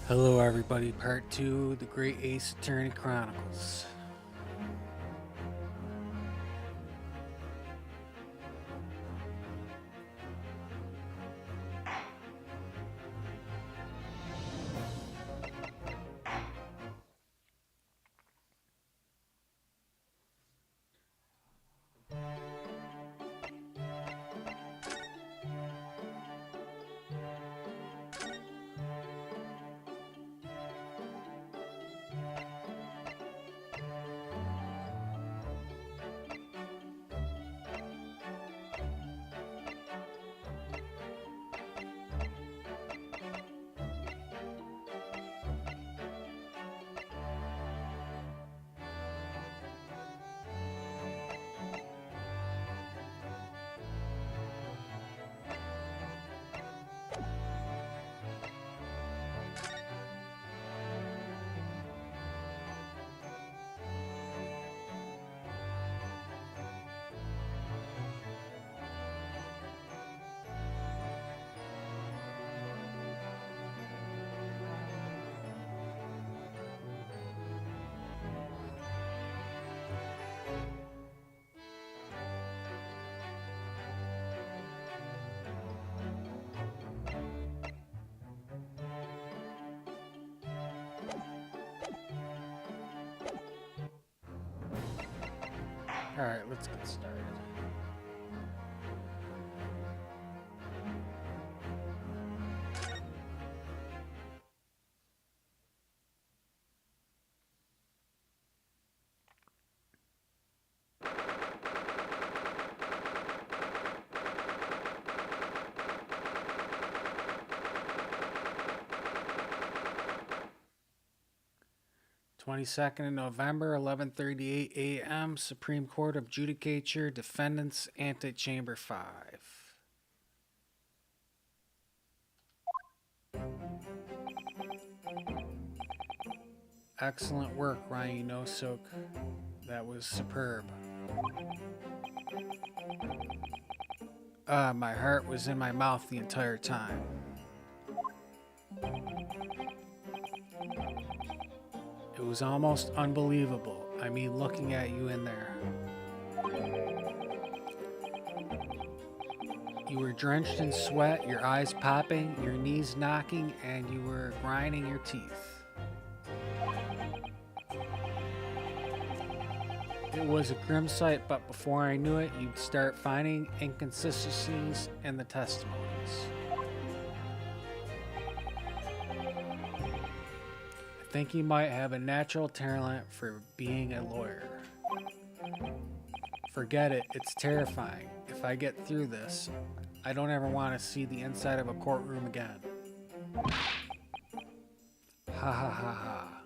Hello everybody, part 2, The Great Ace Attorney Chronicles. Alright, let's get started. Twenty-second of November, 11:38 a.m. Supreme Court of Judicature, Defendants, Antechamber 5. Excellent work, Ryunosuke. That was superb. My heart was in my mouth the entire time. It was almost unbelievable. I mean, looking at you in there. You were drenched in sweat, your eyes popping, your knees knocking, and you were grinding your teeth. It was a grim sight, but before I knew it, you'd start finding inconsistencies in the testimonies. I think you might have a natural talent for being a lawyer. Forget it, it's terrifying. If I get through this, I don't ever want to see the inside of a courtroom again. Ha ha ha ha.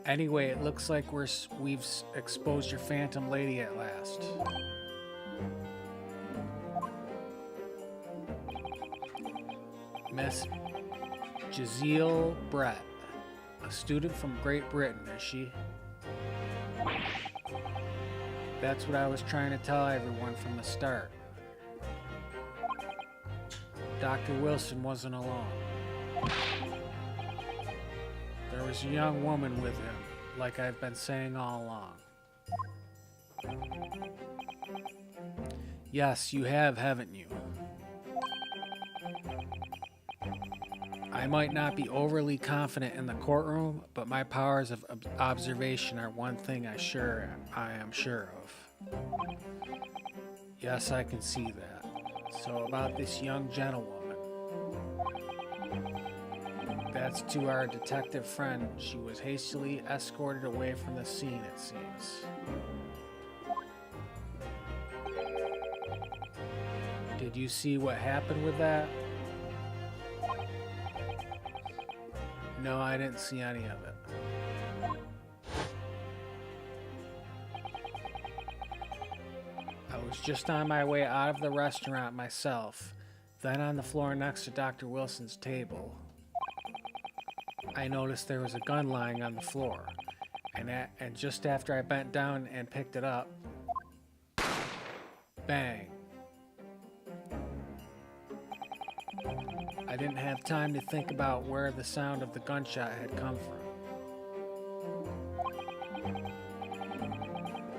Anyway, it looks like we've exposed your phantom lady at last. Miss Jezaille Brett, a student from Great Britain, is she? That's what I was trying to tell everyone from the start. Dr. Wilson wasn't alone. There was a young woman with him, like I've been saying all along. Yes, you have, haven't you? I might not be overly confident in the courtroom, but my powers of observation are one thing I am sure of. Yes, I can see that. So about this young gentlewoman. That's to our detective friend. She was hastily escorted away from the scene, it seems. Did you see what happened with that? No, I didn't see any of it. I was just on my way out of the restaurant myself, then on the floor next to Dr. Wilson's table. I noticed there was a gun lying on the floor, and just after I bent down and picked it up, bang. I didn't have time to think about where the sound of the gunshot had come from.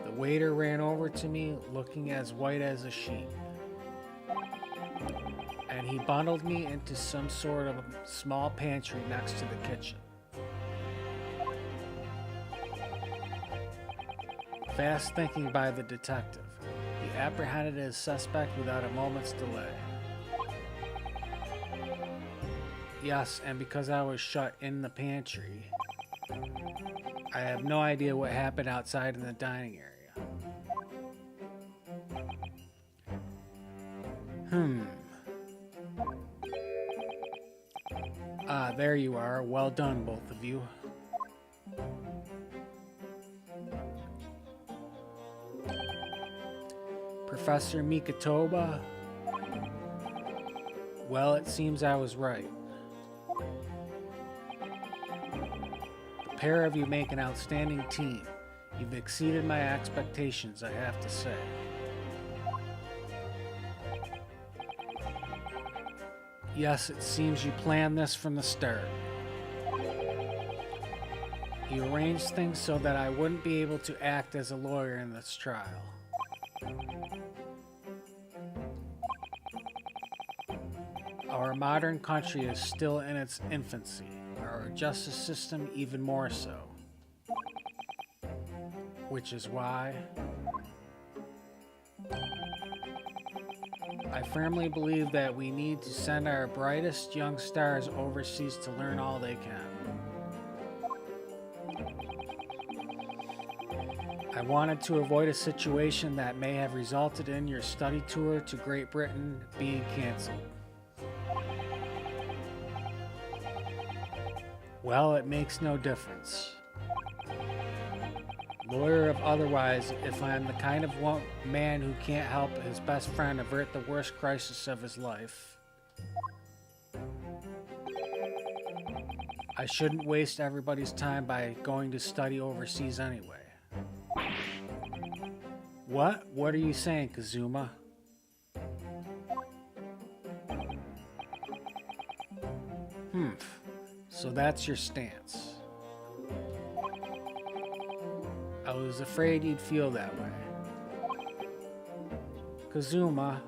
The waiter ran over to me, looking as white as a sheet. And he bundled me into some sort of a small pantry next to the kitchen. Fast thinking by the detective, he apprehended his suspect without a moment's delay. Yes, and because I was shut in the pantry, I have no idea what happened outside in the dining area. There you are. Well done, both of you. Professor Mikotoba? Well, it seems I was right. The pair of you make an outstanding team. You've exceeded my expectations, I have to say. Yes, it seems you planned this from the start. You arranged things so that I wouldn't be able to act as a lawyer in this trial. Our modern country is still in its infancy, our justice system even more so. Which is why I firmly believe that we need to send our brightest young stars overseas to learn all they can. I wanted to avoid a situation that may have resulted in your study tour to Great Britain being canceled. Well, it makes no difference. Lawyer of otherwise, if I am the kind of man who can't help his best friend avert the worst crisis of his life, I shouldn't waste everybody's time by going to study overseas anyway. What? What are you saying, Kazuma? So that's your stance. I was afraid you'd feel that way. Kazuma.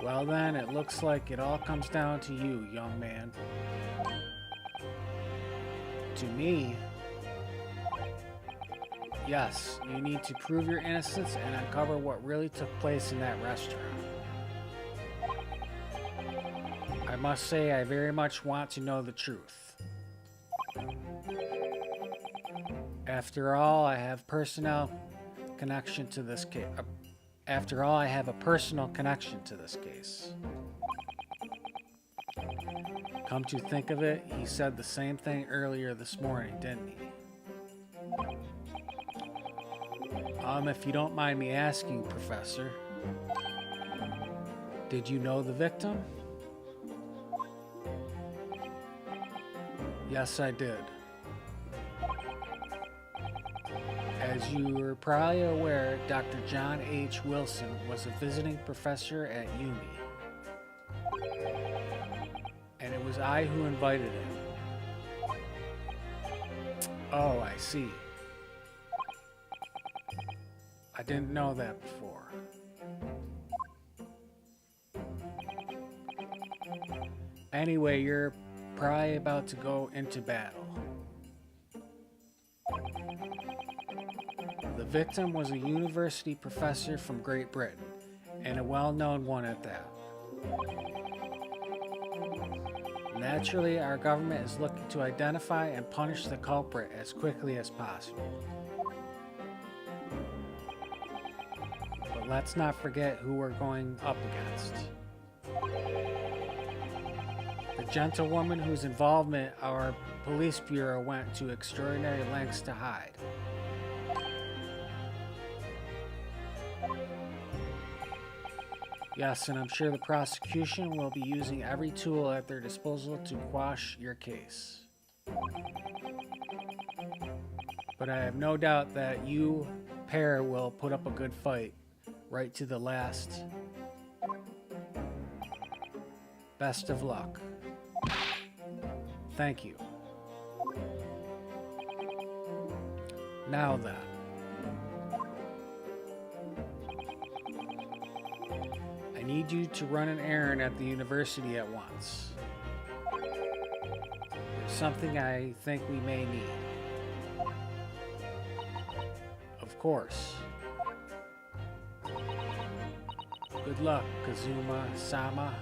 Well then, it looks like it all comes down to you, young man. To me? Yes, you need to prove your innocence and uncover what really took place in that restaurant. I must say I very much want to know the truth. After all, I have personal connection to this case. After all, I have a personal connection to this case. Come to think of it, he said the same thing earlier this morning, didn't he? If you don't mind me asking, Professor, did you know the victim? Yes, I did. As you are probably aware, Dr. John H. Wilson was a visiting professor at UMI. And it was I who invited him. Oh, I see. I didn't know that before. Anyway, you're probably about to go into battle. The victim was a university professor from Great Britain, and a well-known one at that. Naturally, our government is looking to identify and punish the culprit as quickly as possible. But let's not forget who we're going up against. The gentlewoman whose involvement our police bureau went to extraordinary lengths to hide. Yes, and I'm sure the prosecution will be using every tool at their disposal to quash your case. But I have no doubt that you pair will put up a good fight, right to the last. Best of luck. Thank you. Now then. I need you to run an errand at the university at once. There's something I think we may need. Of course. Good luck, Kazuma-sama.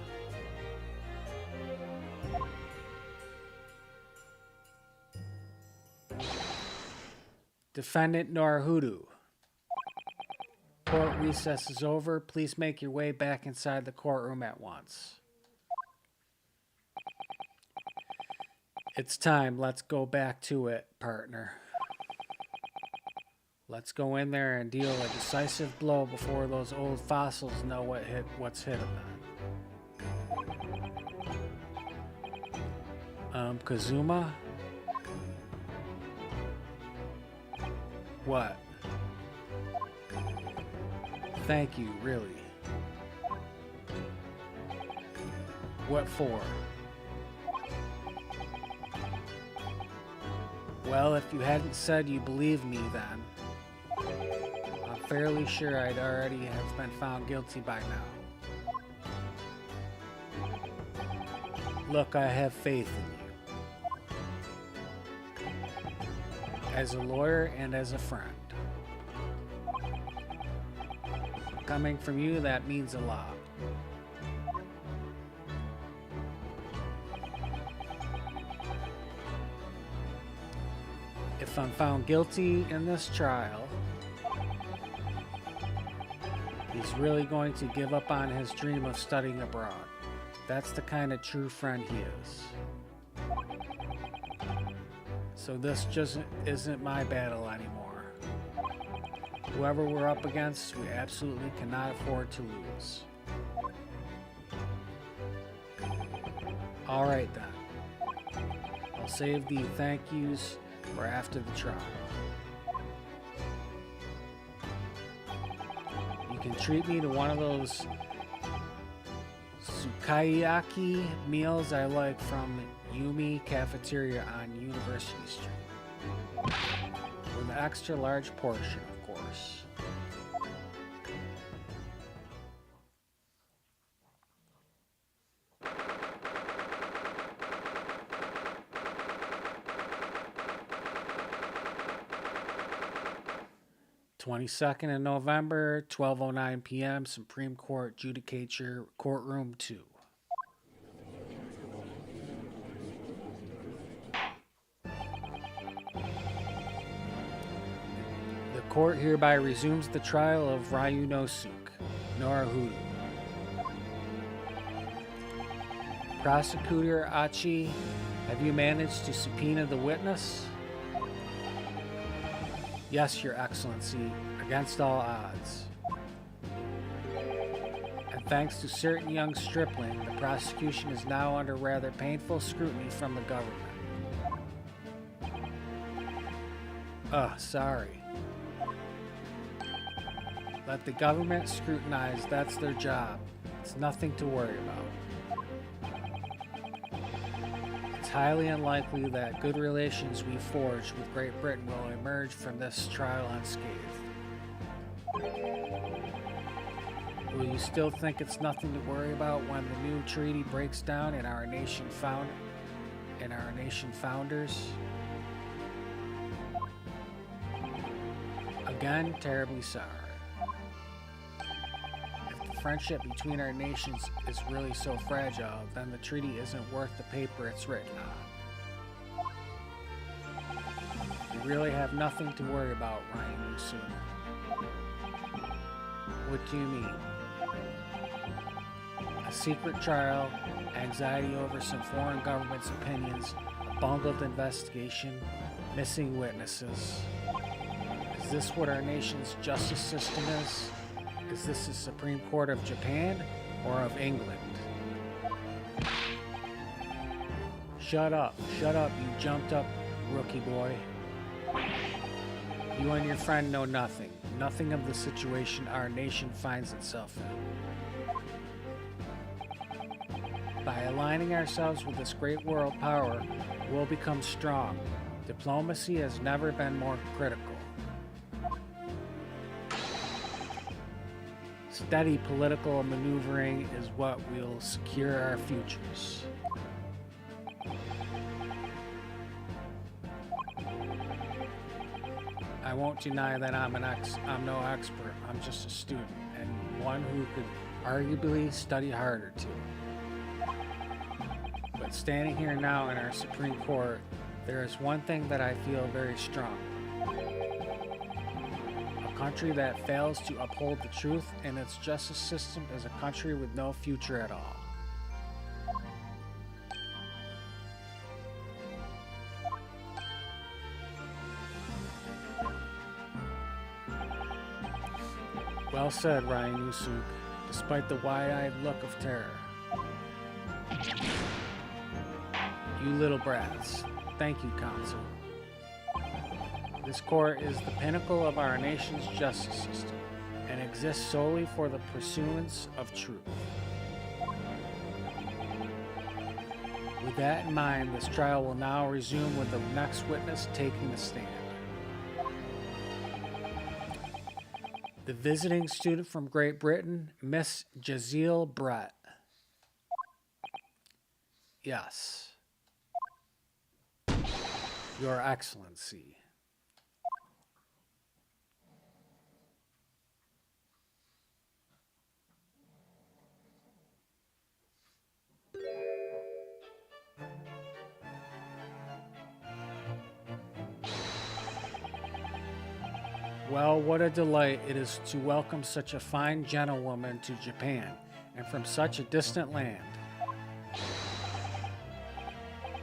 Defendant Naruhodo. Court recess is over. Please make your way back inside the courtroom at once. It's time. Let's go back to it, partner. Let's go in there and deal a decisive blow before those old fossils know what's hit them. Kazuma? What? Thank you, really. What for? Well, if you hadn't said you believed me then, I'm fairly sure I'd already have been found guilty by now. Look, I have faith in you. As a lawyer and as a friend. Coming from you, that means a lot. If I'm found guilty in this trial, he's really going to give up on his dream of studying abroad. That's the kind of true friend he is. So this just isn't my battle anymore. Whoever we're up against, we absolutely cannot afford to lose. All right then. I'll save the thank yous for after the trial. You can treat me to one of those sukiyaki meals I like from Yumi Cafeteria on University Street. With an extra large portion, of course. '22nd of November, 12:09 p.m., Supreme Court Judicature, Courtroom 2. The court hereby resumes the trial of Ryunosuke Naruhodo. Prosecutor Auchi, have you managed to subpoena the witness? Yes, Your Excellency, against all odds. And thanks to certain young stripling, the prosecution is now under rather painful scrutiny from the government. Sorry. Let the government scrutinize, that's their job. It's nothing to worry about. It's highly unlikely that good relations we forged with Great Britain will emerge from this trial unscathed. Will you still think it's nothing to worry about when the new treaty breaks down and our nation founders? Again, terribly sorry. If the friendship between our nations is really so fragile, then the treaty isn't worth the paper it's written on. You really have nothing to worry about, Ryunosuke. What do you mean? A secret trial, anxiety over some foreign government's opinions, a bungled investigation, missing witnesses. Is this what our nation's justice system is? Is this the Supreme Court of Japan or of England? Shut up, you jumped up rookie boy. You and your friend know nothing. Nothing of the situation our nation finds itself in. By aligning ourselves with this great world power, we'll become strong. Diplomacy has never been more critical. Steady political maneuvering is what will secure our futures. I won't deny that I'm no expert. I'm just a student, and one who could arguably study harder too. But standing here now in our Supreme Court, there is one thing that I feel very strong. A country that fails to uphold the truth in its justice system is a country with no future at all. Well said, Ryunosuke, despite the wide-eyed look of terror. You little brats. Thank you, Counsel. This court is the pinnacle of our nation's justice system and exists solely for the pursuance of truth. With that in mind, this trial will now resume with the next witness taking the stand. The visiting student from Great Britain, Miss Jezaille Brett. Yes. Your Excellency. Well, what a delight it is to welcome such a fine gentlewoman to Japan, and from such a distant land.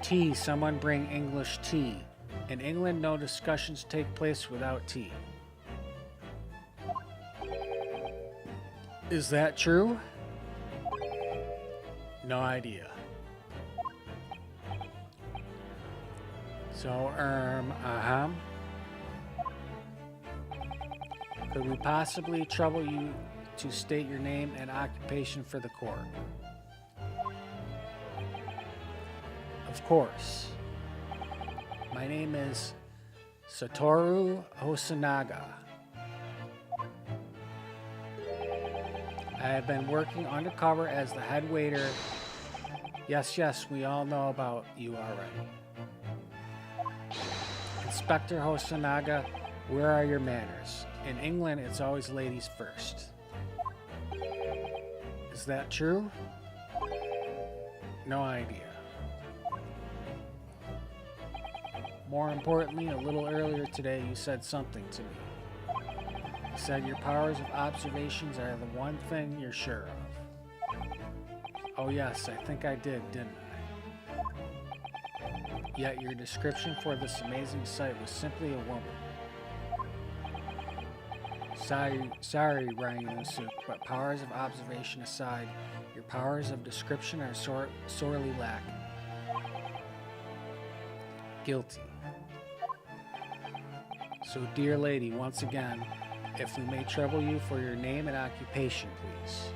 Tea, someone bring English tea. In England, no discussions take place without tea. Is that true? No idea. So, Could we possibly trouble you to state your name and occupation for the court? Of course. My name is Satoru Hosonaga. I have been working undercover as the head waiter. Yes, we all know about you already. Inspector Hosonaga, where are your manners? In England, it's always ladies first. Is that true? No idea. More importantly, a little earlier today, you said something to me. You said your powers of observations are the one thing you're sure of. Oh yes, I think I did, didn't I? Yet your description for this amazing sight was simply a woman. Sorry, Ryunosuke, but powers of observation aside, your powers of description are sorely lacking. Guilty. So, dear lady, once again, if we may trouble you for your name and occupation, please.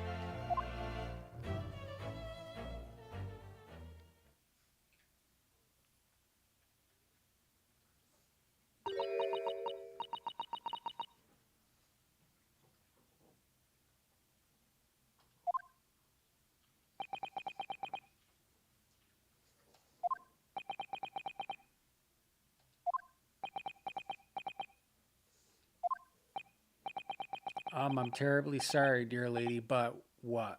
I'm terribly sorry, dear lady, but what?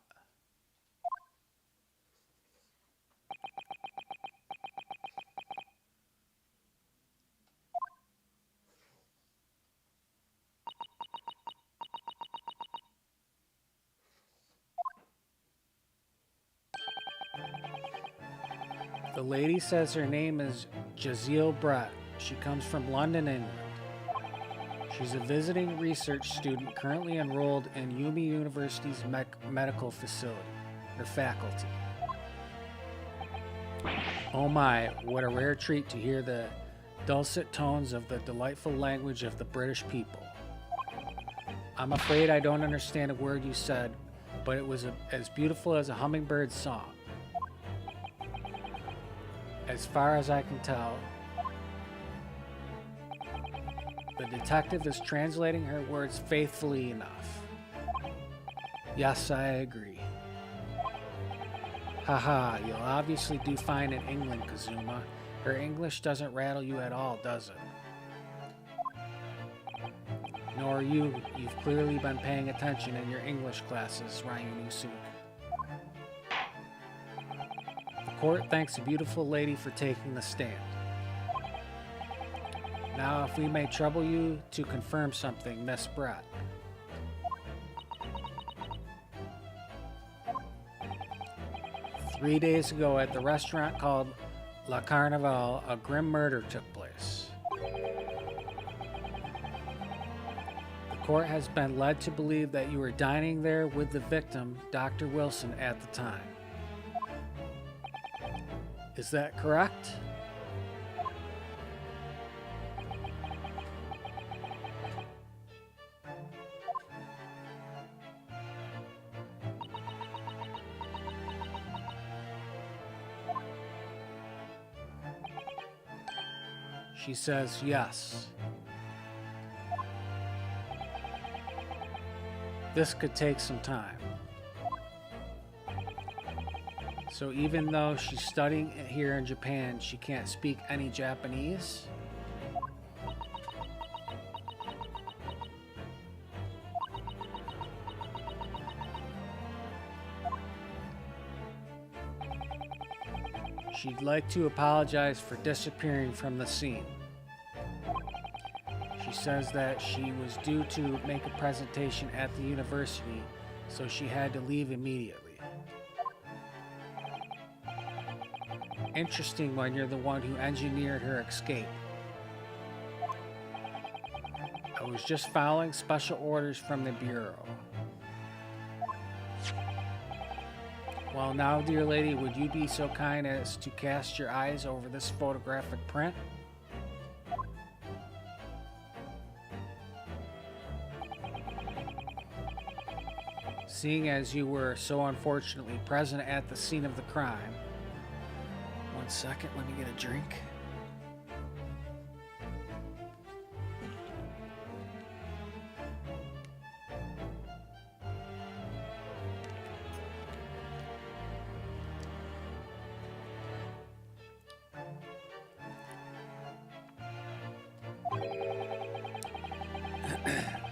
The lady says her name is Jezaille Brett. She comes from London, England. She's a visiting research student currently enrolled in Yumi University's medical facility, or faculty. Oh my, what a rare treat to hear the dulcet tones of the delightful language of the British people. I'm afraid I don't understand a word you said, but it was as beautiful as a hummingbird's song. As far as I can tell, the detective is translating her words faithfully enough. Yes, I agree. Haha, you'll obviously do fine in England, Kazuma. Her English doesn't rattle you at all, does it? Nor you. You've clearly been paying attention in your English classes, Ryunosuke. The court thanks the beautiful lady for taking the stand. Now, if we may trouble you to confirm something, Miss Brett. Three days ago at the restaurant called La Carnival, a grim murder took place. The court has been led to believe that you were dining there with the victim, Dr. Wilson, at the time. Is that correct? She says yes. This could take some time. So even though she's studying here in Japan, she can't speak any Japanese? She'd like to apologize for disappearing from the scene. She says that she was due to make a presentation at the university, so she had to leave immediately. Interesting when you're the one who engineered her escape. I was just following special orders from the Bureau. Well, now, dear lady, would you be so kind as to cast your eyes over this photographic print? Seeing as you were so unfortunately present at the scene of the crime. 1 second, let me get a drink.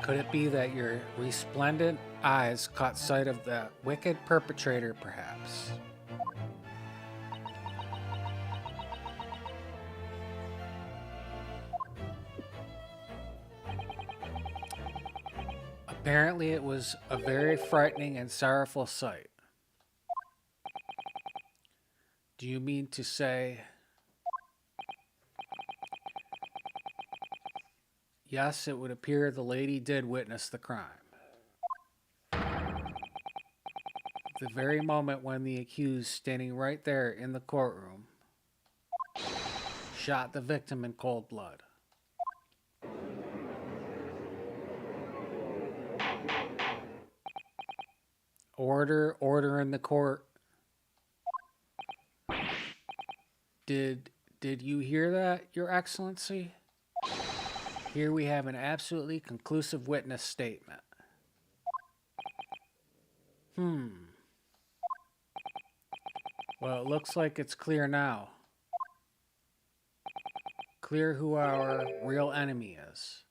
Could it be that your resplendent eyes caught sight of the wicked perpetrator, perhaps? Apparently, it was a very frightening and sorrowful sight. Do you mean to say... Yes, it would appear the lady did witness the crime. The very moment when the accused, standing right there in the courtroom, shot the victim in cold blood. Order in the court. Did you hear that, Your Excellency? Here we have an absolutely conclusive witness statement. Well, it looks like it's clear now. Clear who our real enemy is.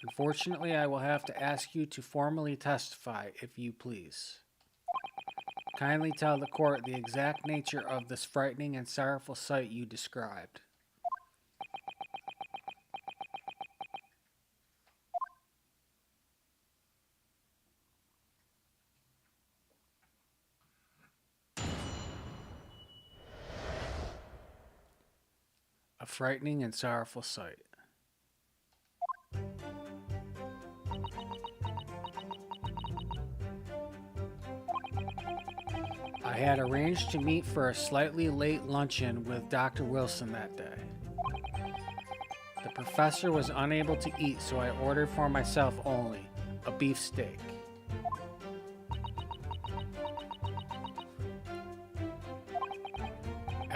Unfortunately, I will have to ask you to formally testify, if you please. Kindly tell the court the exact nature of this frightening and sorrowful sight you described. A frightening and sorrowful sight. I had arranged to meet for a slightly late luncheon with Dr. Wilson that day. The professor was unable to eat, so I ordered for myself only a beefsteak.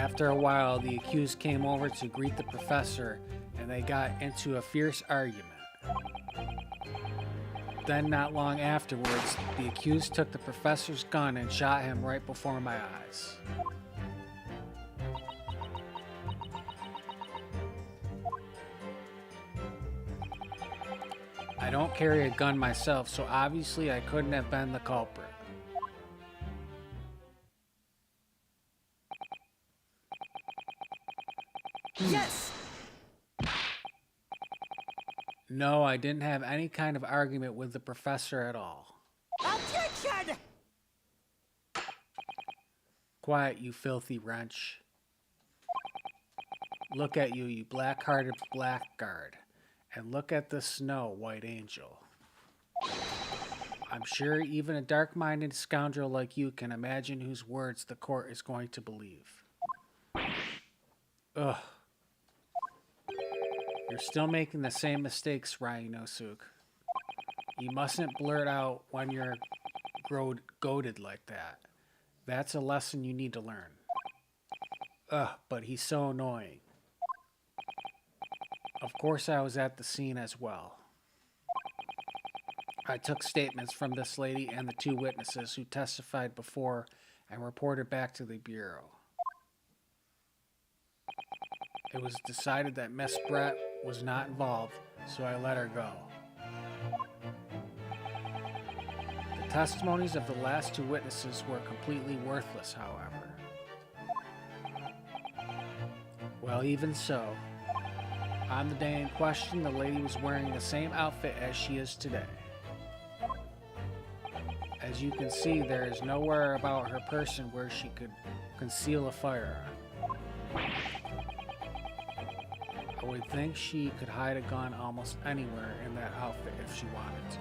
After a while, the accused came over to greet the professor, and they got into a fierce argument. Then, not long afterwards, the accused took the professor's gun and shot him right before my eyes. I don't carry a gun myself, so obviously I couldn't have been the culprit. Yes! No, I didn't have any kind of argument with the professor at all. Objection! Quiet, you filthy wretch. Look at you, you black-hearted blackguard. And look at the snow, white angel. I'm sure even a dark-minded scoundrel like you can imagine whose words the court is going to believe. Ugh. You're still making the same mistakes, Ryunosuke. You mustn't blurt out when you're goaded like that. That's a lesson you need to learn. Ugh, but he's so annoying. Of course I was at the scene as well. I took statements from this lady and the two witnesses who testified before and reported back to the bureau. It was decided that Miss Brett was not involved, so I let her go. The testimonies of the last two witnesses were completely worthless, however. Well, even so, on the day in question, the lady was wearing the same outfit as she is today. As you can see, there is nowhere about her person where she could conceal a firearm. I would think she could hide a gun almost anywhere in that outfit if she wanted to.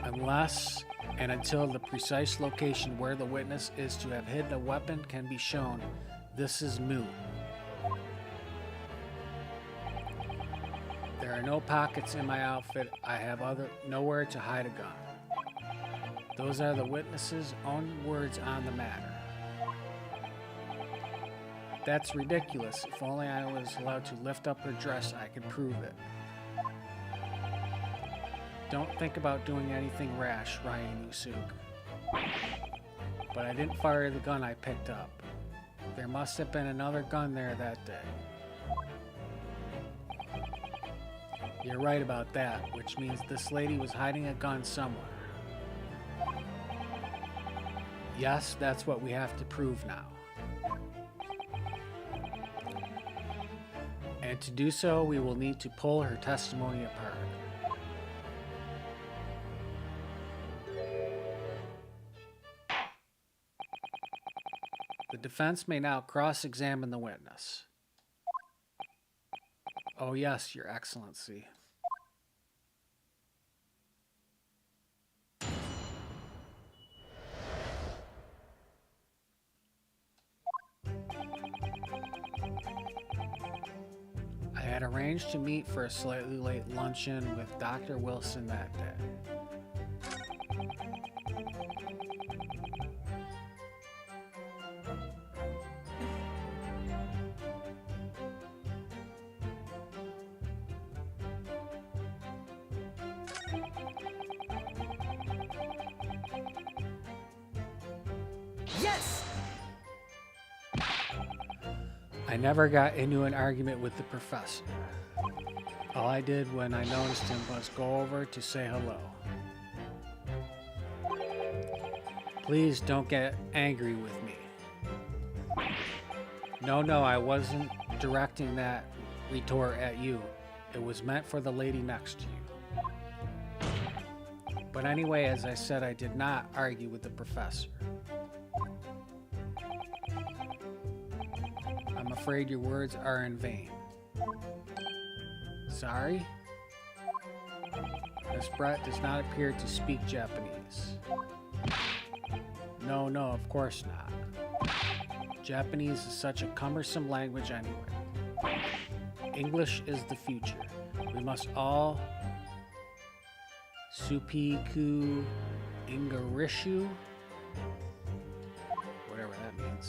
Unless and until the precise location where the witness is to have hidden a weapon can be shown, this is moot. There are no pockets in my outfit. I have nowhere to hide a gun. Those are the witness's own words on the matter. That's ridiculous. If only I was allowed to lift up her dress, I could prove it. Don't think about doing anything rash, Ryunosuke. But I didn't fire the gun I picked up. There must have been another gun there that day. You're right about that, which means this lady was hiding a gun somewhere. Yes, that's what we have to prove now. And to do so, we will need to pull her testimony apart. The defense may now cross-examine the witness. Oh yes, Your Excellency. I had arranged to meet for a slightly late luncheon with Dr. Wilson that day. Yes! I never got into an argument with the professor. All I did when I noticed him was go over to say hello. Please don't get angry with me. No, I wasn't directing that retort at you. It was meant for the lady next to you. But anyway, as I said, I did not argue with the professor. I'm afraid your words are in vain. Sorry? Miss Brett does not appear to speak Japanese. No, of course not. Japanese is such a cumbersome language anyway. English is the future. We must all supiku ingarishu, whatever that means.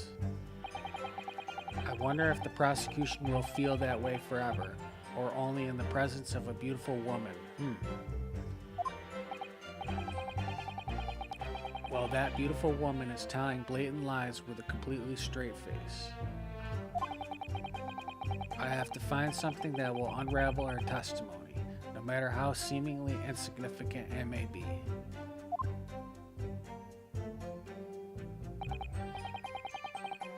I wonder if the prosecution will feel that way forever, or only in the presence of a beautiful woman. Well, that beautiful woman is telling blatant lies with a completely straight face. I have to find something that will unravel her testimony, no matter how seemingly insignificant it may be.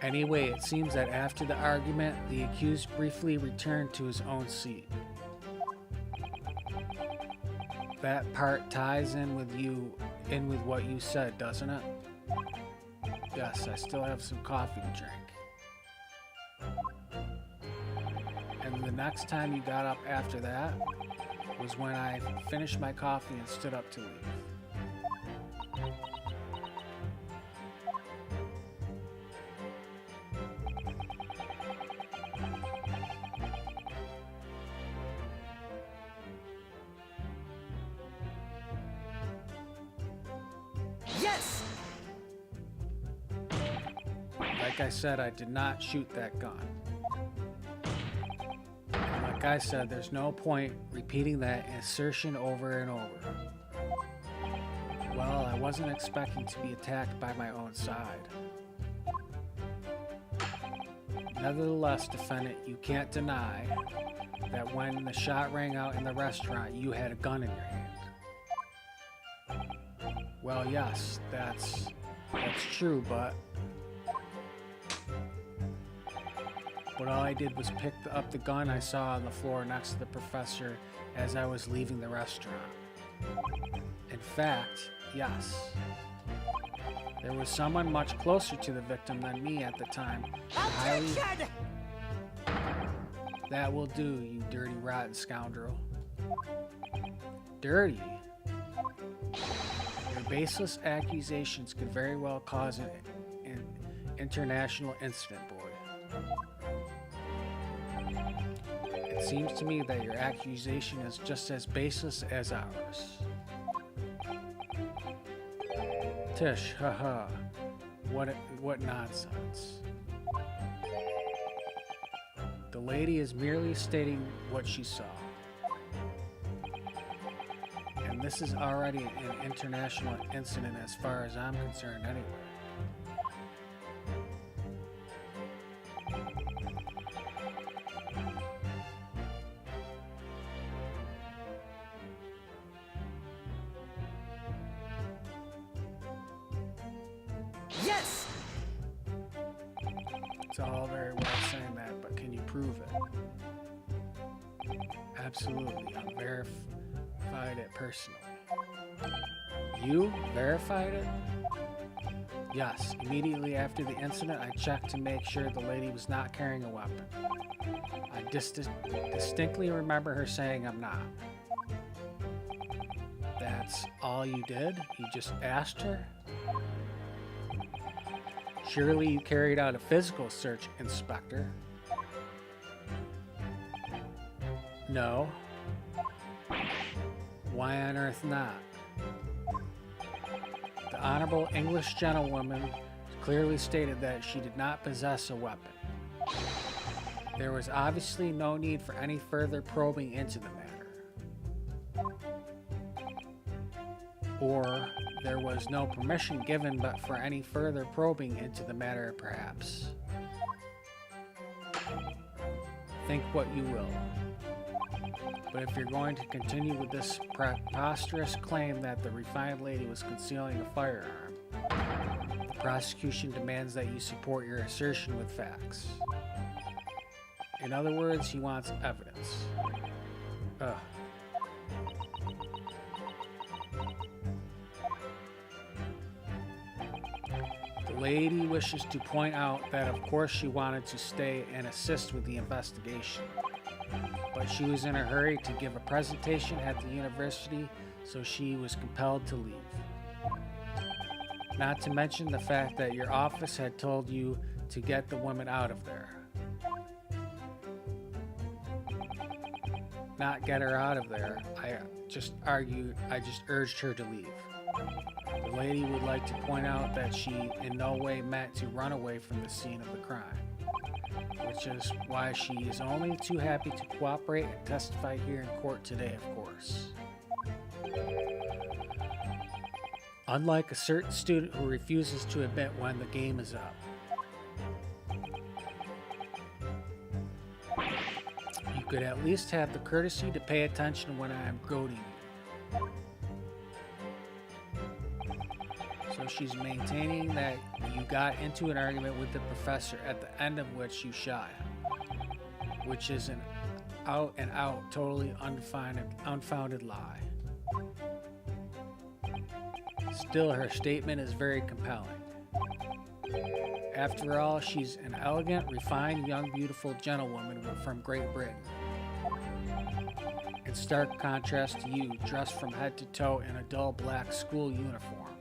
Anyway, it seems that after the argument, the accused briefly returned to his own seat. That part ties in with what you said, doesn't it? Yes, I still have some coffee to drink. And the next time you got up after that was when I finished my coffee and stood up to leave. Yes! Like I said, I did not shoot that gun. And like I said, there's no point repeating that assertion over and over. Well, I wasn't expecting to be attacked by my own side. Nevertheless, defendant, you can't deny that when the shot rang out in the restaurant, you had a gun in your hand. Well, yes, that's true, but all I did was pick up the gun I saw on the floor next to the professor as I was leaving the restaurant. In fact, yes, there was someone much closer to the victim than me at the time. Objection! That will do, you dirty, rotten scoundrel. Dirty? Your baseless accusations could very well cause an international incident, boy. It seems to me that your accusation is just as baseless as ours. Tish, haha. What nonsense. The lady is merely stating what she saw. And this is already an international incident as far as I'm concerned anyway. Yes! It's all very well saying that, but can you prove it? Absolutely, I verified it personally. You verified it? Yes, immediately after the incident, I checked to make sure the lady was not carrying a weapon. I distinctly remember her saying I'm not. That's all you did? You just asked her? Surely you carried out a physical search, Inspector. No. Why on earth not? The Honorable English gentlewoman clearly stated that she did not possess a weapon. There was obviously no need for any further probing into the matter. Or there was no permission given but for any further probing into the matter, perhaps. Think what you will. But if you're going to continue with this preposterous claim that the refined lady was concealing a firearm, the prosecution demands that you support your assertion with facts. In other words, he wants evidence. Ugh. The lady wishes to point out that of course she wanted to stay and assist with the investigation, but she was in a hurry to give a presentation at the university, so she was compelled to leave. Not to mention the fact that your office had told you to get the woman out of there. Not get her out of there, I just urged her to leave. The lady would like to point out that she in no way meant to run away from the scene of the crime. which is why she is only too happy to cooperate and testify here in court today, of course. Unlike a certain student who refuses to admit when the game is up. You could at least have the courtesy to pay attention when I am goading you. So she's maintaining that you got into an argument with the professor at the end of which you shot him, which is an out and out, totally unfounded lie. Still, her statement is very compelling. After all, she's an elegant, refined, young, beautiful gentlewoman from Great Britain. In stark contrast to you, dressed from head to toe in a dull black school uniform.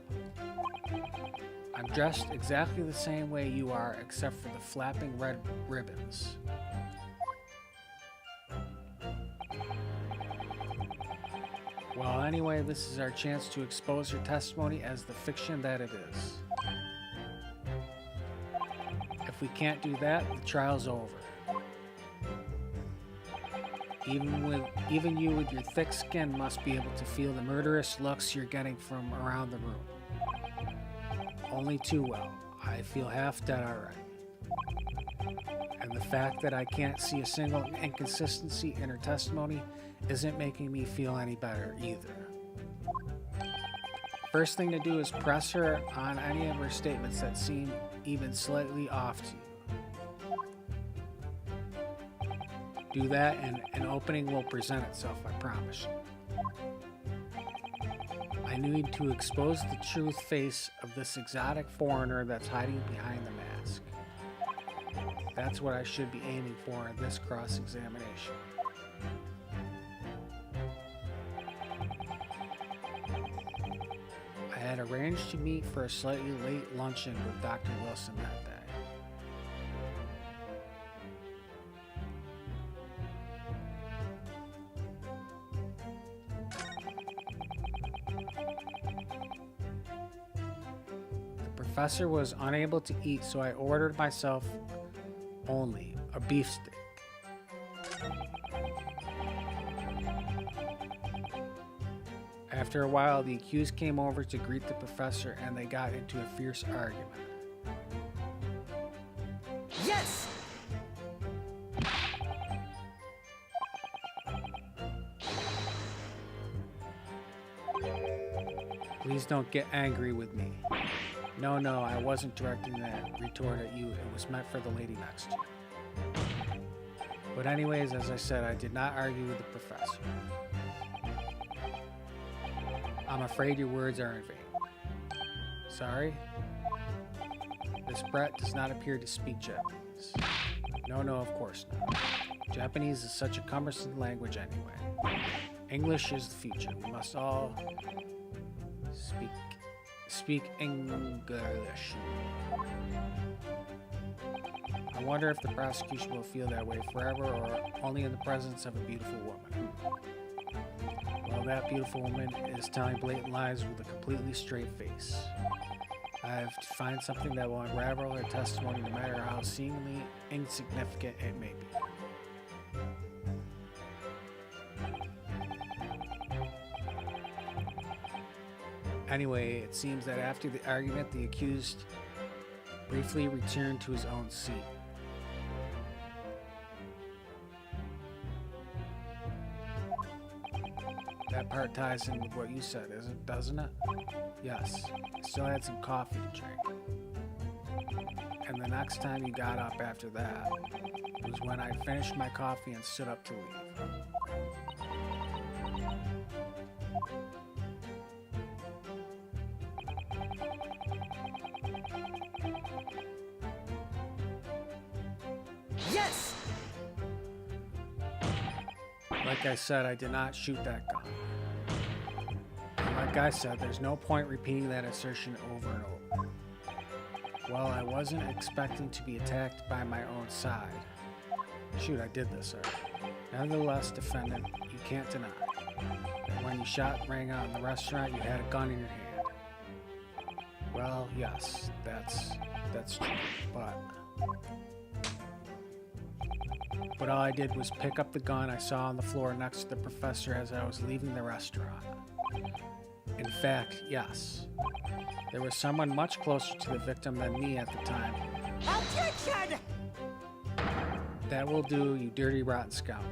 I'm dressed exactly the same way you are, except for the flapping red ribbons. Well, anyway, this is our chance to expose her testimony as the fiction that it is. If we can't do that, the trial's over. Even you with your thick skin must be able to feel the murderous looks you're getting from around the room. Only too well. I feel half dead already. And the fact that I can't see a single inconsistency in her testimony isn't making me feel any better either. First thing to do is press her on any of her statements that seem even slightly off to you. Do that and an opening will present itself, I promise you. I need to expose the true face of this exotic foreigner that's hiding behind the mask. That's what I should be aiming for in this cross-examination. I had arranged to meet for a slightly late luncheon with Dr. Wilson that day. The professor was unable to eat, so I ordered myself only a beef stick. After a while, the accused came over to greet the professor and they got into a fierce argument. Yes! Please don't get angry with me. No, I wasn't directing that retort at you. It was meant for the lady next to you. But anyways, as I said, I did not argue with the professor. I'm afraid your words are in vain. Sorry? This Brett does not appear to speak Japanese. No, of course not. Japanese is such a cumbersome language anyway. English is the future. We must all speak English. I wonder if the prosecution will feel that way forever or only in the presence of a beautiful woman. Well, that beautiful woman is telling blatant lies with a completely straight face. I have to find something that will unravel her testimony no matter how seemingly insignificant it may be. Anyway, it seems that after the argument, the accused briefly returned to his own seat. That part ties in with what you said, doesn't it? Yes. I still had some coffee to drink. And the next time you got up after that was when I finished my coffee and stood up to leave. Yes! Like I said, I did not shoot that gun. Like I said, there's no point repeating that assertion over and over. Well, I wasn't expecting to be attacked by my own side. Shoot, I did this already. Nevertheless, defendant, you can't deny that when you shot rang out in the restaurant, you had a gun in your hand. Well, yes, that's true, but but all I did was pick up the gun I saw on the floor next to the professor as I was leaving the restaurant. In fact, yes. There was someone much closer to the victim than me at the time. Objection! That will do, you dirty, rotten scoundrel.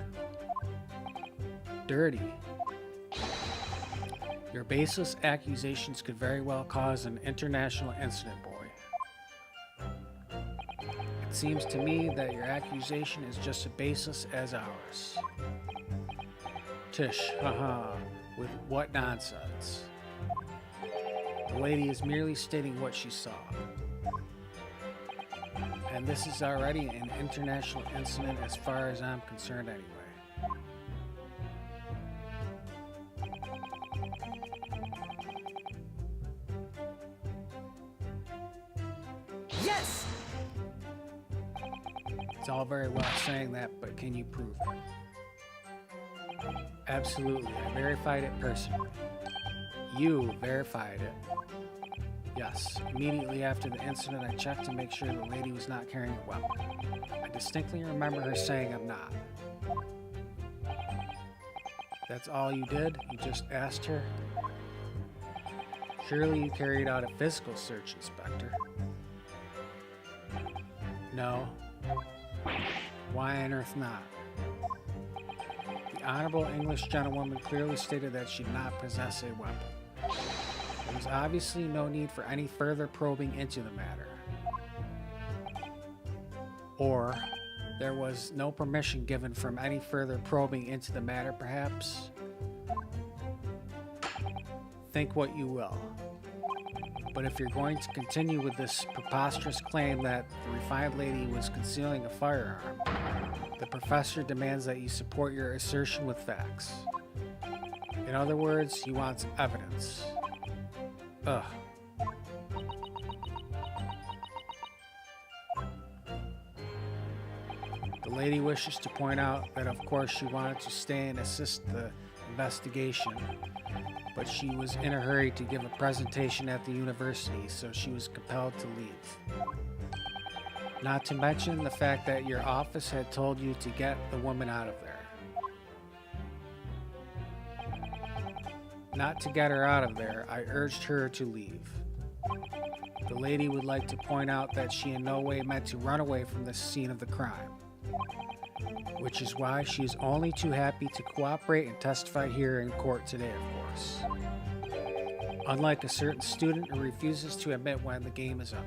Dirty. Your baseless accusations could very well cause an international incident, boy. It seems to me that your accusation is just as baseless as ours. Tish, haha, with what nonsense. The lady is merely stating what she saw. And this is already an international incident as far as I'm concerned anyway. Yes! It's all very well saying that, but can you prove it? Absolutely, I verified it personally. You verified it. Yes, immediately after the incident I checked to make sure the lady was not carrying a weapon. I distinctly remember her saying I'm not. That's all you did? You just asked her? Surely you carried out a physical search, Inspector. No. Why on earth not? The Honorable English gentlewoman clearly stated that she did not possess a weapon. There was obviously no need for any further probing into the matter. Or, there was no permission given from any further probing into the matter, perhaps? Think what you will. But if you're going to continue with this preposterous claim that the refined lady was concealing a firearm, the professor demands that you support your assertion with facts. In other words, he wants evidence. Ugh. The lady wishes to point out that of course she wanted to stay and assist the investigation, but she was in a hurry to give a presentation at the university, so she was compelled to leave. Not to mention the fact that your office had told you to get the woman out of there. Not to get her out of there, I urged her to leave. The lady would like to point out that she in no way meant to run away from the scene of the crime, which is why she is only too happy to cooperate and testify here in court today, of course. Unlike a certain student who refuses to admit when the game is up.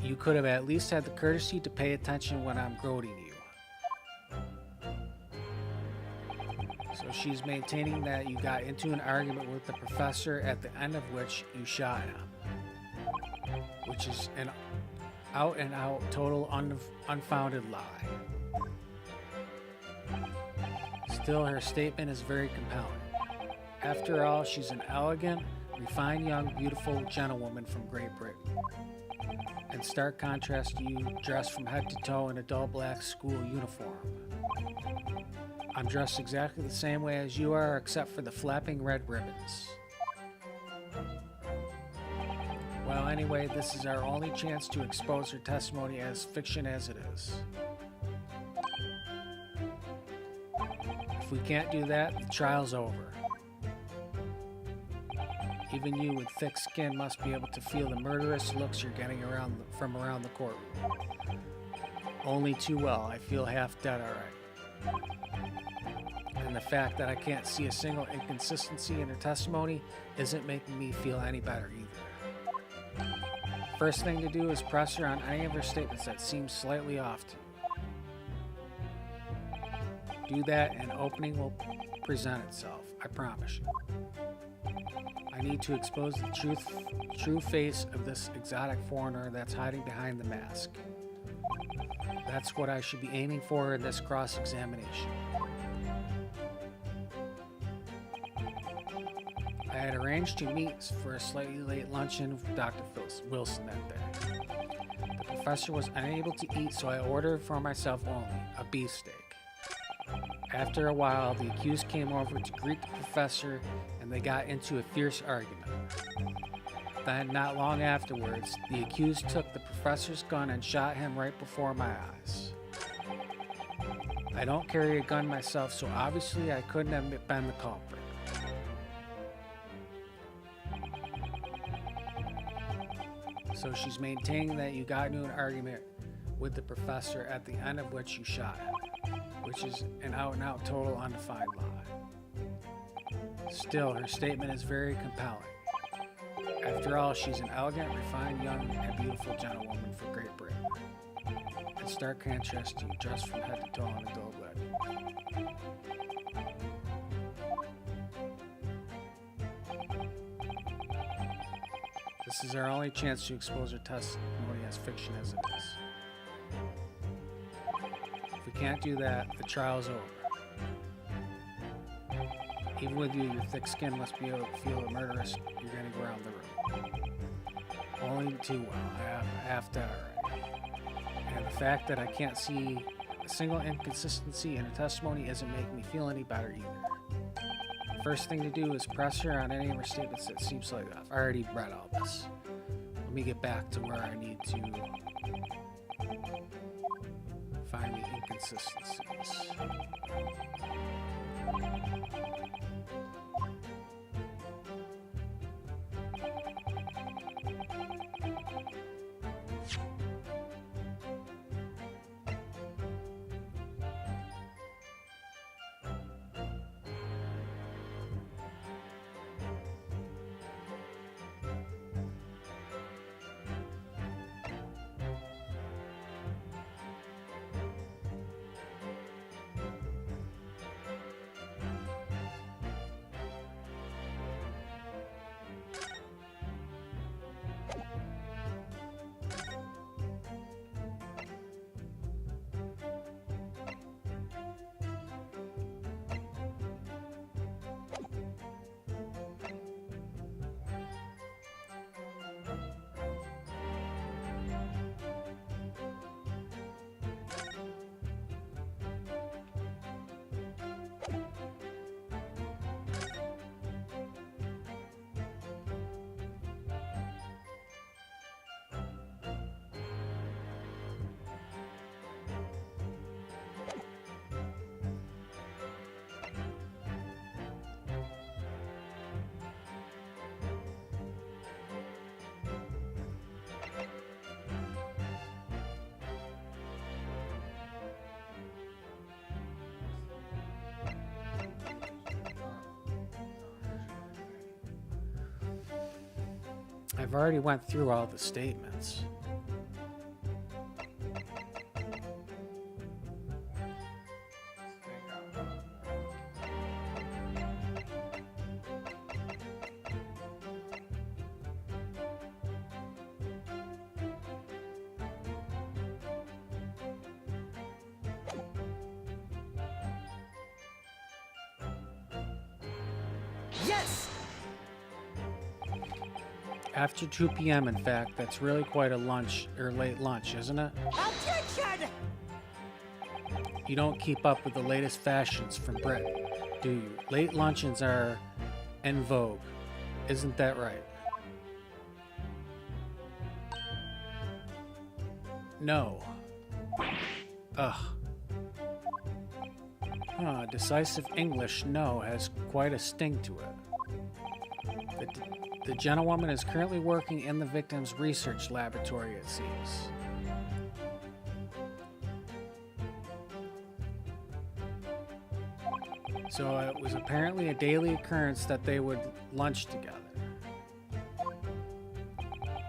You could have at least had the courtesy to pay attention when I'm goading you. So she's maintaining that you got into an argument with the professor at the end of which you shot him, which is an out and out total unfounded lie. Still, her statement is very compelling. After all, she's an elegant, refined young, beautiful gentlewoman from Great Britain. In stark contrast to you, dressed from head to toe in a dull black school uniform. I'm dressed exactly the same way as you are, except for the flapping red ribbons. Well, anyway, this is our only chance to expose her testimony as fiction as it is. If we can't do that, the trial's over. Even you with thick skin must be able to feel the murderous looks you're getting from around the courtroom. Only too well, I feel half dead already. And the fact that I can't see a single inconsistency in her testimony isn't making me feel any better either. First thing to do is press her on any of her statements that seem slightly off to you. Do that and opening will present itself, I promise you. I need to expose the true face of this exotic foreigner that's hiding behind the mask. That's what I should be aiming for in this cross-examination. I had arranged to meet for a slightly late luncheon with Dr. Wilson that day. The professor was unable to eat, so I ordered for myself only a beefsteak. After a while, the accused came over to greet the professor, and they got into a fierce argument. Then, not long afterwards, the accused took the professor's gun and shot him right before my eyes. I don't carry a gun myself, so obviously I couldn't have been the culprit. So she's maintaining that you got into an argument with the professor, at the end of which you shot him, which is an out-and-out total undefined lie. Still, her statement is very compelling. After all, she's an elegant, refined, young, and beautiful gentlewoman for Great Britain. In stark contrast to you, dressed from head to toe in a dull red. This is our only chance to expose her testimony as fiction as it is. If we can't do that, the trial's over. Even with you, your thick skin must be able to feel the murderous you're going to go around the room. Only too well, I have to already. And the fact that I can't see a single inconsistency in her testimony isn't making me feel any better either. The first thing to do is press her on any of her statements that seems like I've already read all this. Let me get back to where I need to find the inconsistencies. I've already went through all the statements. Yes! After 2 p.m., in fact, that's really quite a lunch, or late lunch, isn't it? Objection! You don't keep up with the latest fashions from Britain, do you? Late luncheons are en vogue. Isn't that right? No. Ugh. Decisive English no has quite a sting to it. The gentlewoman is currently working in the victim's research laboratory, it seems. So it was apparently a daily occurrence that they would lunch together.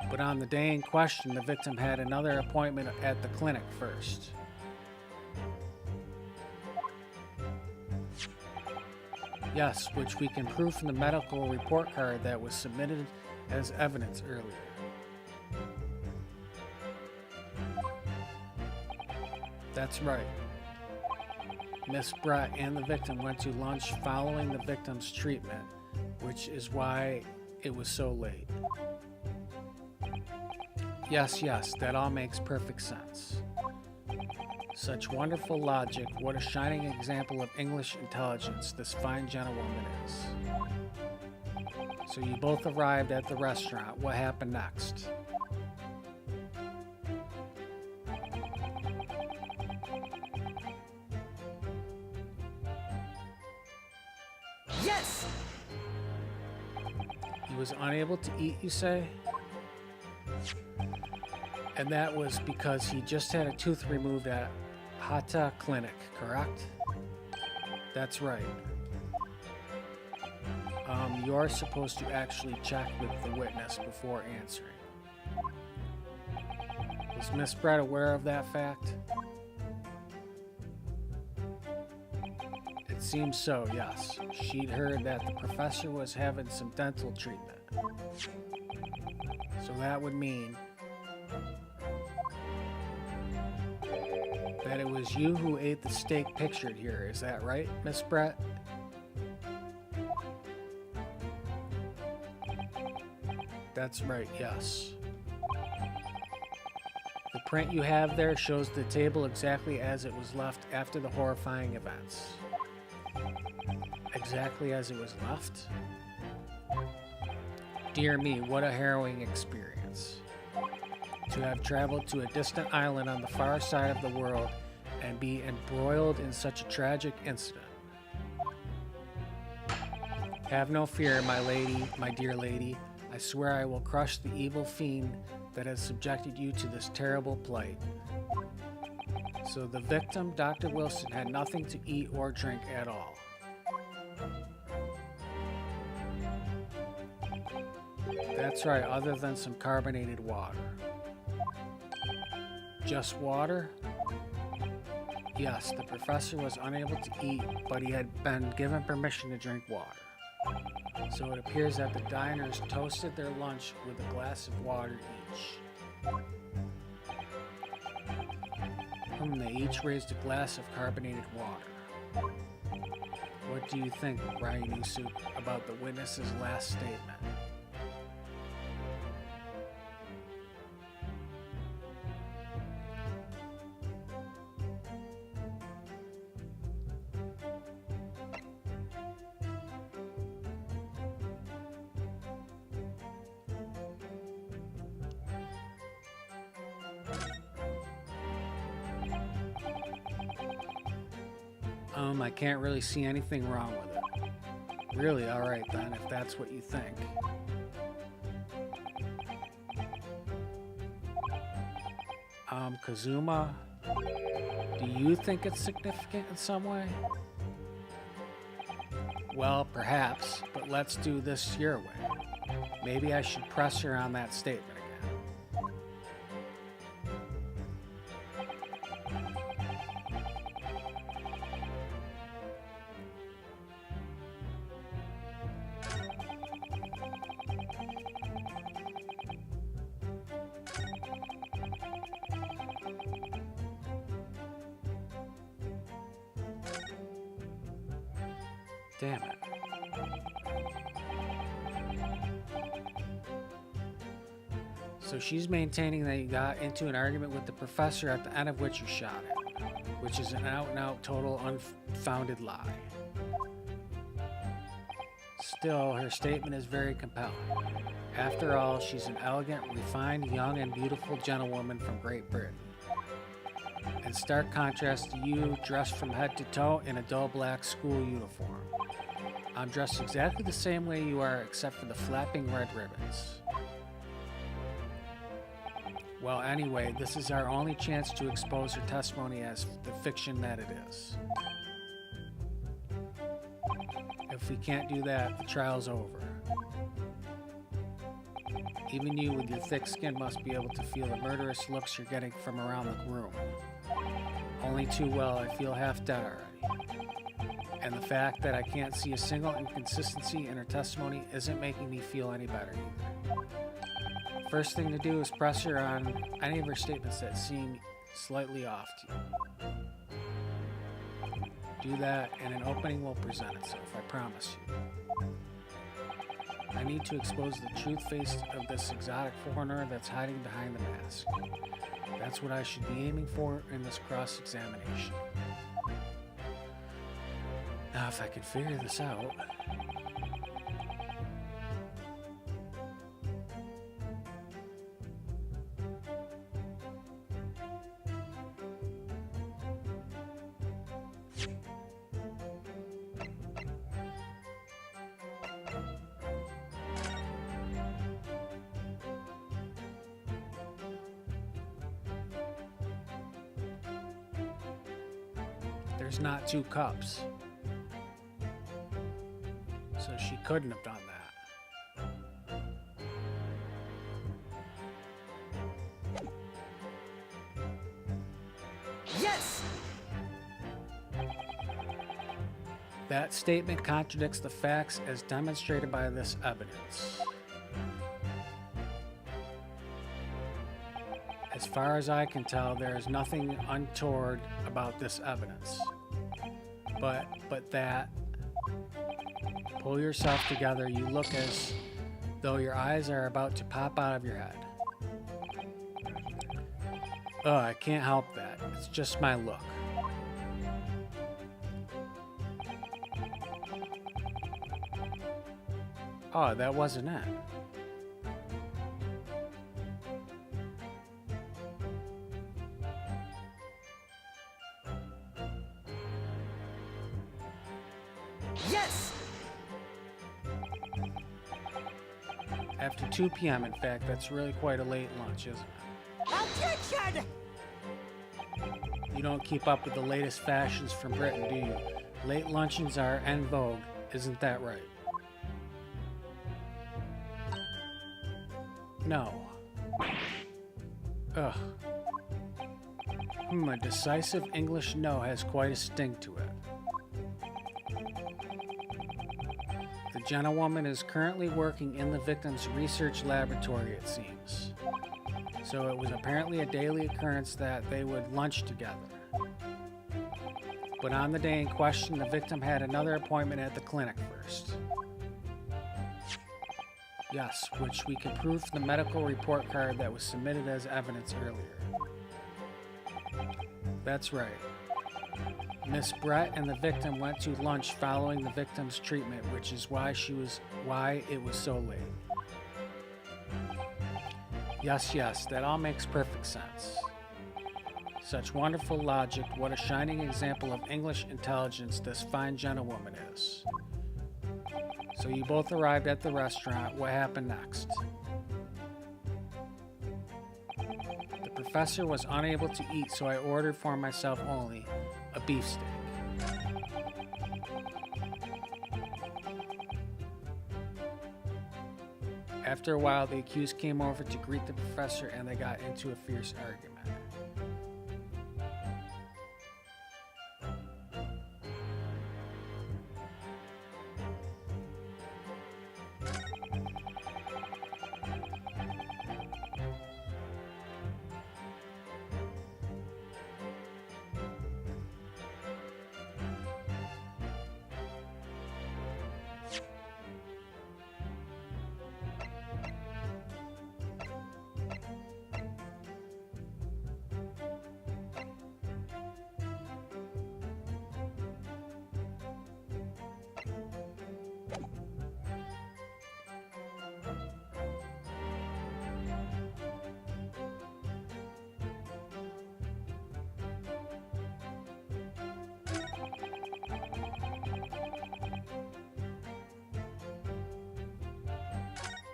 But on the day in question, the victim had another appointment at the clinic first. Yes, which we can prove from the medical report card that was submitted as evidence earlier. That's right. Miss Brett and the victim went to lunch following the victim's treatment, which is why it was so late. Yes, that all makes perfect sense. Such wonderful logic, what a shining example of English intelligence this fine gentlewoman is. So you both arrived at the restaurant. What happened next? Yes! He was unable to eat, you say? And that was because he just had a tooth removed at Hata Clinic, correct? That's right. You're supposed to actually check with the witness before answering. Was Miss Brett aware of that fact? It seems so, yes. She'd heard that the professor was having some dental treatment. So that would mean that it was you who ate the steak pictured here. Is that right, Miss Brett? That's right, yes. The print you have there shows the table exactly as it was left after the horrifying events. Exactly as it was left? Dear me, what a harrowing experience. To have traveled to a distant island on the far side of the world and be embroiled in such a tragic incident. Have no fear, my lady, my dear lady. I swear I will crush the evil fiend that has subjected you to this terrible plight. So the victim, Dr. Wilson, had nothing to eat or drink at all. That's right, other than some carbonated water. Just water? Yes, the professor was unable to eat, but he had been given permission to drink water. So it appears that the diners toasted their lunch with a glass of water each. They each raised a glass of carbonated water. What do you think, Ryunosuke, about the witness's last statement? I can't really see anything wrong with it. Really? Alright then, if that's what you think. Kazuma, do you think it's significant in some way? Well, perhaps, but let's do this your way. Maybe I should press her on that statement again. Damn it. So she's maintaining that you got into an argument with the professor at the end of which you shot it, which is an out-and-out total unfounded lie. Still, her statement is very compelling. After all, she's an elegant, refined, young, and beautiful gentlewoman from Great Britain. In stark contrast to you, dressed from head to toe in a dull black school uniform. I'm dressed exactly the same way you are, except for the flapping red ribbons. Well, anyway, this is our only chance to expose her testimony as the fiction that it is. If we can't do that, the trial's over. Even you with your thick skin must be able to feel the murderous looks you're getting from around the room. Only too well, I feel half dead already. And the fact that I can't see a single inconsistency in her testimony isn't making me feel any better either. First thing to do is press her on any of her statements that seem slightly off to you. Do that and an opening will present itself, I promise you. I need to expose the truth face of this exotic foreigner that's hiding behind the mask. That's what I should be aiming for in this cross-examination. Now, if I can figure this out... There's not 2 cups. So she couldn't have done that. Yes! That statement contradicts the facts as demonstrated by this evidence. As far as I can tell, there is nothing untoward about this evidence. But that, pull yourself together, you look as though your eyes are about to pop out of your head. Oh, I can't help that. It's just my look. Oh, that wasn't it. Yes! After 2 p.m., in fact, that's really quite a late lunch, isn't it? Attention! You don't keep up with the latest fashions from Britain, do you? Late luncheons are en vogue, isn't that right? No. Ugh. A decisive English no has quite a sting to it. The gentlewoman is currently working in the victim's research laboratory, it seems. So it was apparently a daily occurrence that they would lunch together. But on the day in question, the victim had another appointment at the clinic first. Yes, which we can prove from the medical report card that was submitted as evidence earlier. That's right. Miss Brett and the victim went to lunch following the victim's treatment, which is why it was so late. Yes, that all makes perfect sense. Such wonderful logic, what a shining example of English intelligence this fine gentlewoman is. So you both arrived at the restaurant. What happened next? The professor was unable to eat, so I ordered for myself only a beefsteak. After a while, the accused came over to greet the professor and they got into a fierce argument.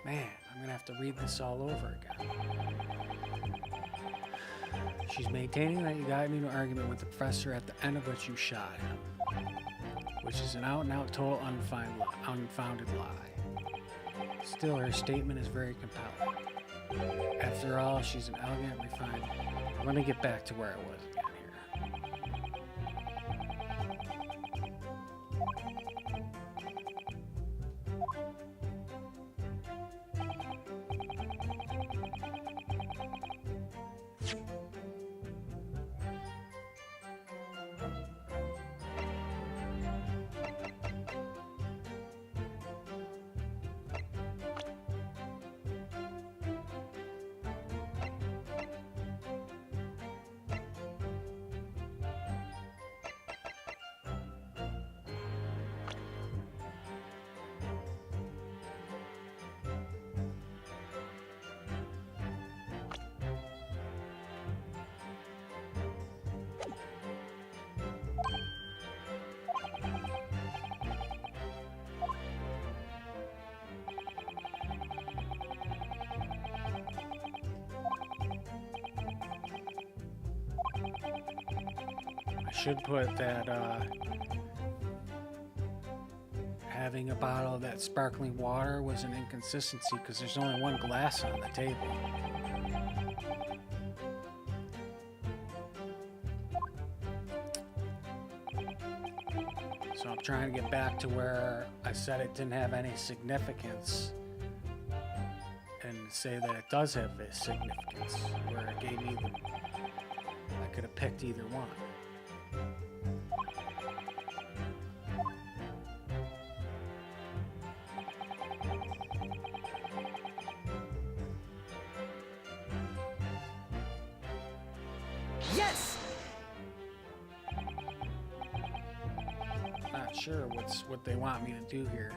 Man, I'm gonna have to read this all over again. She's maintaining that you got into an argument with the professor at the end of which you shot him, which is an out-and-out total unfounded lie. Still, her statement is very compelling. After all, she's an elegant, refined... Let me get back to where I was again here. should put that, having a bottle of that sparkling water was an inconsistency because there's only one glass on the table. So I'm trying to get back to where I said it didn't have any significance and say that it does have a significance, where it gave me I could have picked either one. Yes! Not sure what they want me to do here.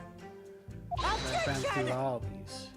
I've been Objection! through all of these.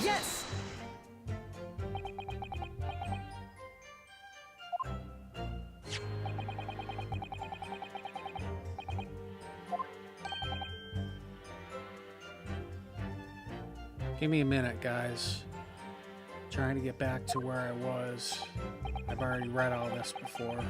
Yes! Give me a minute, guys. Trying to get back to where I was. I've already read all this before.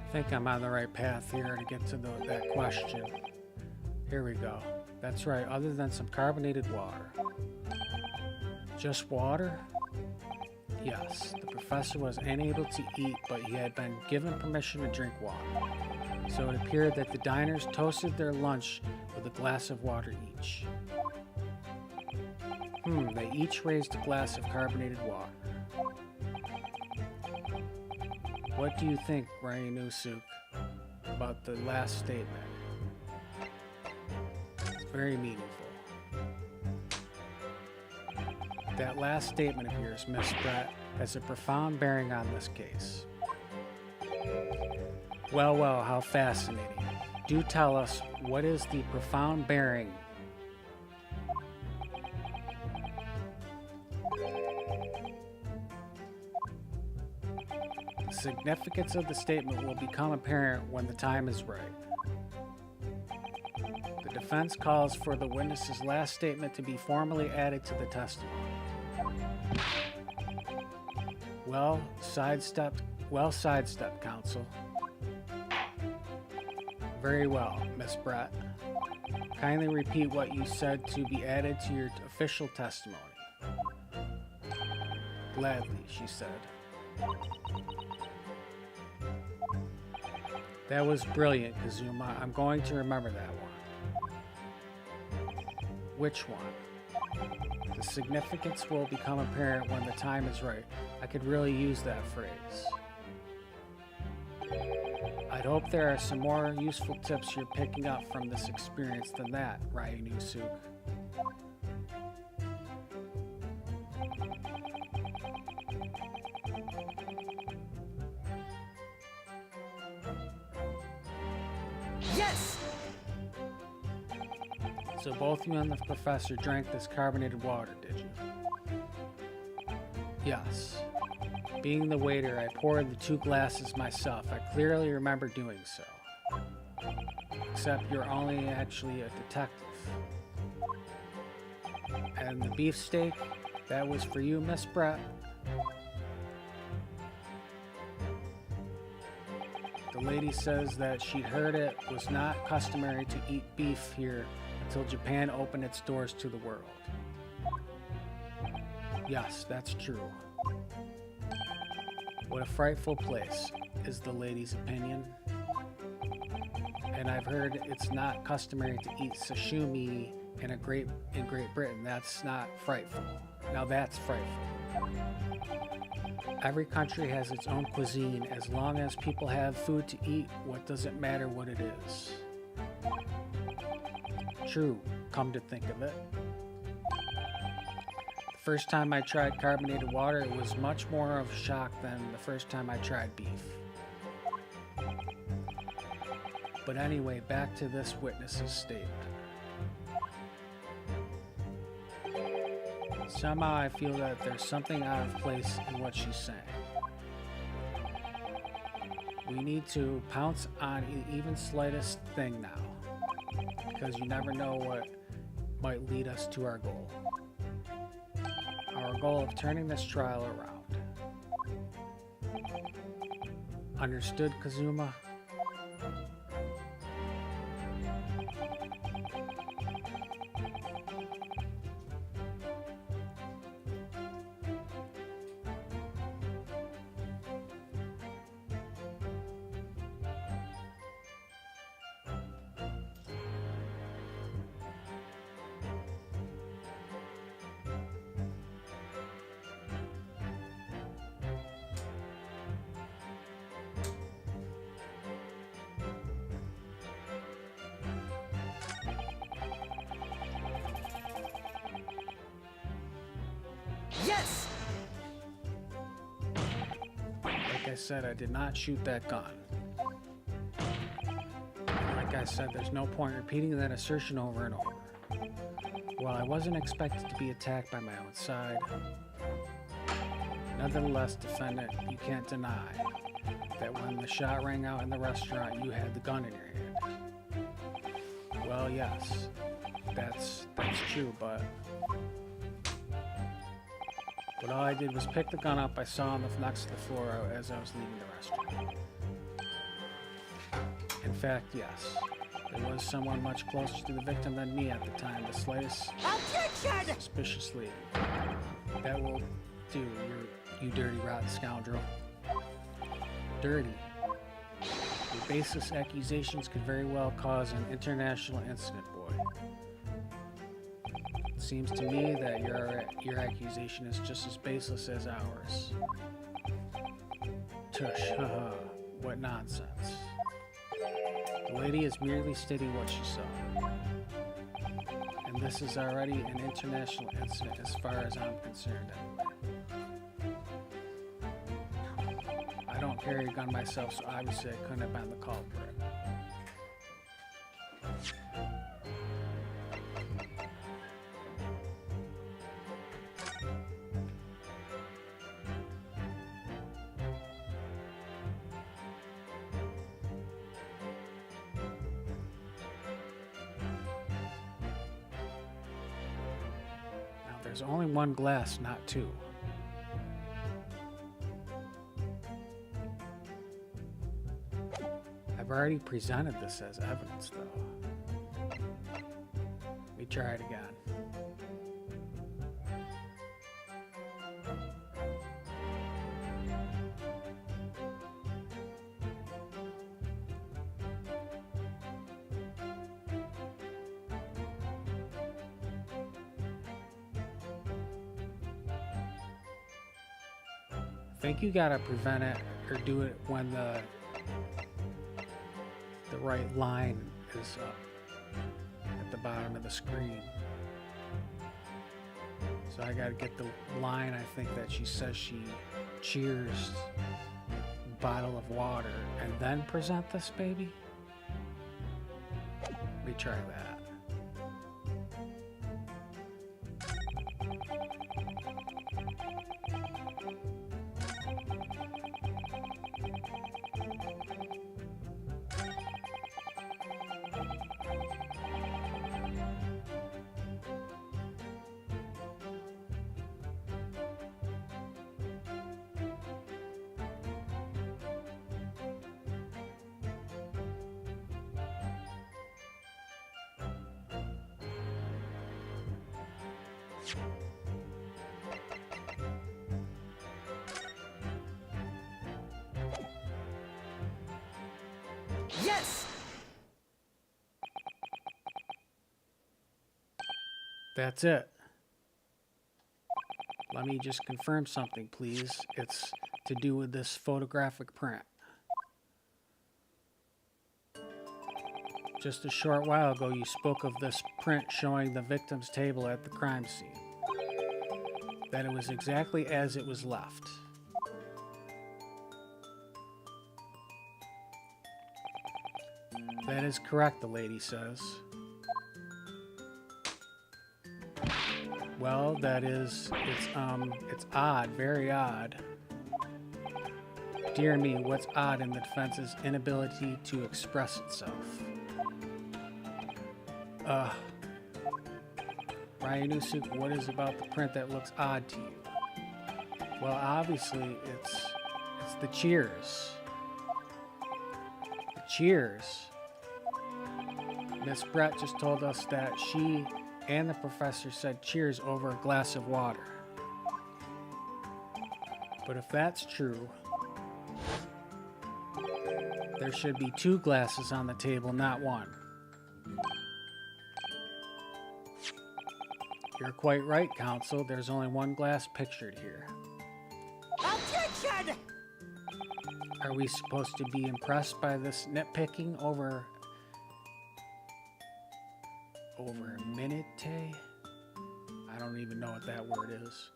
I think I'm on the right path here to get to that question. Here we go. That's right, other than some carbonated water. Just water? Yes, the professor was unable to eat, but he had been given permission to drink water. So it appeared that the diners toasted their lunch with a glass of water each. They each raised a glass of carbonated water. What do you think, Ryunosuke, about the last statement? It's very meaningful. That last statement of yours, Miss Brett, has a profound bearing on this case. Well, well, how fascinating. Do tell us, what is the profound bearing? The significance of the statement will become apparent when the time is right. The defense calls for the witness's last statement to be formally added to the testimony. Well sidestepped, counsel. Very well, Miss Brett. Kindly repeat what you said to be added to your official testimony. Gladly, she said. That was brilliant, Kazuma. I'm going to remember that one. which one? The significance will become apparent when the time is right. I could really use that phrase. I'd hope there are some more useful tips you're picking up from this experience than that, Ryunosuke. Yes! So both you and the professor drank this carbonated water, did you? Yes. Being the waiter, I poured the 2 glasses myself. I clearly remember doing so. Except you're only actually a detective. And the beefsteak, that was for you, Miss Brett. The lady says that she'd heard it was not customary to eat beef here until Japan opened its doors to the world. Yes, that's true. What a frightful place, is the lady's opinion. And I've heard it's not customary to eat sashimi in Great Britain. That's not frightful. Now that's frightful. Every country has its own cuisine. As long as people have food to eat, what does it matter what it is? True, come to think of it. The first time I tried carbonated water, it was much more of a shock than the first time I tried beef. But anyway, back to this witness's statement. Somehow I feel that there's something out of place in what she's saying. We need to pounce on the even slightest thing now, because you never know what might lead us to our goal. Our goal of turning this trial around. Understood, Kazuma? Yes! Like I said, I did not shoot that gun. Like I said, there's no point repeating that assertion over and over. While I wasn't expected to be attacked by my own side, nevertheless, defendant, you can't deny that when the shot rang out in the restaurant, you had the gun in your hand. Well, yes, that's true, but all I did was pick the gun up I saw on the next to the floor as I was leaving the restaurant. In fact, yes, there was someone much closer to the victim than me at the time. The slightest suspicious lady. That will do, you dirty rotten scoundrel. Dirty. Your baseless accusations could very well cause an international incident, boy. It seems to me that your accusation is just as baseless as ours. Tush, haha, what nonsense. The lady is merely stating what she saw. And this is already an international incident as far as I'm concerned anyway. I don't carry a gun myself, so obviously I couldn't have been the culprit. There's only one glass, not two. I've already presented this as evidence, though. Let me try it again. think you gotta prevent it or do it when the right line is up at the bottom of the screen. So I gotta get the line, I think, that she says she cheers a bottle of water and then present this baby. Let me try that. Yes! That's it. Let me just confirm something, please. It's to do with this photographic print. Just a short while ago, you spoke of this print showing the victim's table at the crime scene. That it was exactly as it was left. That is correct, the lady says. Well, that is, it's odd, very odd. Dear me, what's odd in the defense's inability to express itself? Ryunosuke, what is about the print that looks odd to you? Well, obviously, it's the cheers. The cheers. Miss Brett just told us that she and the professor said cheers over a glass of water. But if that's true, there should be 2 glasses on the table, not 1. You're quite right, Counsel. There's only 1 glass pictured here. Objection! Are we supposed to be impressed by this nitpicking over a minute? I don't even know what that word is.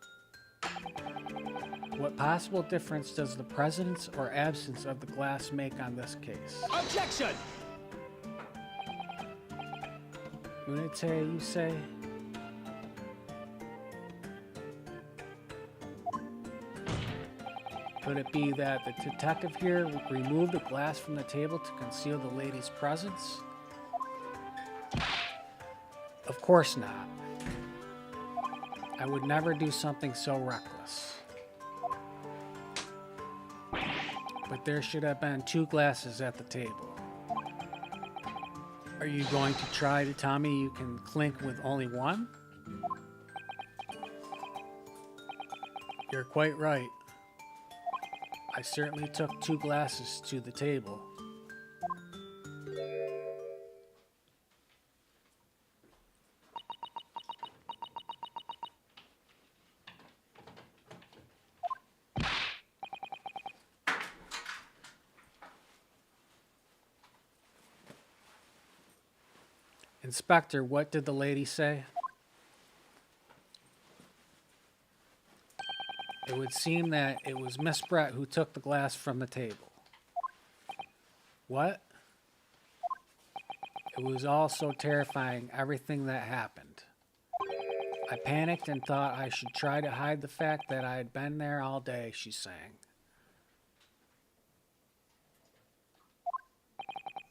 What possible difference does the presence or absence of the glass make on this case? Objection! Minute, you say? Could it be that the detective here removed the glass from the table to conceal the lady's presence? Of course not. I would never do something so reckless. But there should have been 2 glasses at the table. Are you going to try to tell me you can clink with only 1? You're quite right. I certainly took 2 glasses to the table. Inspector, what did the lady say? It would seem that it was Miss Brett who took the glass from the table. What? It was all so terrifying, everything that happened. I panicked and thought I should try to hide the fact that I had been there all day, she's saying.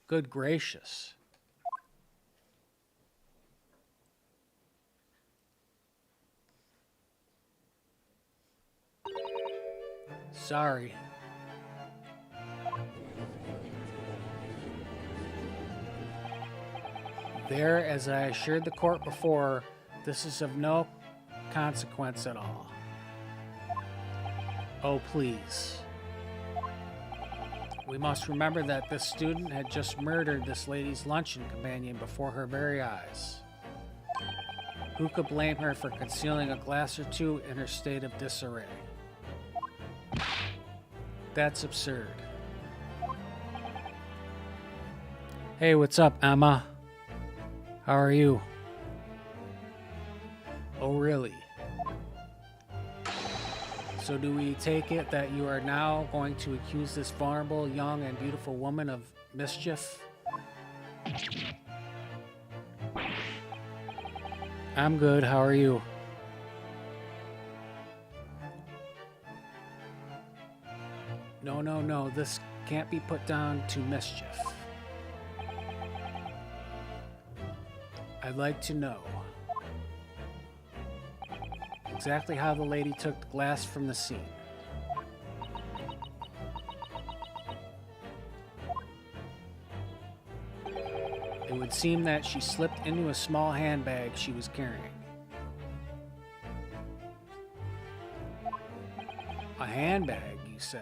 Good gracious. Sorry. There, as I assured the court before, this is of no consequence at all. Oh, please. We must remember that this student had just murdered this lady's luncheon companion before her very eyes. Who could blame her for concealing a glass or 2 in her state of disarray? That's absurd. Hey, what's up, Emma? How are you? Oh, really? So do we take it that you are now going to accuse this vulnerable, young, and beautiful woman of mischief? I'm good. How are you? No, no, no. This can't be put down to mischief. I'd like to know exactly how the lady took the glass from the scene. It would seem that she slipped into a small handbag she was carrying. A handbag, you say?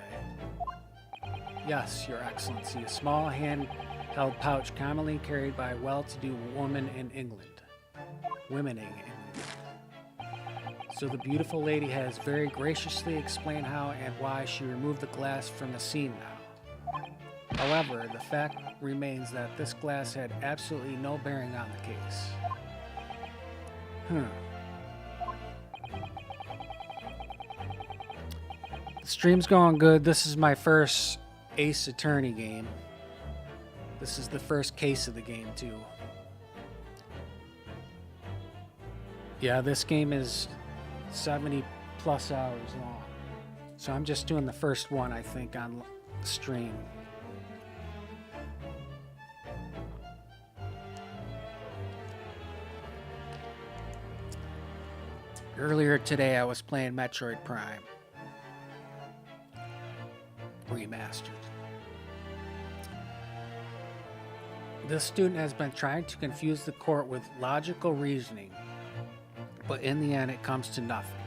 Yes, Your Excellency, a small handheld pouch commonly carried by well-to-do women in England. Women in England. So the beautiful lady has very graciously explained how and why she removed the glass from the scene now. However, the fact remains that this glass had absolutely no bearing on the case. The stream's going good. This is my first Ace Attorney game. This is the first case of the game, too. Yeah, this game is 70 plus hours long. So I'm just doing the first one, I think, on stream. Earlier today, I was playing Metroid Prime Remastered. This student has been trying to confuse the court with logical reasoning, but in the end, it comes to nothing.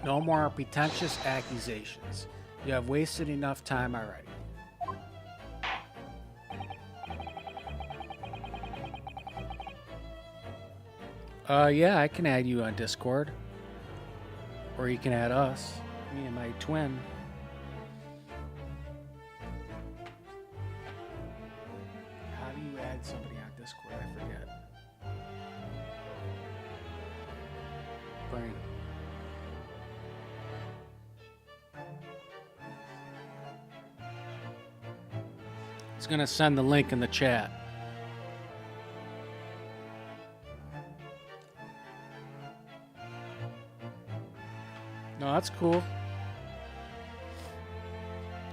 No more pretentious accusations. You have wasted enough time already. Yeah, I can add you on Discord. Or you can add us, me and my twin. How do you add somebody on Discord? I forget. Brain. It's gonna send the link in the chat. No, that's cool.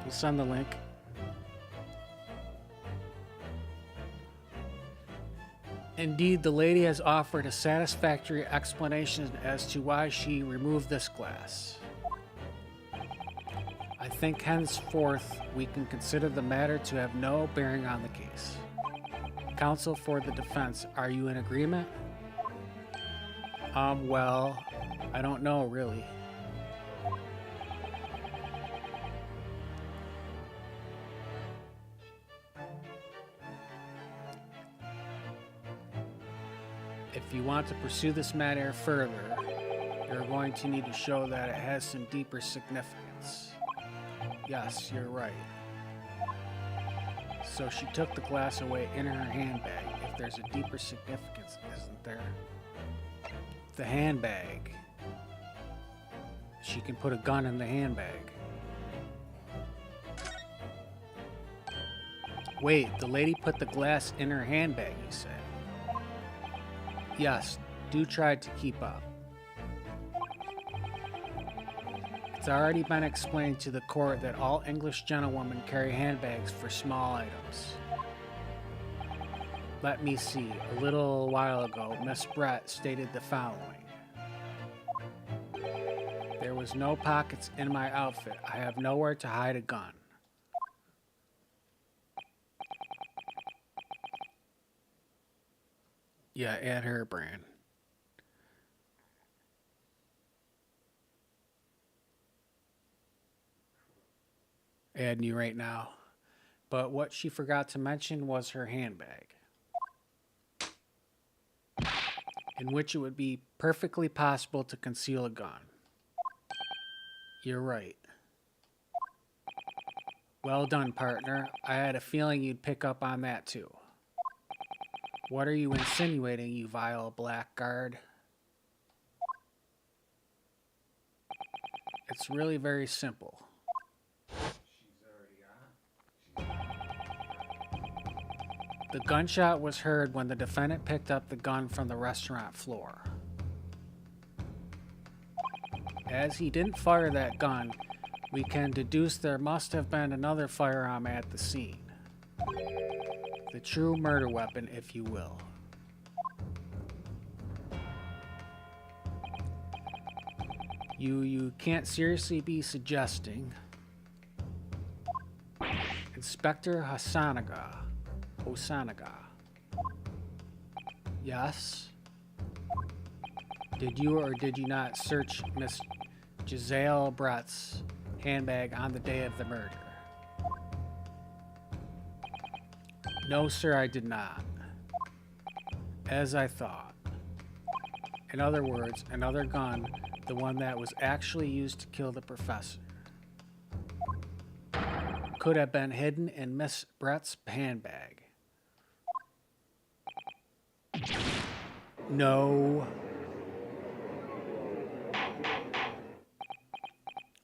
We'll send the link. Indeed, the lady has offered a satisfactory explanation as to why she removed this glass. I think henceforth we can consider the matter to have no bearing on the case. Counsel for the defense, are you in agreement? Well, I don't know really. If you want to pursue this matter further, you're going to need to show that it has some deeper significance. Yes, you're right. So she took the glass away in her handbag. If there's a deeper significance, isn't there? The handbag. She can put a gun in the handbag. Wait, the lady put the glass in her handbag, you said? Yes, do try to keep up. It's already been explained to the court that all English gentlewomen carry handbags for small items. Let me see. A little while ago, Miss Brett stated the following. There was no pockets in my outfit. I have nowhere to hide a gun. Yeah, add her brand. Adding you right now. But what she forgot to mention was her handbag, in which it would be perfectly possible to conceal a gun. You're right. Well done, partner. I had a feeling you'd pick up on that too. What are you insinuating, you vile blackguard? It's really very simple. The gunshot was heard when the defendant picked up the gun from the restaurant floor. As he didn't fire that gun, we can deduce there must have been another firearm at the scene. The true murder weapon, if you will. You can't seriously be suggesting Inspector Hosonaga. Yes? Did you or did you not search Miss Jezaille Brett's handbag on the day of the murder? No, sir, I did not. As I thought. In other words, another gun, the one that was actually used to kill the professor, could have been hidden in Miss Brett's handbag. No.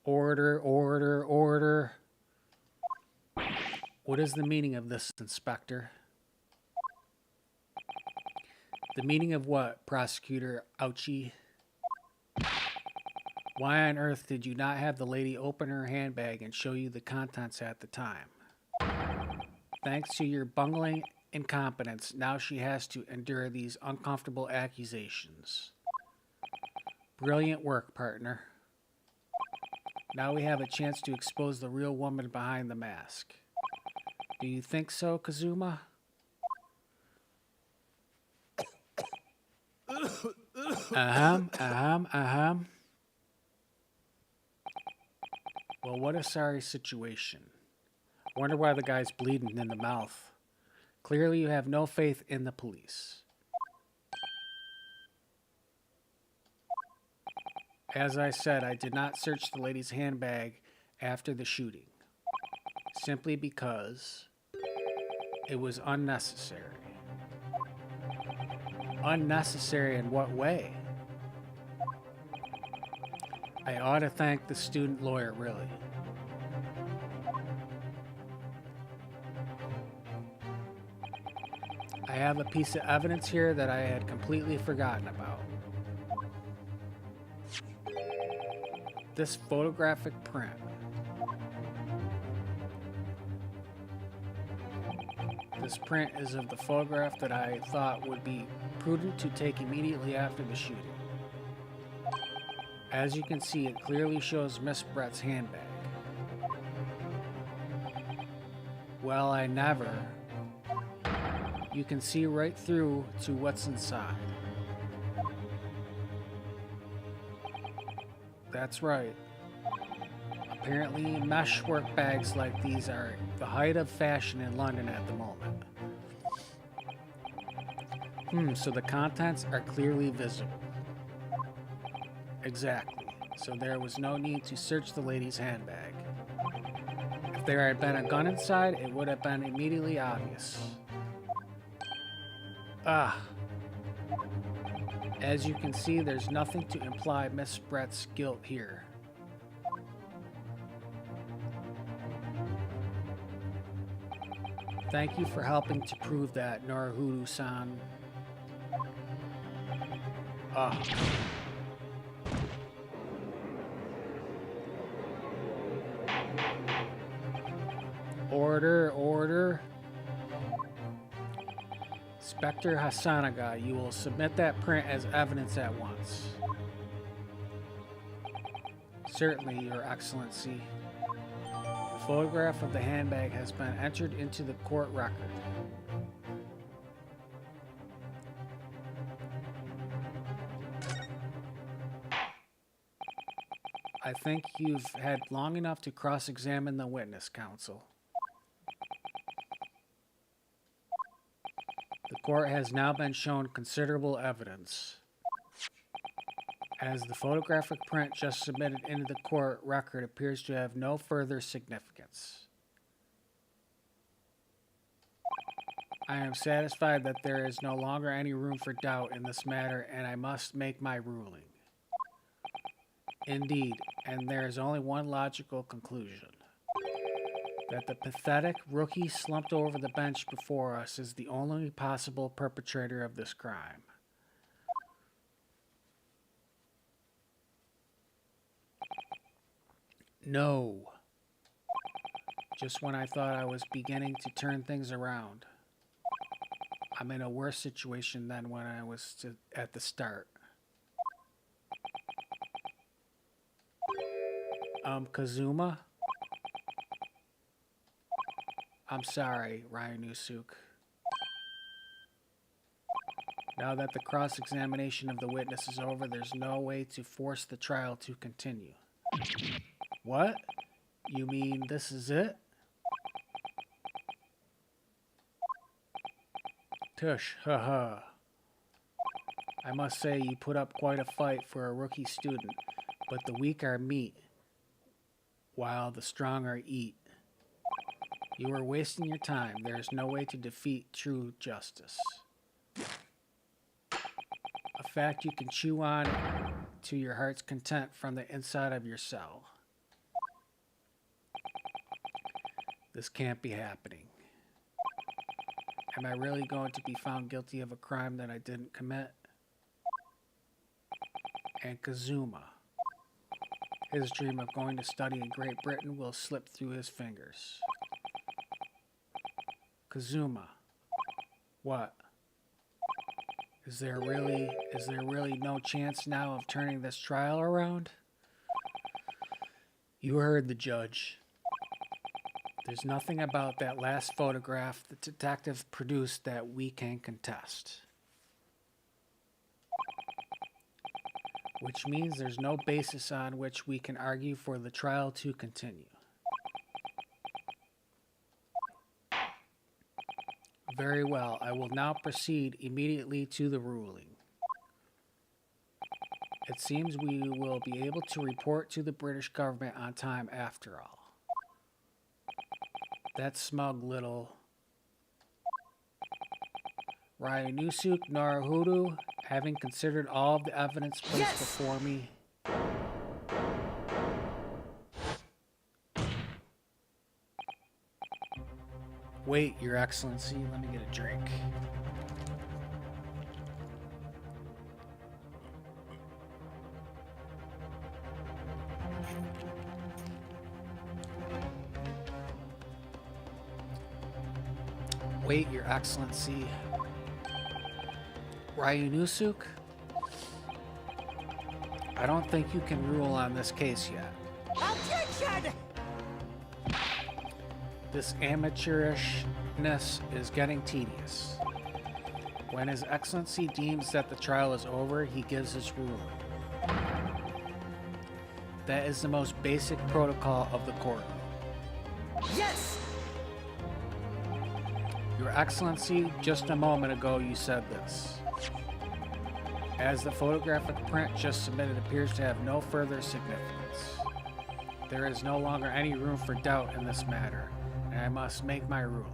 Order, order, order. What is the meaning of this, Inspector? The meaning of what, Prosecutor Auchi? Why on earth did you not have the lady open her handbag and show you the contents at the time? Thanks to your bungling incompetence, now she has to endure these uncomfortable accusations. Brilliant work, partner. Now we have a chance to expose the real woman behind the mask. Do you think so, Kazuma? Well, what a sorry situation. I wonder why the guy's bleeding in the mouth. Clearly you have no faith in the police. As I said, I did not search the lady's handbag after the shooting, simply because it was unnecessary. Unnecessary in what way? I ought to thank the student lawyer, really. I have a piece of evidence here that I had completely forgotten about. This photographic print. This print is of the photograph that I thought would be prudent to take immediately after the shooting. As you can see, it clearly shows Miss Brett's handbag. Well, I never. You can see right through to what's inside. That's right. Apparently, mesh work bags like these are the height of fashion in London at the moment. So the contents are clearly visible. Exactly. So there was no need to search the lady's handbag. If there had been a gun inside, it would have been immediately obvious. As you can see, there's nothing to imply Miss Brett's guilt here. Thank you for helping to prove that, Naruhodo-san. Order, order. Inspector Hosonaga, you will submit that print as evidence at once. Certainly, Your Excellency. The photograph of the handbag has been entered into the court record. I think you've had long enough to cross-examine the witness, counsel. The court has now been shown considerable evidence. as the photographic print just submitted into the court record appears to have no further significance. I am satisfied that there is no longer any room for doubt in this matter, and I must make my ruling. Indeed, and there is only one logical conclusion. That the pathetic rookie slumped over the bench before us is the only possible perpetrator of this crime. No. Just when I thought I was beginning to turn things around, I'm in a worse situation than when I was at the start. Kazuma? I'm sorry, Ryunosuke. Now that the cross-examination of the witness is over, there's no way to force the trial to continue. What? You mean this is it? Tush, haha. I must say you put up quite a fight for a rookie student, but the weak are meat, while the strong are eat. You are wasting your time. There is no way to defeat true justice. A fact you can chew on to your heart's content from the inside of your cell. This can't be happening. Am I really going to be found guilty of a crime that I didn't commit? And Kazuma. His dream of going to study in Great Britain will slip through his fingers. Kazuma. What? Is there really no chance now of turning this trial around? You heard the judge. There's nothing about that last photograph the detective produced that we can contest. Which means there's no basis on which we can argue for the trial to continue. Very well, I will now proceed immediately to the ruling. It seems we will be able to report to the British government on time after all. That smug little Ryunosuke Naruhodo, having considered all of the evidence placed before me, Wait, Your Excellency, let me get a drink. Wait, Your Excellency. Ryunosuke? I don't think you can rule on this case yet. Objection! This amateurishness is getting tedious. When His Excellency deems that the trial is over, he gives his ruling. That is the most basic protocol of the court. Yes! Your Excellency, just a moment ago you said this. As the photographic print just submitted appears to have no further significance, there is no longer any room for doubt in this matter, and I must make my ruling.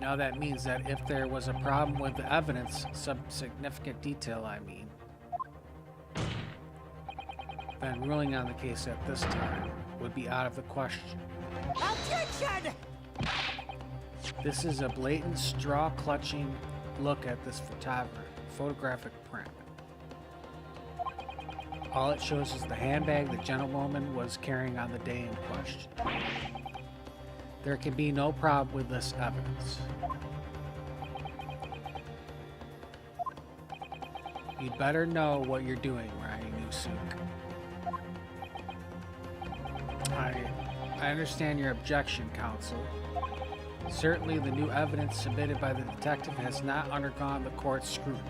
Now that means that if there was a problem with the evidence, some significant detail I mean, then ruling on the case at this time would be out of the question. Objection! This is a blatant straw-clutching look at this photographic print. All it shows is the handbag the gentlewoman was carrying on the day in question. There can be no problem with this evidence. You'd better know what you're doing, Ryunosuke. I understand your objection, counsel. Certainly, the new evidence submitted by the detective has not undergone the court's scrutiny.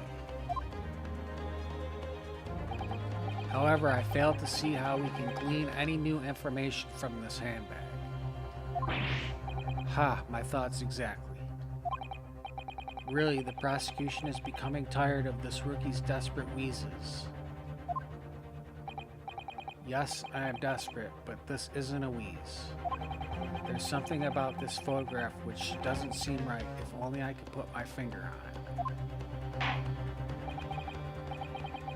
However, I fail to see how we can glean any new information from this handbag. Ha, my thoughts exactly. Really, the prosecution is becoming tired of this rookie's desperate wheezes. Yes, I am desperate, but this isn't a wheeze. There's something about this photograph which doesn't seem right, if only I could put my finger on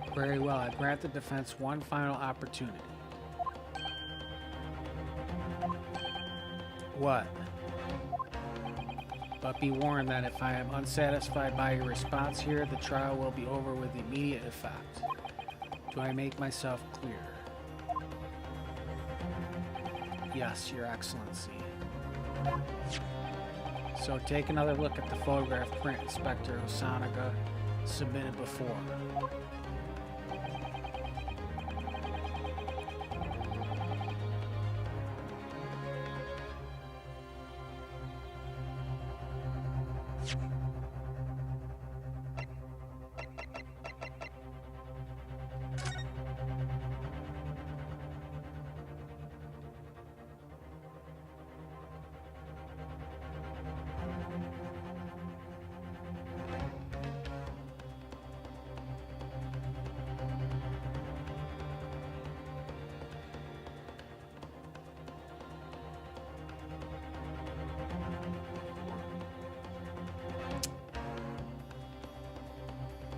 it. Very well, I grant the defense one final opportunity. What? But be warned that if I am unsatisfied by your response here, the trial will be over with immediate effect. Do I make myself clear? Yes, Your Excellency. So take another look at the photograph print Inspector Osanaga submitted before.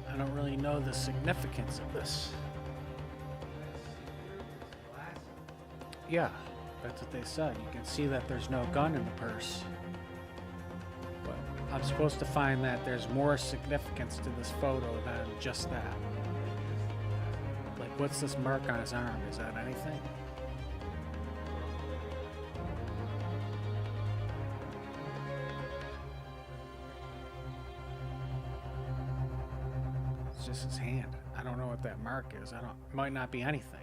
I don't really know the significance of this. Yeah, that's what they said. You can see that there's no gun in the purse. But I'm supposed to find that there's more significance to this photo than just that. Like, what's this mark on his arm? Is that anything? It's just his hand. I don't know what that mark is. It might not be anything.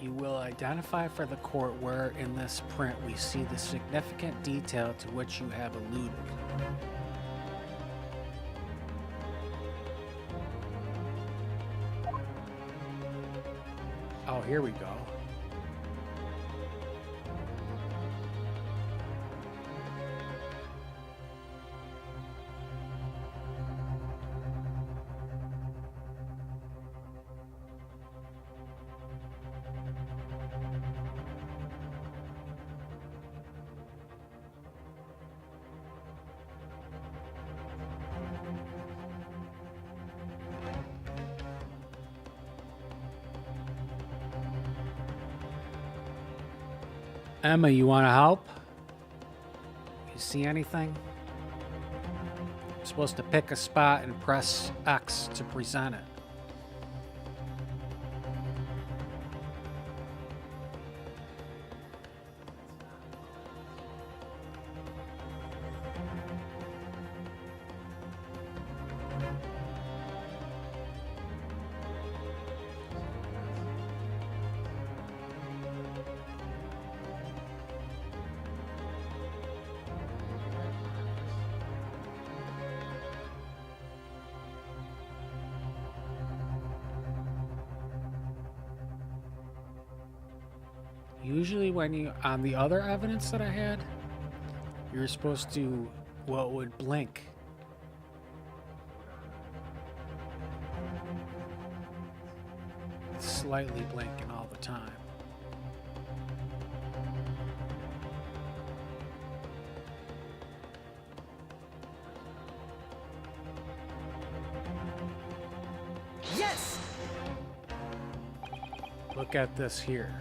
You will identify for the court where in this print we see the significant detail to which you have alluded. Oh, here we go. Emma, you want to help? You see anything? I'm supposed to pick a spot and press X to present it. Usually when you, on the other evidence that I had, you're supposed to, well, it would blink. It's slightly blinking all the time. Yes! Look at this here.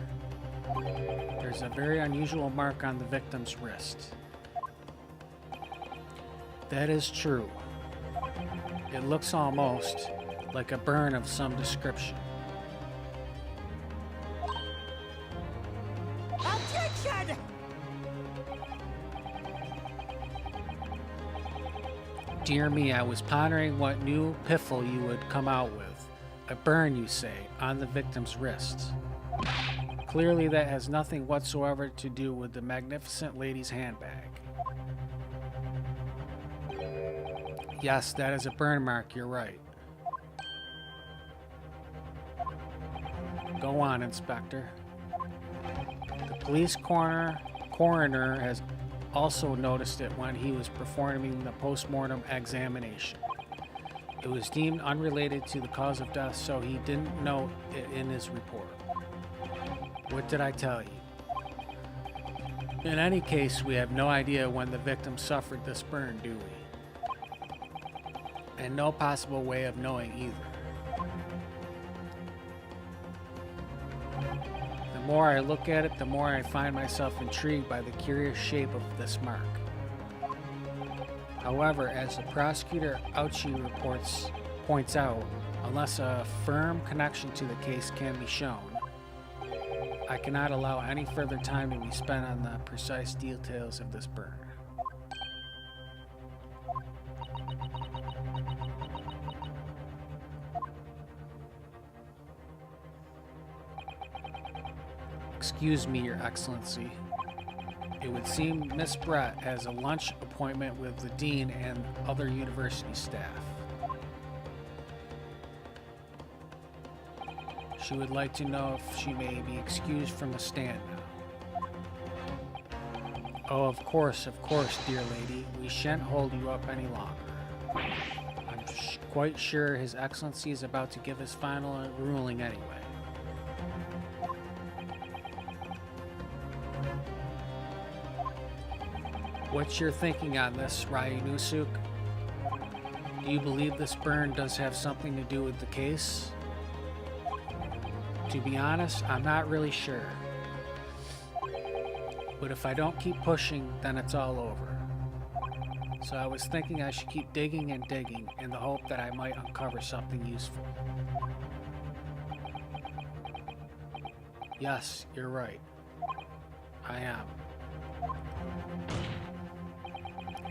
There's a very unusual mark on the victim's wrist. That is true. It looks almost like a burn of some description. Objection! Dear me, I was pondering what new piffle you would come out with. A burn, you say, on the victim's wrist. Clearly that has nothing whatsoever to do with the magnificent lady's handbag. Yes, that is a burn mark, you're right. Go on, Inspector. The police coroner has also noticed it when he was performing the post-mortem examination. It was deemed unrelated to the cause of death, so he didn't note it in his report. What did I tell you? In any case, we have no idea when the victim suffered this burn, do we? And no possible way of knowing either. The more I look at it, the more I find myself intrigued by the curious shape of this mark. However, as the prosecutor Auchi points out, unless a firm connection to the case can be shown, I cannot allow any further time to be spent on the precise details of this burn. Excuse me, Your Excellency. It would seem Miss Brett has a lunch appointment with the dean and other university staff. She would like to know if she may be excused from the stand now. Oh, of course, dear lady. We shan't hold you up any longer. I'm quite sure His Excellency is about to give his final ruling anyway. What's your thinking on this, Ryunosuke? Do you believe this burn does have something to do with the case? To be honest, I'm not really sure. But if I don't keep pushing, then it's all over. So I was thinking I should keep digging and digging in the hope that I might uncover something useful. Yes, you're right. I am.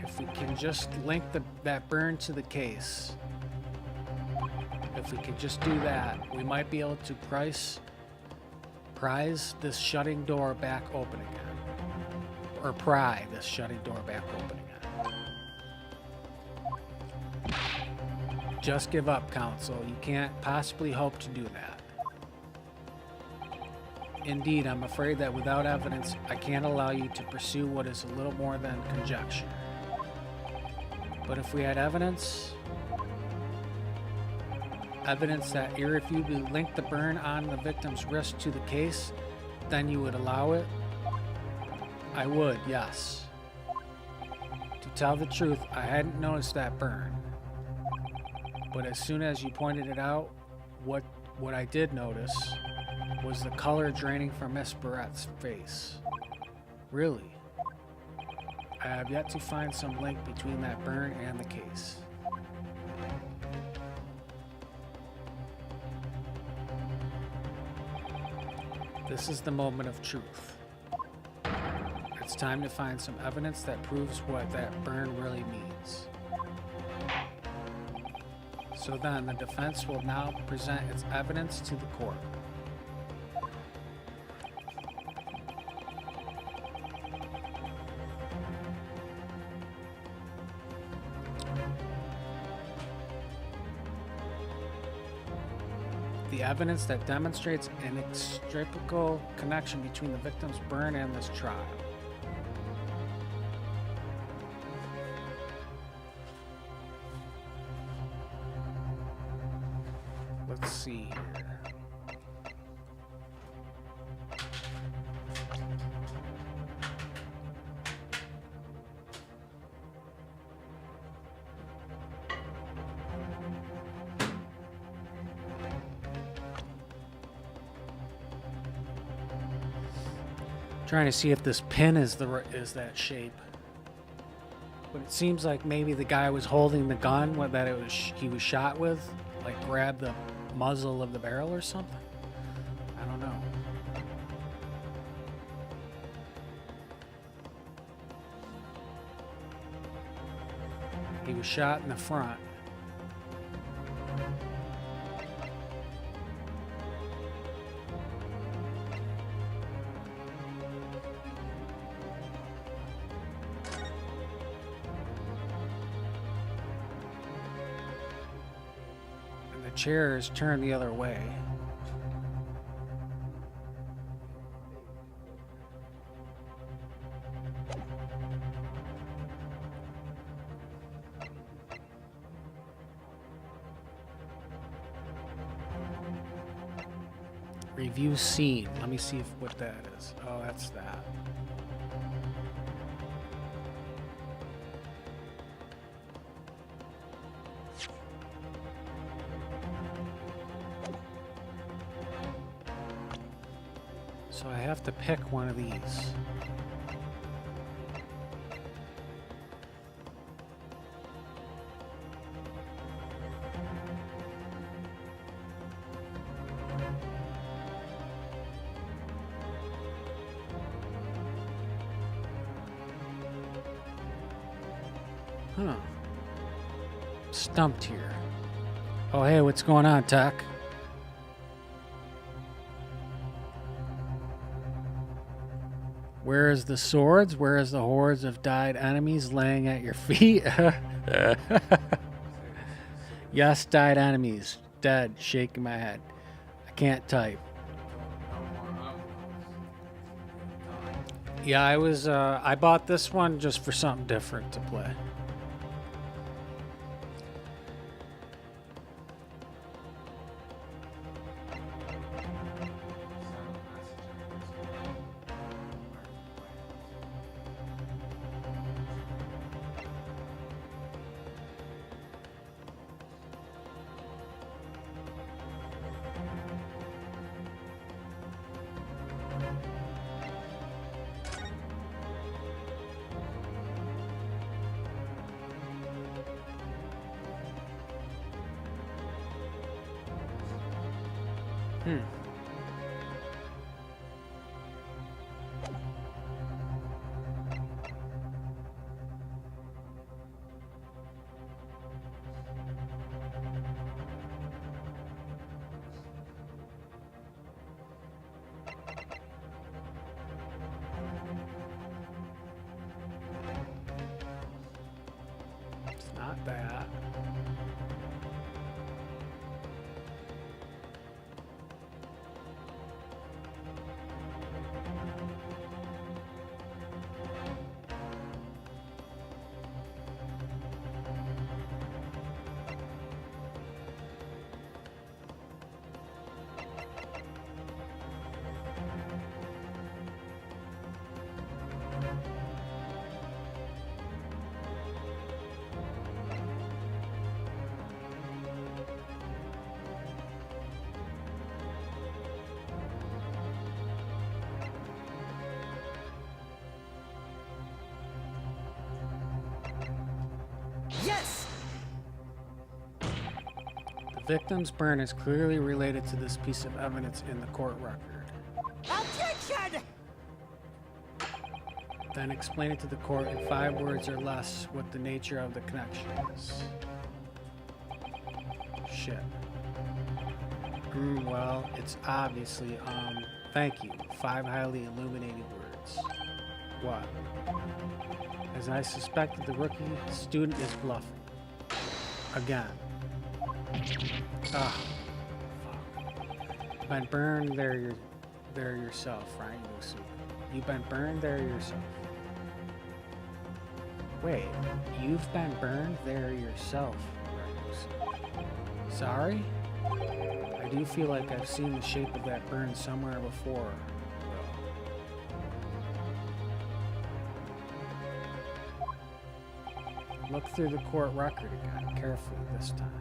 If we can just link that burn to the case, if we could just do that, we might be able to prize this shutting door back open again. Or pry this shutting door back open again. Just give up, Counsel. You can't possibly hope to do that. Indeed, I'm afraid that without evidence, I can't allow you to pursue what is a little more than conjecture. But if we had evidence that irrefutably linked the burn on the victim's wrist to the case, then you would allow it? I would, yes. To tell the truth, I hadn't noticed that burn. But as soon as you pointed it out, what I did notice was the color draining from Miss Brett's face. Really? I have yet to find some link between that burn and the case. This is the moment of truth. It's time to find some evidence that proves what that burn really means. So then, the defense will now present its evidence to the court. The evidence that demonstrates an inextricable connection between the victim's burn and this trial. Let's see here. Trying to see if this pin is that shape, but it seems like maybe the guy was holding the gun that he was shot with, like grabbed the muzzle of the barrel or something. I don't know. He was shot in the front. And the chair is turned the other way. Review scene. Let me see what that is. Oh, that's that. So I have to pick one of these. Huh. Stumped here. Oh, hey, what's going on, Tuck? Where is the swords? Where is the hordes of died enemies laying at your feet? Yes, died enemies. Dead. Shaking my head. I can't type. Yeah, I bought this one just for something different to play. It's not that. Yes! The victim's burn is clearly related to this piece of evidence in the court record. Objection! Then explain it to the court in 5 words or less what the nature of the connection is. Shit. Well, it's obviously, thank you. 5 highly illuminated words. What? As I suspected, the rookie student is bluffing. Again. Ah. Fuck. Been burned there yourself, Ryunosuke. You've been burned there yourself. Wait, you've been burned there yourself, Ryunosuke. Sorry? I do feel like I've seen the shape of that burn somewhere before. Look through the court record again, carefully this time.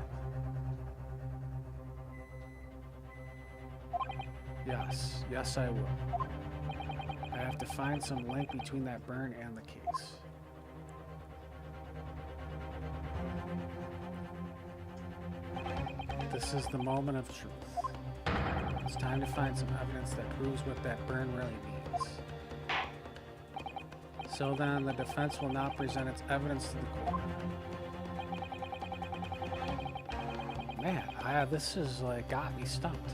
Yes I will. I have to find some link between that burn and the case. This is the moment of truth. It's time to find some evidence that proves what that burn really means. So then, the defense will now present its evidence to the court. Man, this is like got me stumped.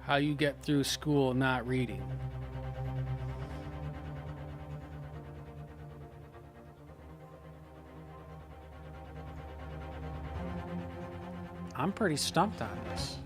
How you get through school not reading. I'm pretty stumped on this.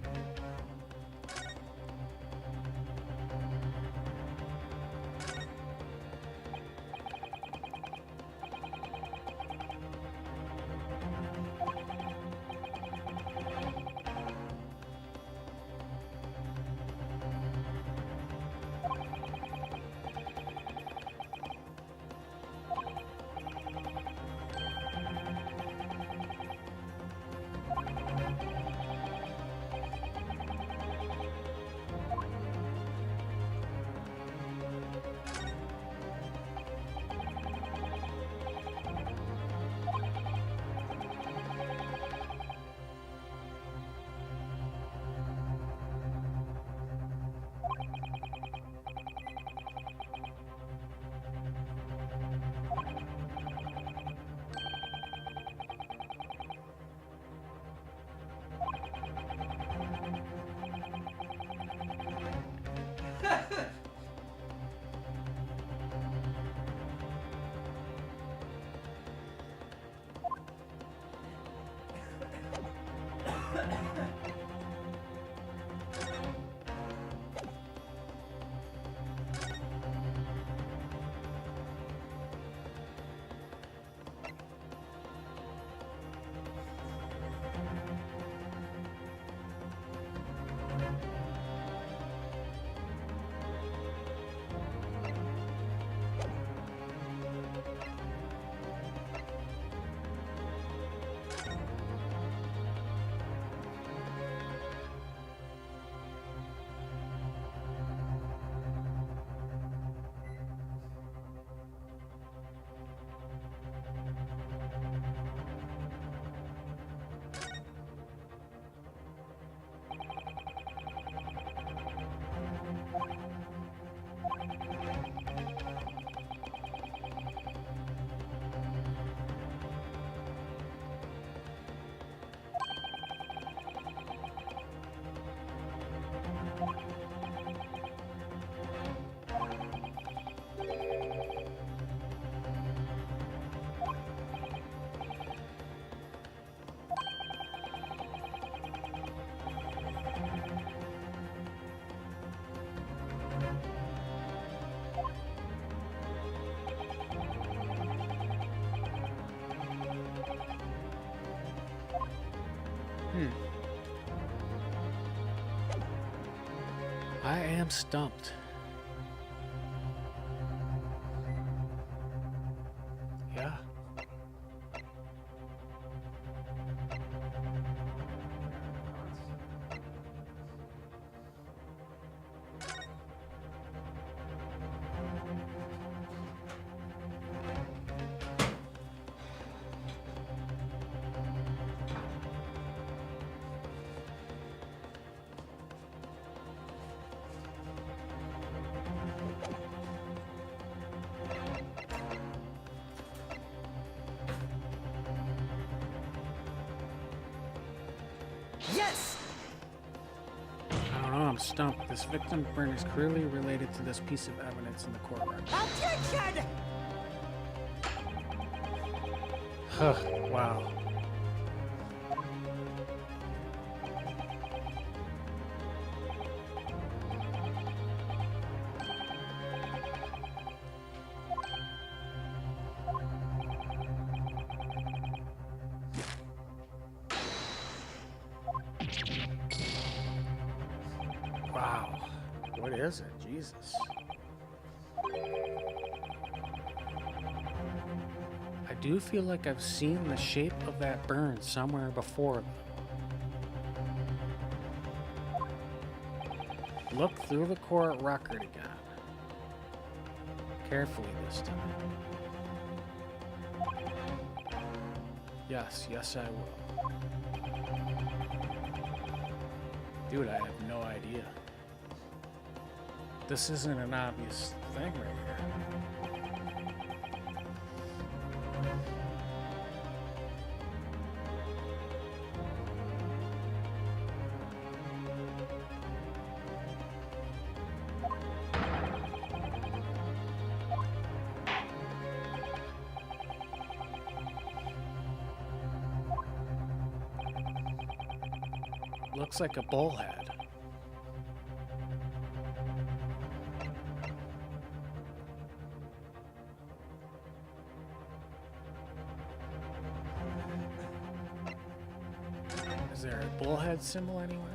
I am stumped. Yeah. Yes! I don't know, I'm stumped. This victim burn is clearly related to this piece of evidence in the court record. Objection! Huh, wow. Wow. What is it? Jesus. I do feel like I've seen the shape of that burn somewhere before. Look through the court record again. Carefully this time. Yes, I will. Dude, I have no idea. This isn't an obvious thing right here. Looks like a bullhead. Is there a bullhead symbol anywhere?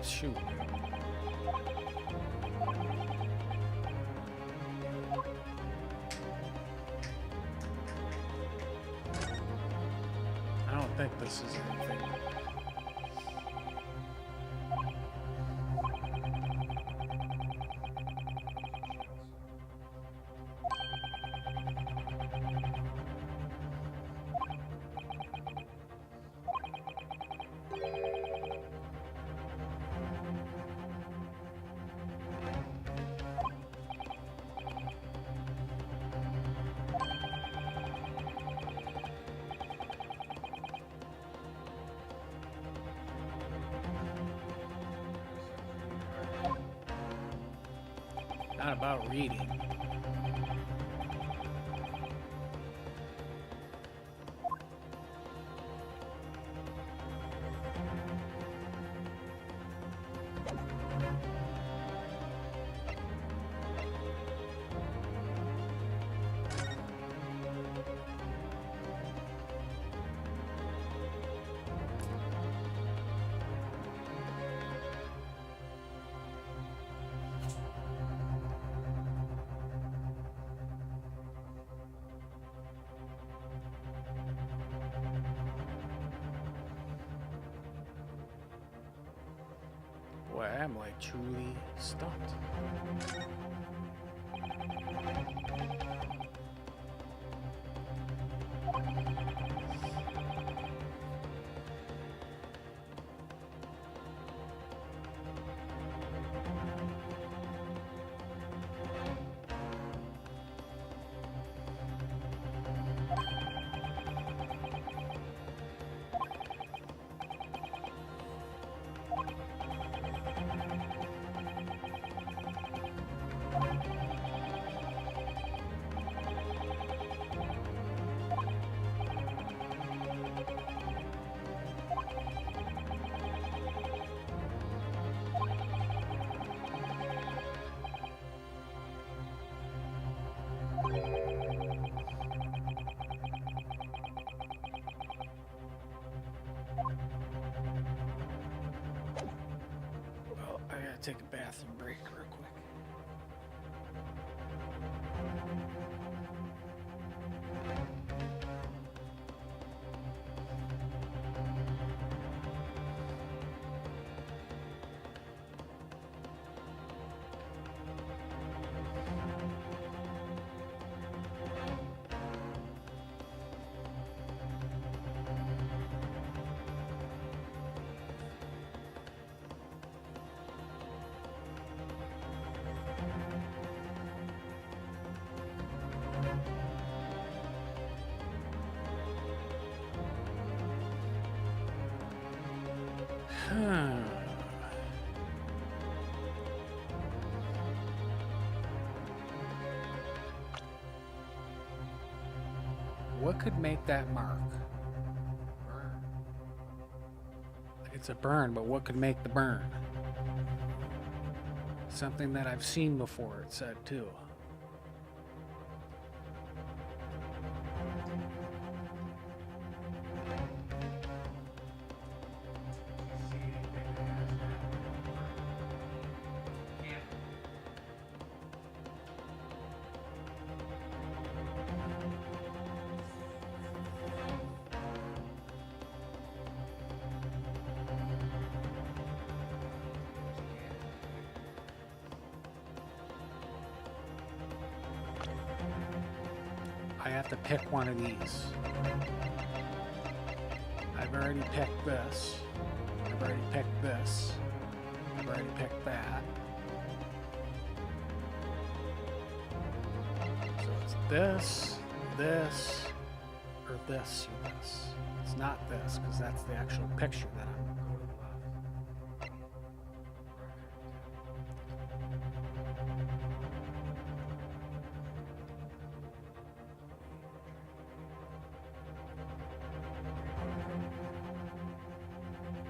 Shoot. I don't think this is anything. Not about reading. Boy, I'm like truly stumped. Take a bathroom break real quick. What could make that mark? It's a burn, but what could make the burn? Something that I've seen before, it said too. I have to pick one of these. I've already picked this. I've already picked this. I've already picked that. So it's this, this, or this, you guess. It's not this, because that's the actual picture that I'm...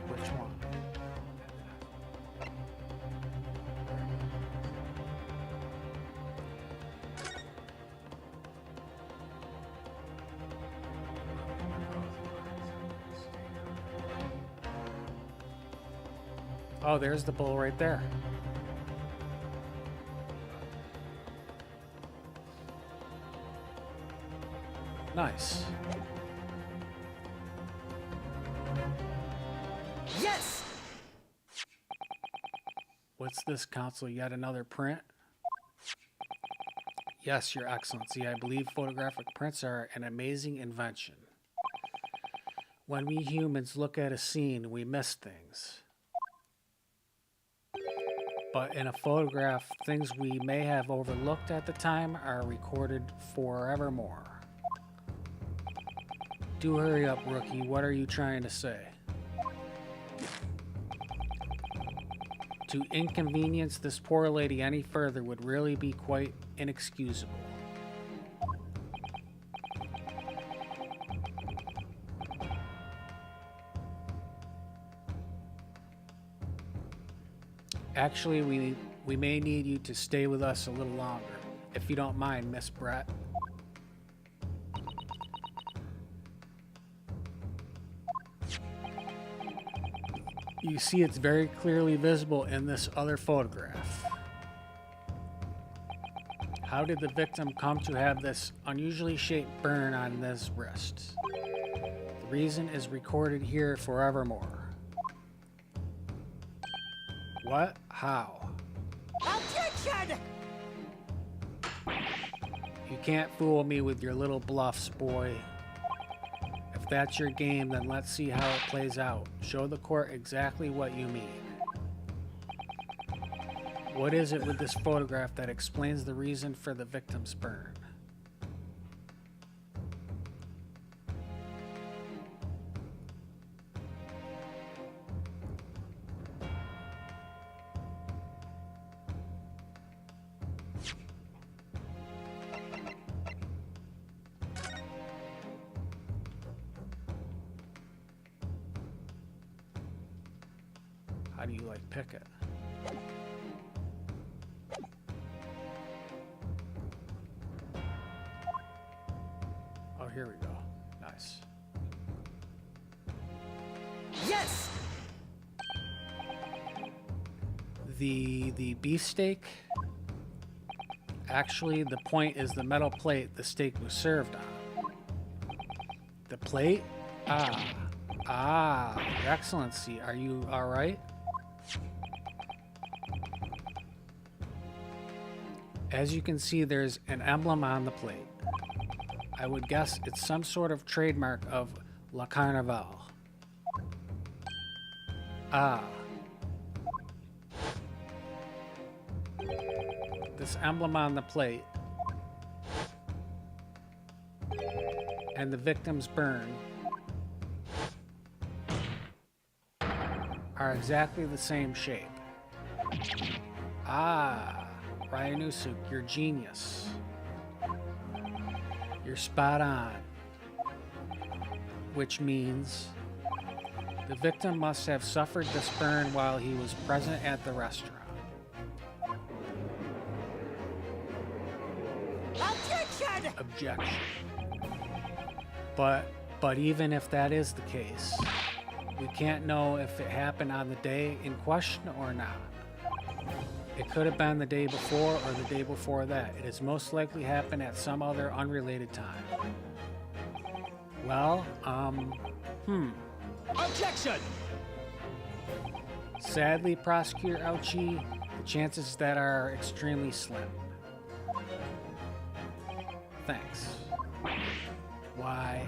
Which one? Oh, there's the bull right there. Nice. Yes! What's this, Counsel? Yet another print? Yes, Your Excellency. I believe photographic prints are an amazing invention. When we humans look at a scene, we miss things. But in a photograph, things we may have overlooked at the time are recorded forevermore. Do hurry up, rookie. What are you trying to say? To inconvenience this poor lady any further would really be quite inexcusable. Actually, we may need you to stay with us a little longer, if you don't mind, Miss Brett. You see, it's very clearly visible in this other photograph. How did the victim come to have this unusually shaped burn on his wrist? The reason is recorded here forevermore. What? How? Objection! You can't fool me with your little bluffs, boy. If that's your game, then let's see how it plays out. Show the court exactly what you mean. What is it with this photograph that explains the reason for the victim's burn? How do you like pick it? Oh, here we go. Nice. Yes! The beefsteak, actually the point is the metal plate the steak was served on. The plate? Your Excellency, are you all right? As you can see, there's an emblem on the plate. I would guess it's some sort of trademark of La Carnival. This emblem on the plate and the victim's burn are exactly the same shape. Ryunosuke, you're genius. You're spot on. Which means The victim must have suffered this burn while he was present at the restaurant. Objection! Objection. But even if that is the case, we can't know if it happened on the day in question or not. It could have been the day before or the day before that. It has most likely happened at some other unrelated time. Well, Objection! Sadly, Prosecutor Auchi, the chances of that are extremely slim. Thanks. Why?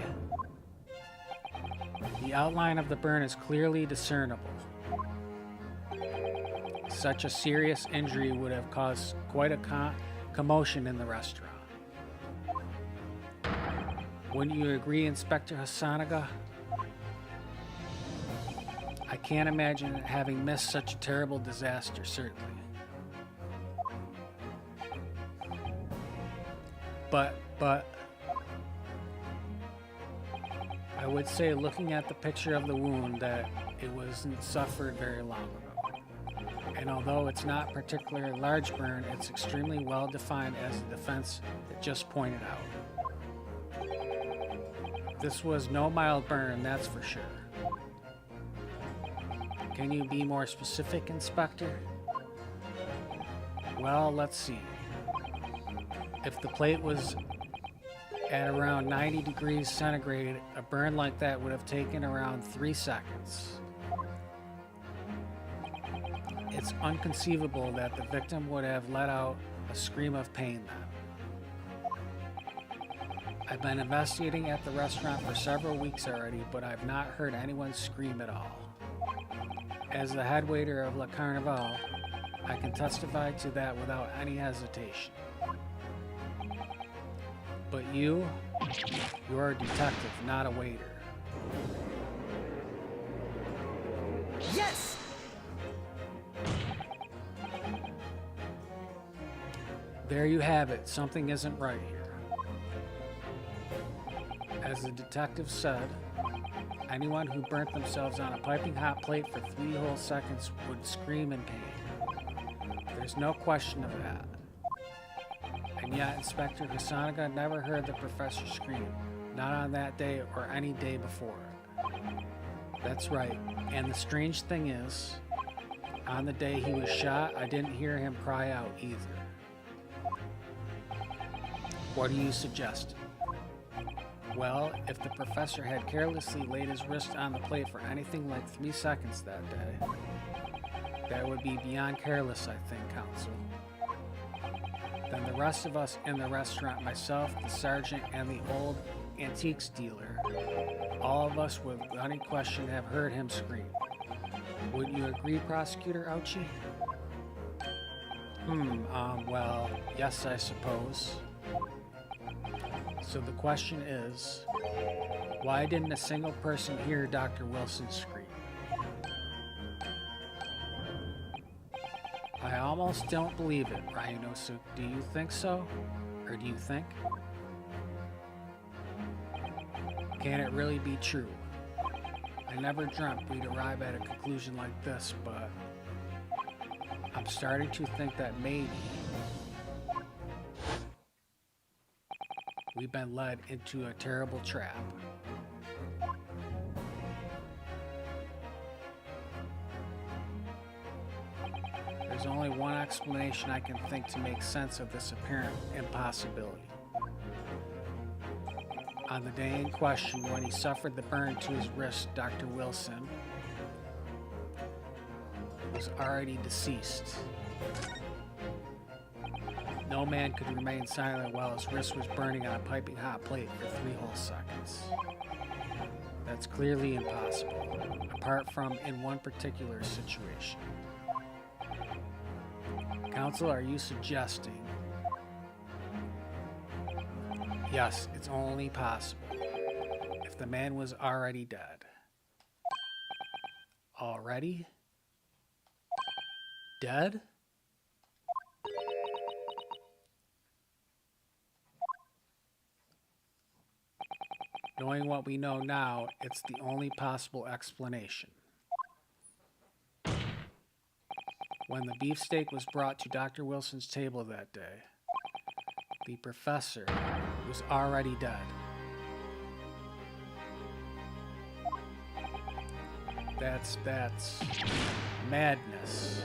The outline of the burn is clearly discernible. Such a serious injury would have caused quite a commotion in the restaurant. Wouldn't you agree, Inspector Hasanaga? I can't imagine having missed such a terrible disaster, certainly. But I would say, looking at the picture of the wound, that it wasn't suffered very long ago. And although it's not a particularly large burn, it's extremely well defined, as the defense had just pointed out. This was no mild burn, that's for sure. Can you be more specific, Inspector? Well, let's see. If the plate was at around 90 degrees centigrade, a burn like that would have taken around 3 seconds. It's inconceivable that the victim would have let out a scream of pain then. I've been investigating at the restaurant for several weeks already, but I've not heard anyone scream at all. As the head waiter of La Carnival, I can testify to that without any hesitation. But you're a detective, not a waiter. Yes! There you have it. Something isn't right here. As the detective said, anyone who burnt themselves on a piping hot plate for 3 whole seconds would scream in pain. There's no question of that. And yet, Inspector Hasanaga never heard the professor scream, not on that day or any day before. That's right, and the strange thing is, on the day he was shot, I didn't hear him cry out either. What do you suggest? Well, if the professor had carelessly laid his wrist on the plate for anything like 3 seconds that day, that would be beyond careless, I think, counsel. Then the rest of us in the restaurant, myself, the sergeant, and the old antiques dealer, all of us would without any question have heard him scream. Wouldn't you agree, Prosecutor Auchi? Well, yes, I suppose. So the question is, why didn't a single person hear Dr. Wilson scream? I almost don't believe it, Ryunosuke. Do you think so? Or do you think? Can it really be true? I never dreamt we'd arrive at a conclusion like this, but I'm starting to think that maybe we've been led into a terrible trap. There's only one explanation I can think to make sense of this apparent impossibility. On the day in question, when he suffered the burn to his wrist, Dr. Wilson was already deceased. No man could remain silent while his wrist was burning on a piping hot plate for 3 whole seconds. That's clearly impossible, apart from in one particular situation. Counsel, are you suggesting? Yes, it's only possible if the man was already dead. Already? Dead? Knowing what we know now, it's the only possible explanation. When the beefsteak was brought to Dr. Wilson's table that day, the professor was already dead. That's madness.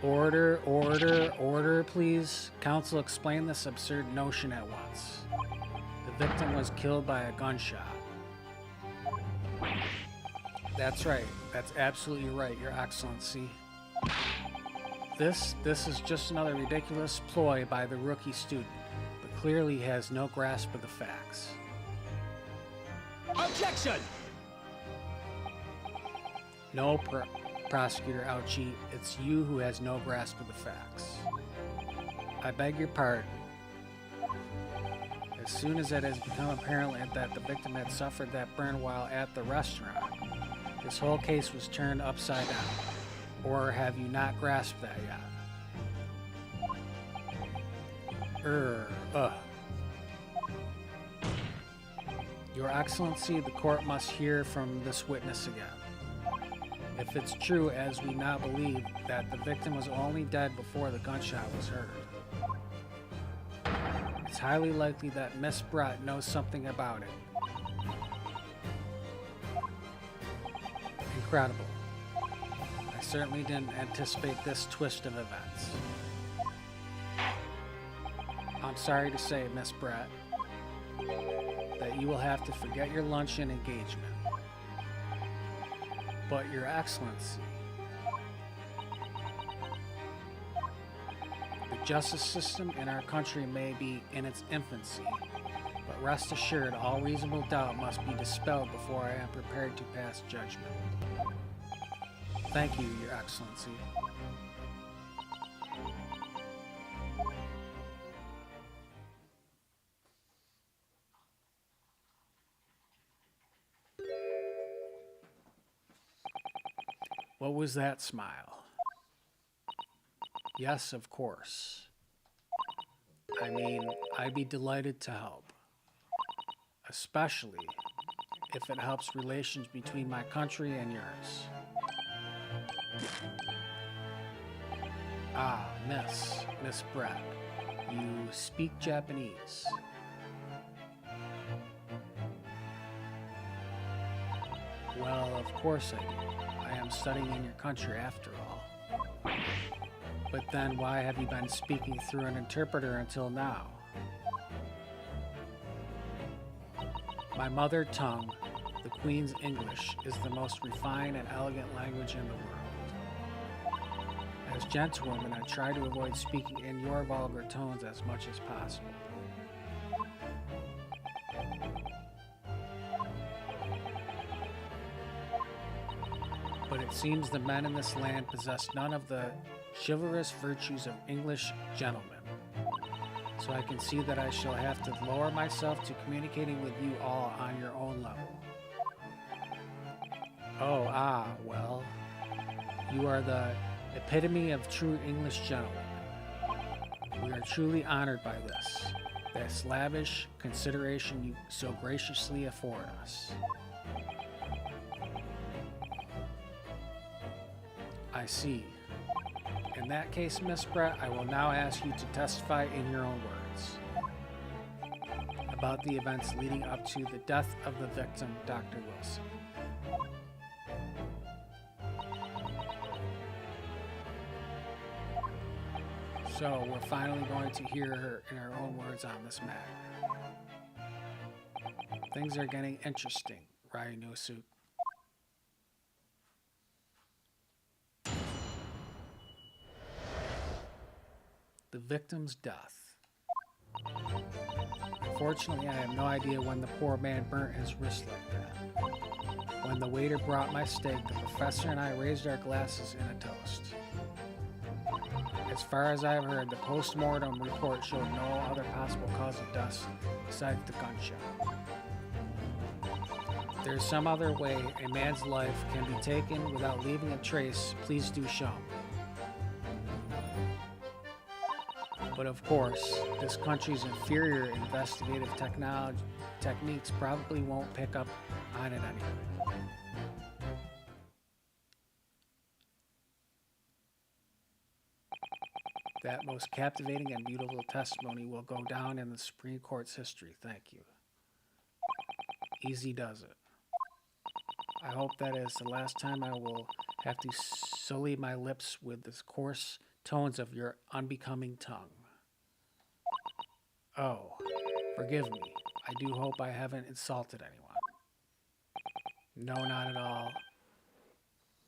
Order, please. Counsel, explain this absurd notion at once. The victim was killed by a gunshot. That's right. That's absolutely right, Your Excellency. This is just another ridiculous ploy by the rookie student, but clearly has no grasp of the facts. Objection! No, Prosecutor Auchi, it's you who has no grasp of the facts. I beg your pardon. As soon as it has become apparent that the victim had suffered that burn while at the restaurant, this whole case was turned upside down. Or have you not grasped that yet? Your Excellency, the court must hear from this witness again. If it's true, as we now believe, that the victim was only dead before the gunshot was heard, it's highly likely that Miss Brett knows something about it. Incredible. I certainly didn't anticipate this twist of events. I'm sorry to say, Miss Brett, that you will have to forget your luncheon engagement. But Your Excellency, the justice system in our country may be in its infancy, but rest assured all reasonable doubt must be dispelled before I am prepared to pass judgment. Thank you, Your Excellency. What was that smile? Yes, of course. I mean, I'd be delighted to help. Especially if it helps relations between my country and yours. Ah, Miss Brett, you speak Japanese. Well, of course I do. I am studying in your country after all. But then why have you been speaking through an interpreter until now? My mother tongue, the Queen's English, is the most refined and elegant language in the world. As gentlewoman, I try to avoid speaking in your vulgar tones as much as possible. But it seems the men in this land possess none of the chivalrous virtues of English gentlemen. So I can see that I shall have to lower myself to communicating with you all on your own level. Oh, well, you are the epitome of true English gentlemen. We are truly honored by this lavish consideration you so graciously afford us. I see. In that case, Miss Brett, I will now ask you to testify in your own words about the events leading up to the death of the victim, Dr. Wilson. So, we're finally going to hear her in her own words on this matter. Things are getting interesting, Ryunosuke. The victim's death. Unfortunately, I have no idea when the poor man burnt his wrist like that. When the waiter brought my steak, the professor and I raised our glasses in a toast. As far as I've heard, the post-mortem report showed no other possible cause of death besides the gunshot. If there's some other way a man's life can be taken without leaving a trace, please do show me. But of course, this country's inferior investigative techniques probably won't pick up on it anyway. That most captivating and beautiful testimony will go down in the Supreme Court's history. Thank you. Easy does it. I hope that is the last time I will have to sully my lips with the coarse tones of your unbecoming tongue. Oh, forgive me. I do hope I haven't insulted anyone. No, not at all.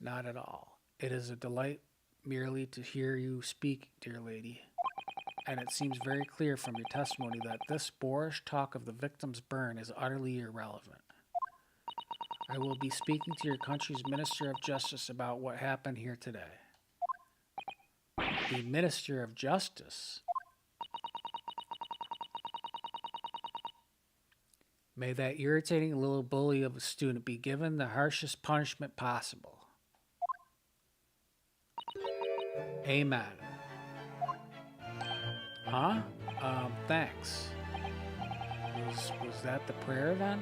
Not at all. It is a delight merely to hear you speak, dear lady. And it seems very clear from your testimony that this boorish talk of the victim's burn is utterly irrelevant. I will be speaking to your country's Minister of Justice about what happened here today. The Minister of Justice? May that irritating little bully of a student be given the harshest punishment possible. Amen. Huh? Thanks. Was that the prayer then?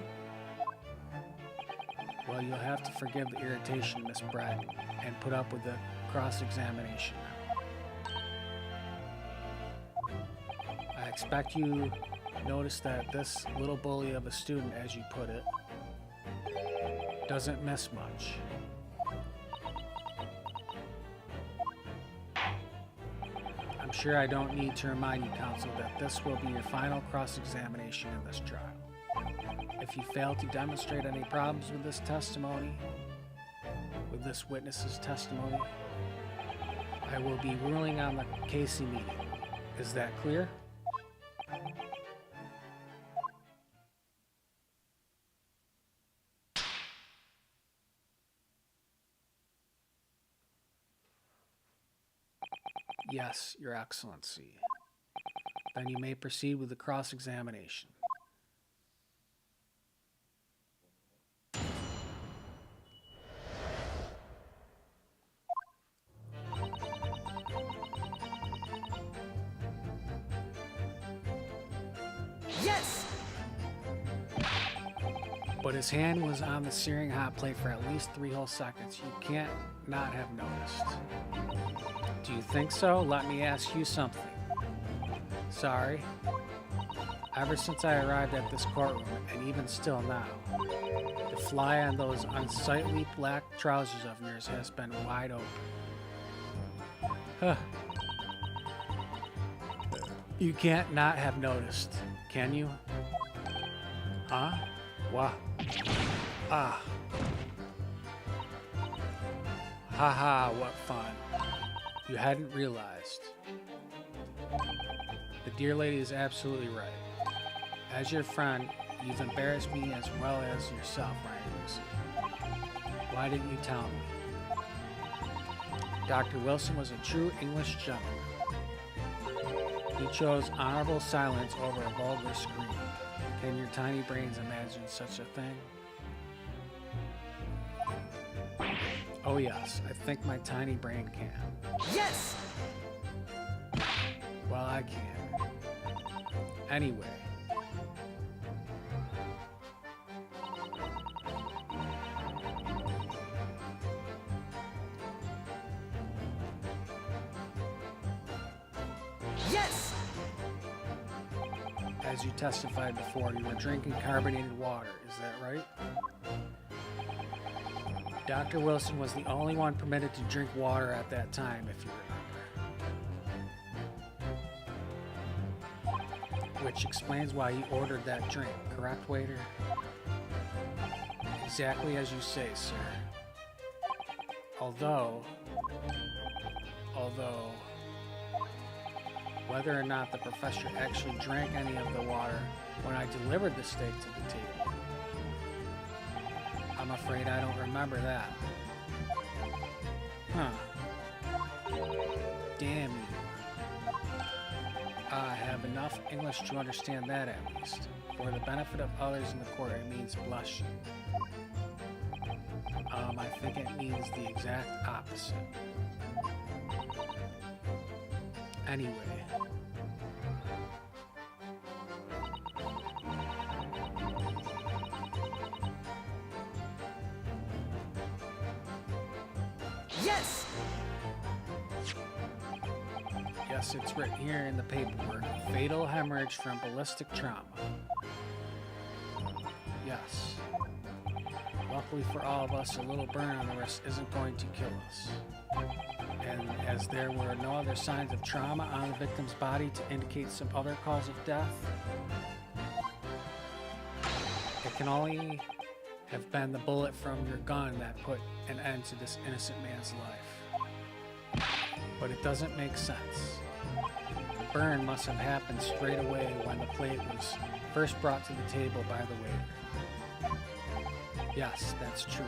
Well, you'll have to forgive the irritation, Miss Brett, and put up with the cross-examination. I expect you notice that this little bully of a student, as you put it, doesn't miss much. I'm sure I don't need to remind you, counsel, that this will be your final cross-examination in this trial. If you fail to demonstrate any problems with this testimony, with this witness's testimony, I will be ruling on the case immediately. Is that clear? Yes, Your Excellency. Then you may proceed with the cross-examination. Yes! But his hand was on the searing hot plate for at least 3 whole seconds. You can't not have noticed. Do you think so? Let me ask you something. Sorry. Ever since I arrived at this courtroom, and even still now, the fly on those unsightly black trousers of yours has been wide open. Huh. You can't not have noticed, can you? Huh? Wow. Ah. Haha, what fun. You hadn't realized. The dear lady is absolutely right. As your friend, you've embarrassed me as well as yourself, Ryunosuke. Why didn't you tell me? Dr. Wilson was a true English gentleman. He chose honorable silence over a vulgar scream. Can your tiny brains imagine such a thing? Oh yes, I think my tiny brain can. Yes! Well, I can. Anyway. Yes! As you testified before, you were drinking carbonated water, is that right? Dr. Wilson was the only one permitted to drink water at that time, if you remember. Which explains why he ordered that drink, correct, waiter? Exactly as you say, sir. Although, whether or not the professor actually drank any of the water when I delivered the steak to the table, I'm afraid I don't remember that. Huh. Damn you. I have enough English to understand that at least. For the benefit of others in the court, it means blushing. I think it means the exact opposite. Anyway, Yes! Yes, it's written here in the paperwork. Fatal hemorrhage from ballistic trauma. Yes. Luckily for all of us, a little burn on the wrist isn't going to kill us. And as there were no other signs of trauma on the victim's body to indicate some other cause of death, it can only have been the bullet from your gun that put an end to this innocent man's life. But it doesn't make sense. The burn must have happened straight away when the plate was first brought to the table by the waiter. Yes, that's true.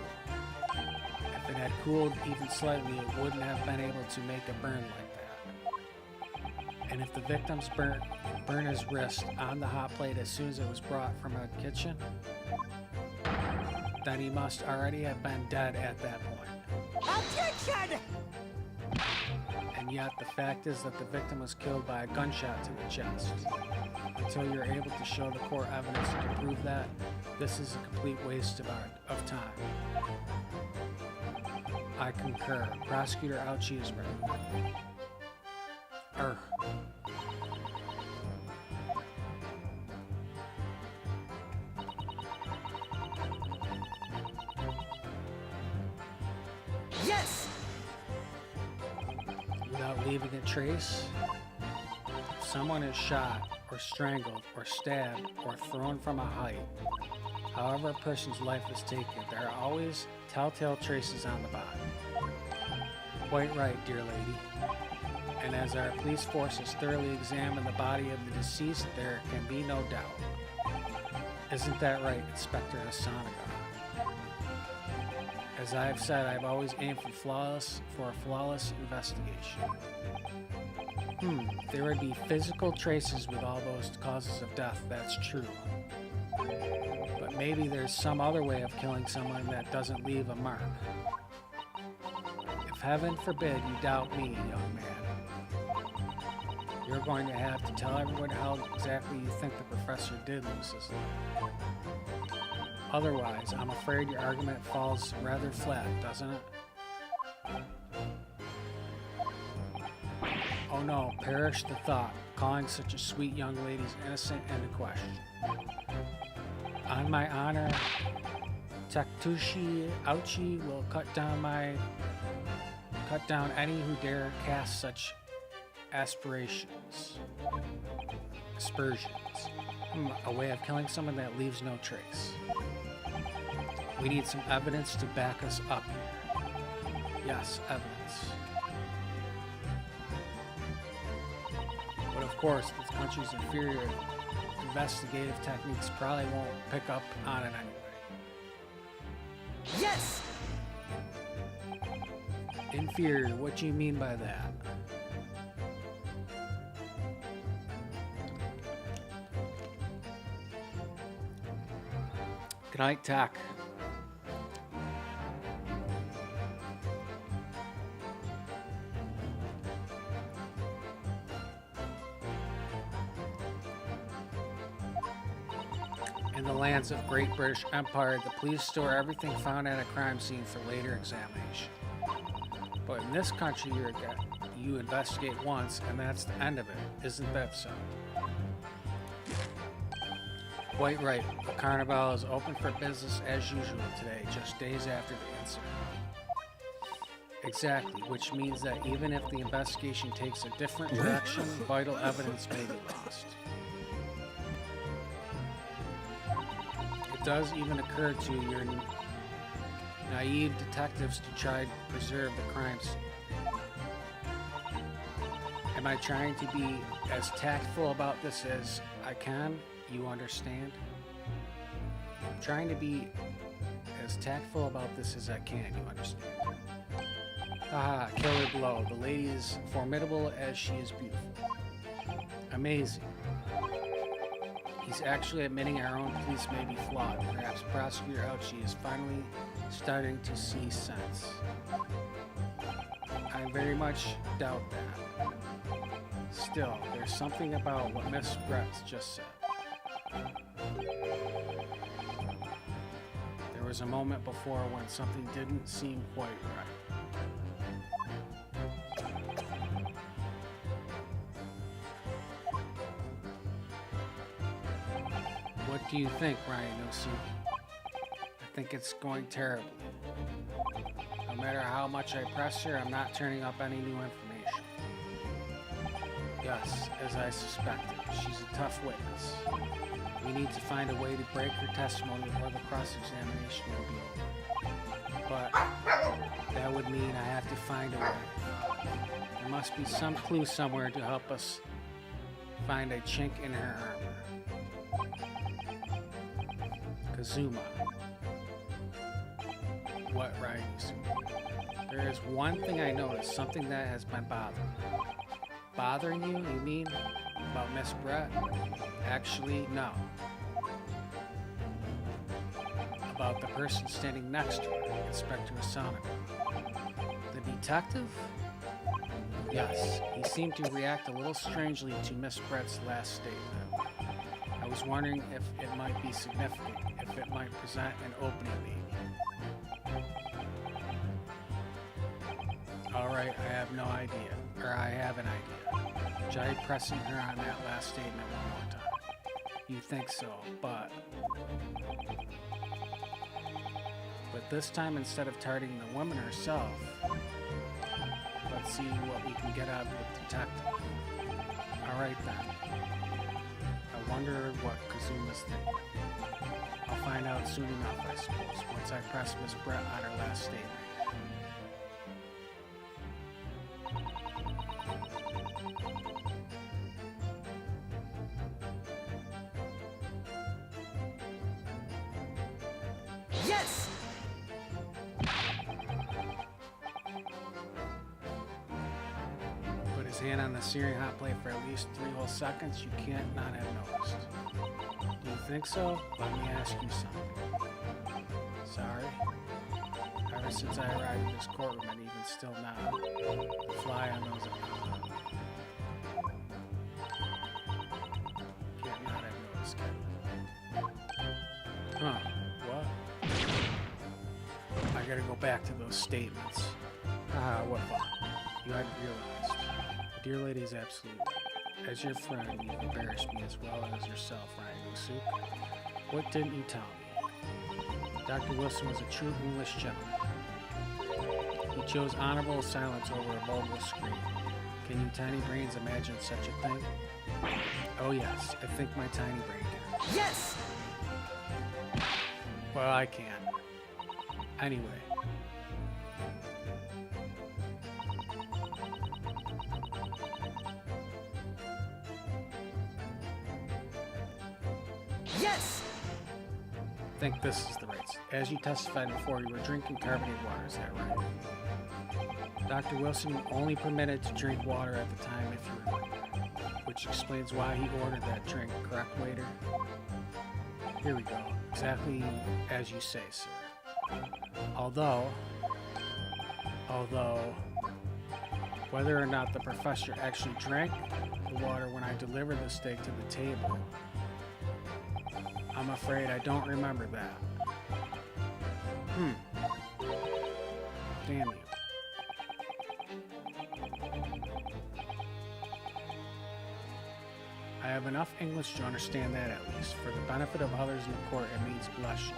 If it had cooled even slightly, it wouldn't have been able to make a burn like that. And if the victim's burn his wrist on the hot plate as soon as it was brought from a kitchen, then he must already have been dead at that point. Objection! And yet the fact is that the victim was killed by a gunshot to the chest. Until you're able to show the court evidence to prove that, this is a complete waste of time. I concur. Prosecutor Auchi is right. Yes! Without leaving a trace, if someone is shot or strangled or stabbed or thrown from a height, however a person's life is taken, there are always telltale traces on the body. Quite right, dear lady. And as our police force has thoroughly examined the body of the deceased, there can be no doubt. Isn't that right, Inspector Asanaga? As I have said, I've always aimed for a flawless investigation. There would be physical traces with all those causes of death, that's true. But maybe there's some other way of killing someone that doesn't leave a mark. If heaven forbid you doubt me, young man, you're going to have to tell everyone how exactly you think the professor did lose his life. Otherwise, I'm afraid your argument falls rather flat, doesn't it? Oh no, perish the thought, calling such a sweet young lady's innocent into question. On my honor, Taketsuchi Auchi will cut down any who dare cast such aspersions. A way of killing someone that leaves no trace. We need some evidence to back us up here. Yes, evidence. But of course, this country's inferior investigative techniques probably won't pick up on it anyway. Yes! Inferior, what do you mean by that? Good night, Tak. In the lands of Great British Empire, the police store everything found at a crime scene for later examination. But in this country, you investigate once, and that's the end of it. Isn't that so? Quite right. The Carnival is open for business as usual today, just days after the incident. Exactly, which means that even if the investigation takes a different direction, vital evidence may be lost. It does even occur to your naive detectives to try to preserve the crime scene. Am I trying to be as tactful about this as I can? You understand? I'm trying to be as tactful about this as I can, you understand? Haha, killer blow. The lady is formidable as she is beautiful. Amazing. He's actually admitting our own police may be flawed. Perhaps Prosecutor Auchi is finally starting to see sense. I very much doubt that. Still, there's something about what Miss Brett just said. There was a moment before when something didn't seem quite right. What do you think, Ryunosuke? I think it's going terribly. No matter how much I press her, I'm not turning up any new information. Yes, as I suspected, she's a tough witness. We need to find a way to break her testimony or the cross-examination will be over. But that would mean I have to find a way. There must be some clue somewhere to help us find a chink in her armor. Kazuma. What, Ryunosuke? There is one thing I noticed, something that has been bothering me. Bothering you, you mean? About Miss Brett? Actually, no. About the person standing next to her, Inspector Asano. The detective? Yes, he seemed to react a little strangely to Miss Brett's last statement. I was wondering if it might be significant, if it might present an opening maybe. Alright, I have no idea. Or I have an idea. Try pressing her on that last statement one more time. You think so, but this time instead of targeting the woman herself, let's see what we can get out of the detective. Alright then. I wonder what Kazuma's thinking. I'll find out soon enough, I suppose, once I press Miss Brett on her last statement. Yes! Put his hand on the steering hot plate for at least 3 whole seconds. You can't not have noticed. Do you think so? Let me ask you something. Sorry? Ever since I arrived in this courtroom and even still now, the fly on those... Can't not have noticed it. Huh. What? I gotta go back to those statements. Ah, what fun. You hadn't realized. The dear lady is absolute. As your friend, you've embarrassed me as well as yourself, Ryunosuke. What didn't you tell me? Dr. Wilson was a true English gentleman. He chose honorable silence over a vulgar scream. Can you tiny brains imagine such a thing? Oh yes, I think my tiny brain can. Yes! Well, I can. Anyway. Yes! I think this is the right. As you testified before, you were drinking carbonated water, is that right? Dr. Wilson only permitted to drink water at the time, if you remember, which explains why he ordered that drink, correct, waiter? Here we go. Exactly as you say, sir. Although, whether or not the professor actually drank the water when I delivered the steak to the table, I'm afraid I don't remember that. Damn you. I have enough English to understand that at least. For the benefit of others in the court, it means bless you.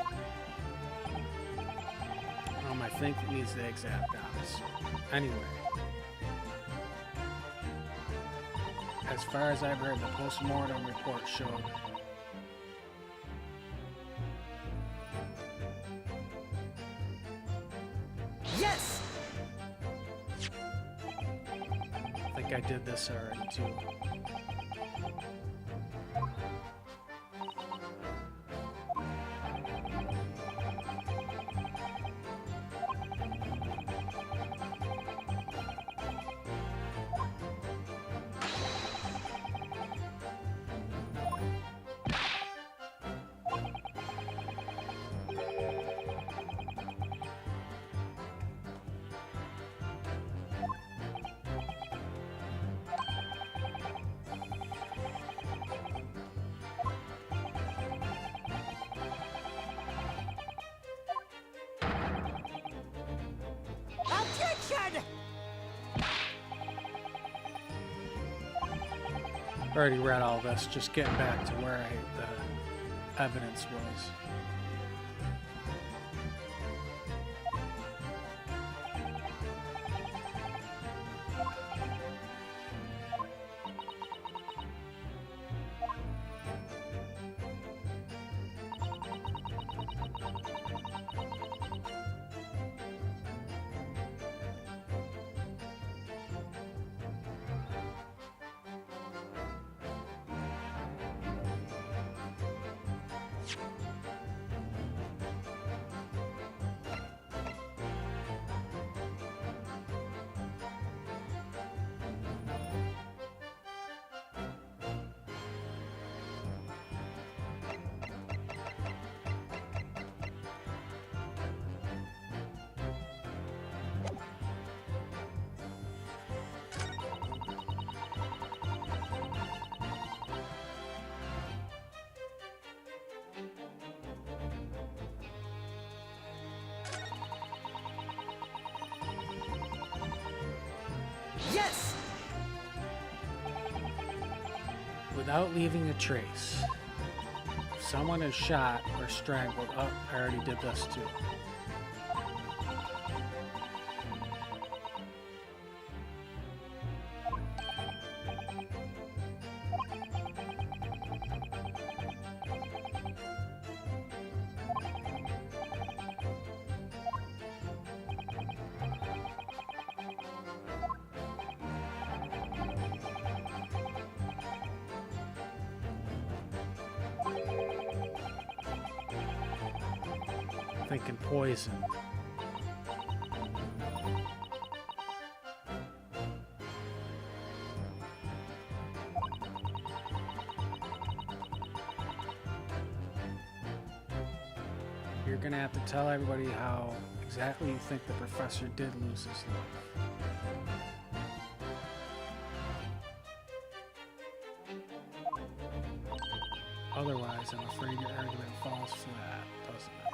I think it means the exact opposite. Anyway. As far as I've heard, the post-mortem report showed Yes! I think I did this already too. Objection! Already read all this, just getting back to where I evidence was. Yes! Without leaving a trace. If someone is shot or strangled, oh, I already did this too. Thinking poison. You're gonna have to tell everybody how exactly you think the professor did lose his life. Otherwise, I'm afraid your argument falls flat, doesn't it?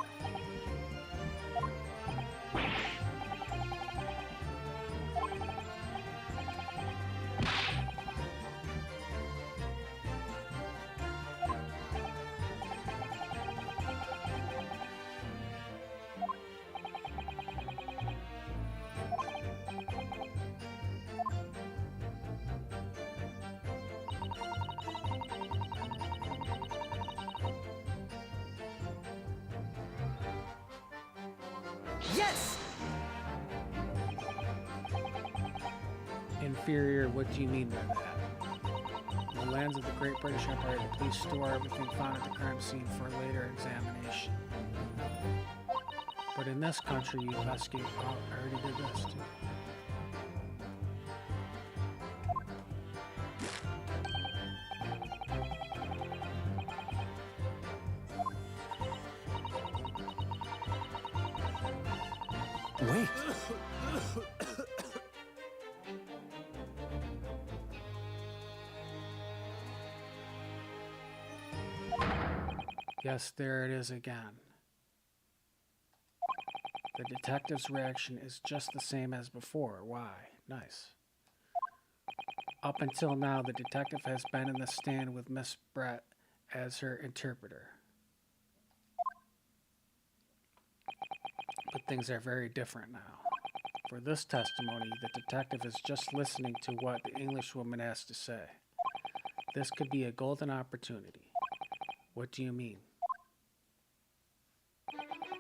Yes! Inferior, what do you mean by that? In the lands of the Great British Empire, the police store everything found at the crime scene for later examination. But in this country, you investigate. Oh, I already did this too. Wait. Yes, there it is again. The detective's reaction is just the same as before. Why? Nice. Up until now, the detective has been in the stand with Miss Brett as her interpreter. But things are very different now. For this testimony, the detective is just listening to what the Englishwoman has to say. This could be a golden opportunity. What do you mean?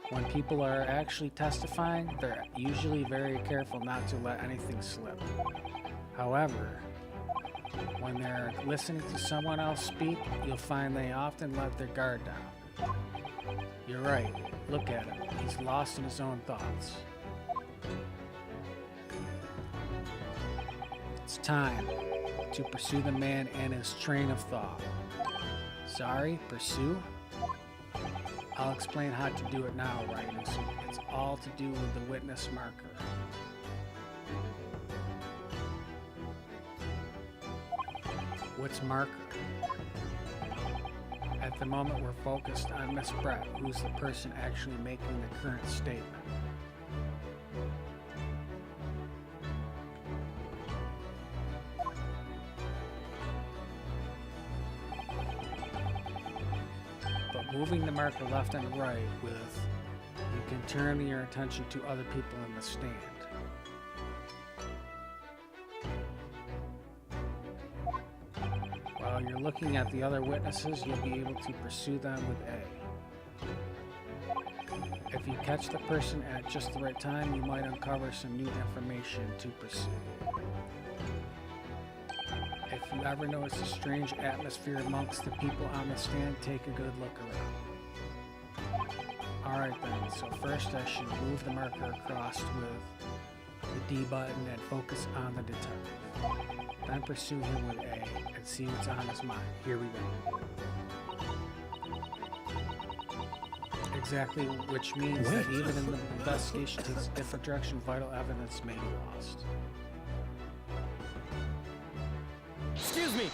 When people are actually testifying, they're usually very careful not to let anything slip. However, when they're listening to someone else speak, you'll find they often let their guard down. You're right. Look at him. He's lost in his own thoughts. It's time to pursue the man and his train of thought. Sorry, pursue? I'll explain how to do it now, Ryunosuke. It's all to do with the witness marker. What's marker? At the moment, we're focused on Miss Brett, who's the person actually making the current statement. But Moving the marker left and right with, you can turn your attention to other people in the stand. While you're looking at the other witnesses, you'll be able to pursue them with A. If you catch the person at just the right time, you might uncover some new information to pursue. If you ever notice a strange atmosphere amongst the people on the stand, take a good look around. Alright then, so first I should move the marker across with the D button and focus on the detective. Then pursue him with A and see what's on his mind. Here we go. Exactly, which means that even in the investigation takes a different direction, vital evidence may be lost. Excuse me.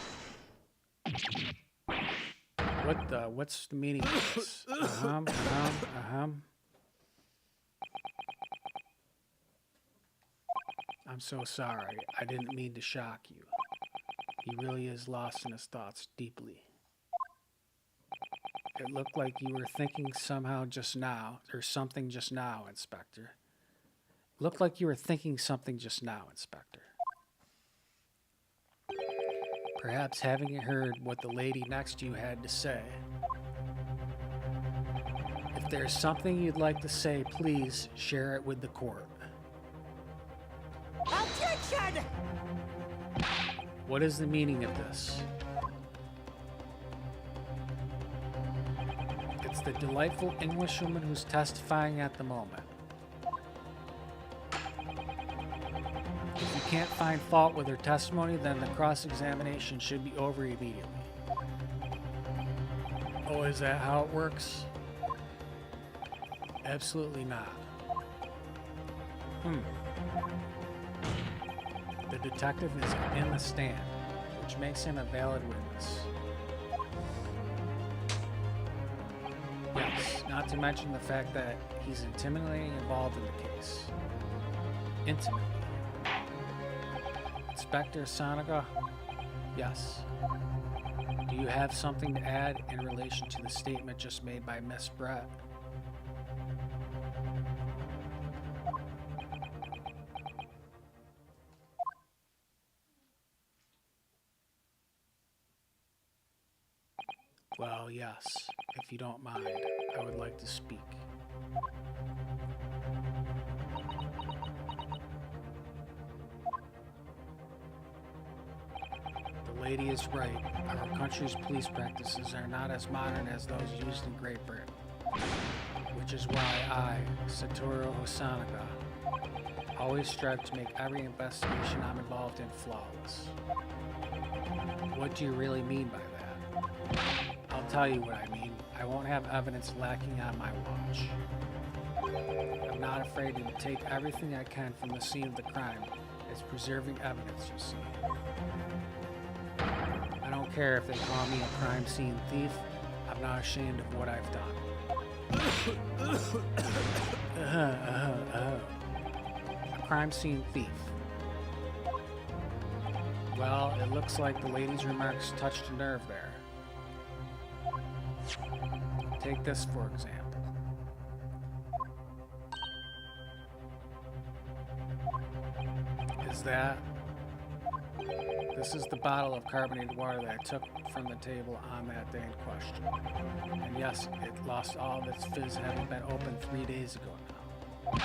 What's the meaning of this? I'm so sorry. I didn't mean to shock you. He really is lost in his thoughts deeply. It looked like you were thinking somehow just now, or something just now, Inspector. Looked like you were thinking something just now, Inspector. Perhaps having heard what the lady next to you had to say. If there's something you'd like to say, please share it with the court. Objection! What is the meaning of this? It's the delightful Englishwoman who's testifying at the moment. If you can't find fault with her testimony, then the cross-examination should be over immediately. Oh, is that how it works? Absolutely not. The detective is in the stand, which makes him a valid witness. Yes, not to mention the fact that he's intimately involved in the case. Intimately. Inspector Sonaga? Yes. Do you have something to add in relation to the statement just made by Miss Brett? Well, yes. If you don't mind, I would like to speak. The lady is right. Our country's police practices are not as modern as those used in Great Britain. Which is why I, Satoru Hosonaga, always strive to make every investigation I'm involved in flawless. What do you really mean by that? I'll tell you what I mean. I won't have evidence lacking on my watch. I'm not afraid to take everything I can from the scene of the crime as preserving evidence, you see. I don't care if they call me a crime scene thief. I'm not ashamed of what I've done. A crime scene thief. Well, it looks like the lady's remarks touched a nerve there. Take this for example. Is that? This is the bottle of carbonated water that I took from the table on that day in question. And yes, it lost all of its fizz having been opened 3 days ago now.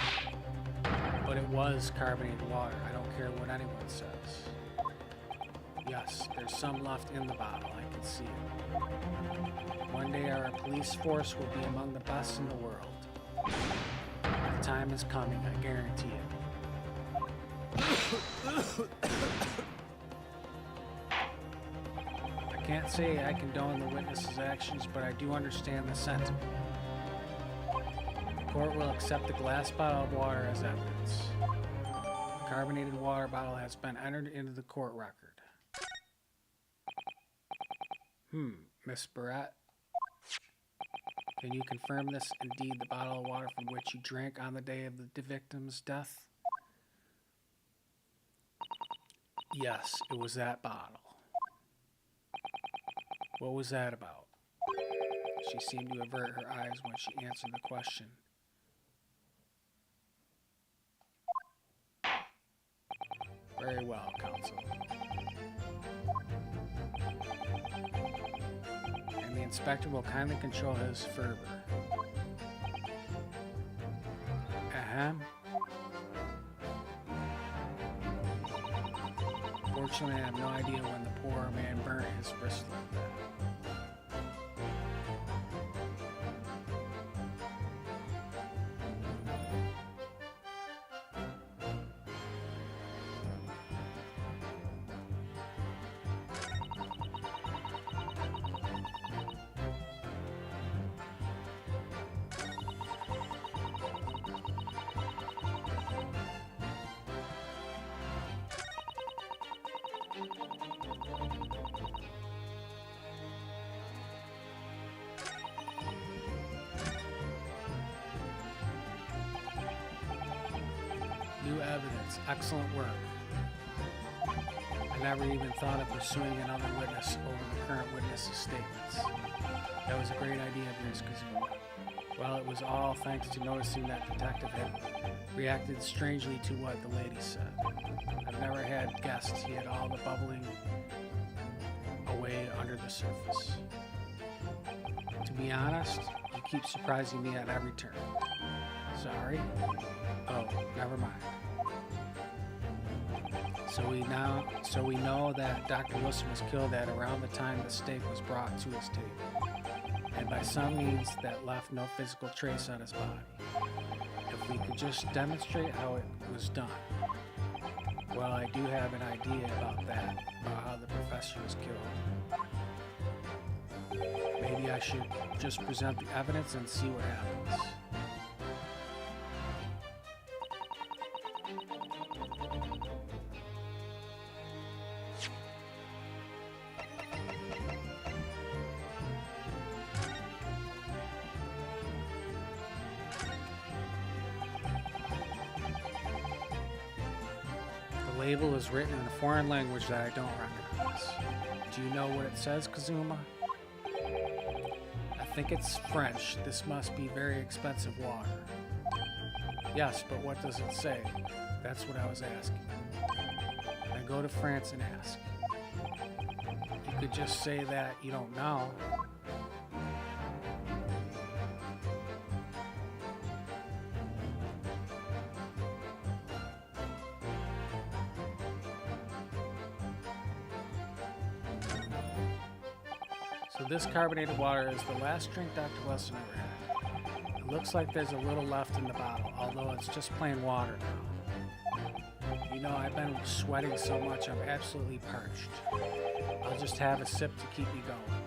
But it was carbonated water. I don't care what anyone says. Yes, there's some left in the bottle. I can see it. One day our police force will be among the best in the world. The time is coming, I guarantee it. I can't say I condone the witness's actions, but I do understand the sentiment. The court will accept the glass bottle of water as evidence. The carbonated water bottle has been entered into the court record. Miss Brett? Can you confirm this indeed the bottle of water from which you drank on the day of the victim's death? Yes, it was that bottle. What was that about? She seemed to avert her eyes when she answered the question. Very well, counsel. And the inspector will kindly control his fervor. Ahem. Fortunately, I have no idea when the poor man burnt his wrist like that. New evidence. Excellent work. I never even thought of pursuing another witness over the current witness's statements. That was a great idea of yours, Kazuma. Well, it was all thanks to noticing that detective had reacted strangely to what the lady said. I've never had guessed he had all the bubbling away under the surface. To be honest, you keep surprising me at every turn. Sorry? Oh, never mind. So we know that Dr. Wilson was killed at around the time the steak was brought to his table, and by some means that left no physical trace on his body. If we could just demonstrate how it was done. Well, I do have an idea about that, about how the professor was killed. Maybe I should just present the evidence and see what happens. The label is written in a foreign language that I don't recognize. Do you know what it says, Kazuma? I think it's French. This must be very expensive water. Yes, but what does it say? That's what I was asking. I go to France and ask. You could just say that you don't know. So this carbonated water is the last drink Dr. Wilson ever had. It looks like there's a little left in the bottle, although it's just plain water now. You know, I've been sweating so much I'm absolutely parched. I'll just have a sip to keep me going.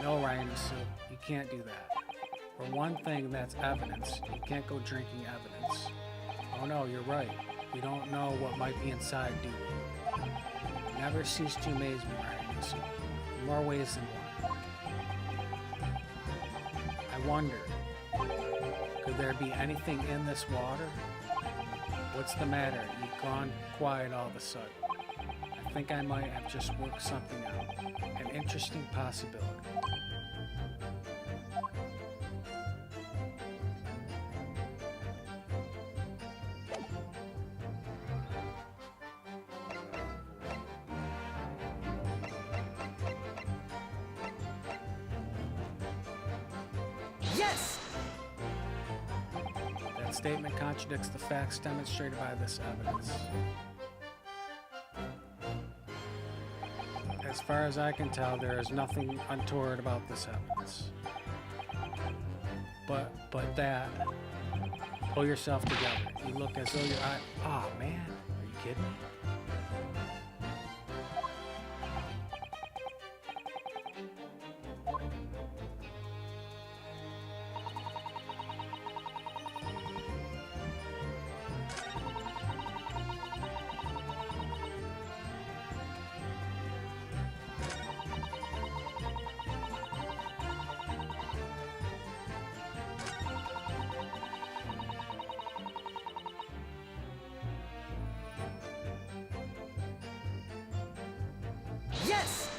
No, Ryunosuke, you can't do that. For one thing, that's evidence. You can't go drinking evidence. Oh no, you're right. We don't know what might be inside, do we? Never cease to amaze me, Ryunosuke. In more ways than one. I wonder, could there be anything in this water? What's the matter? You've gone quiet all of a sudden. I think I might have just worked something out. An interesting possibility. Yes! That statement contradicts the facts demonstrated by this evidence. As far as I can tell, there is nothing untoward about this evidence. But that, pull yourself together. You look as though your eye. Oh man, are you kidding me? Yes!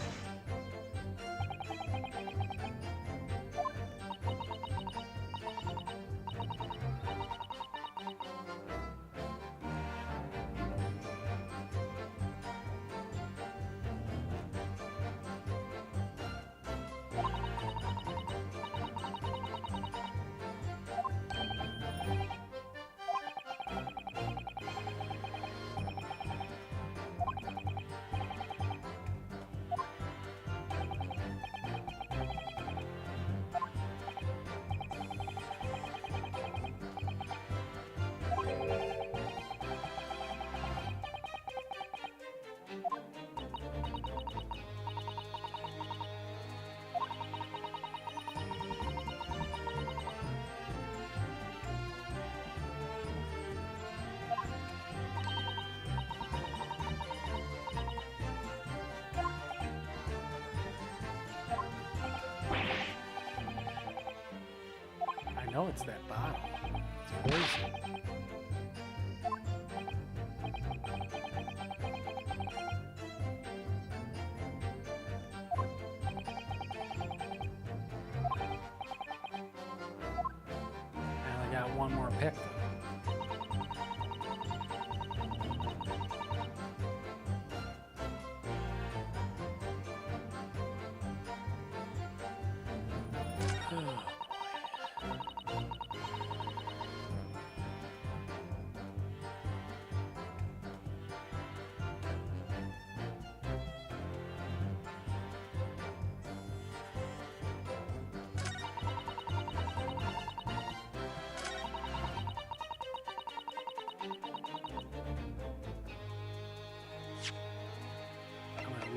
I know it's that bottle. It's poison. I only got one more pick.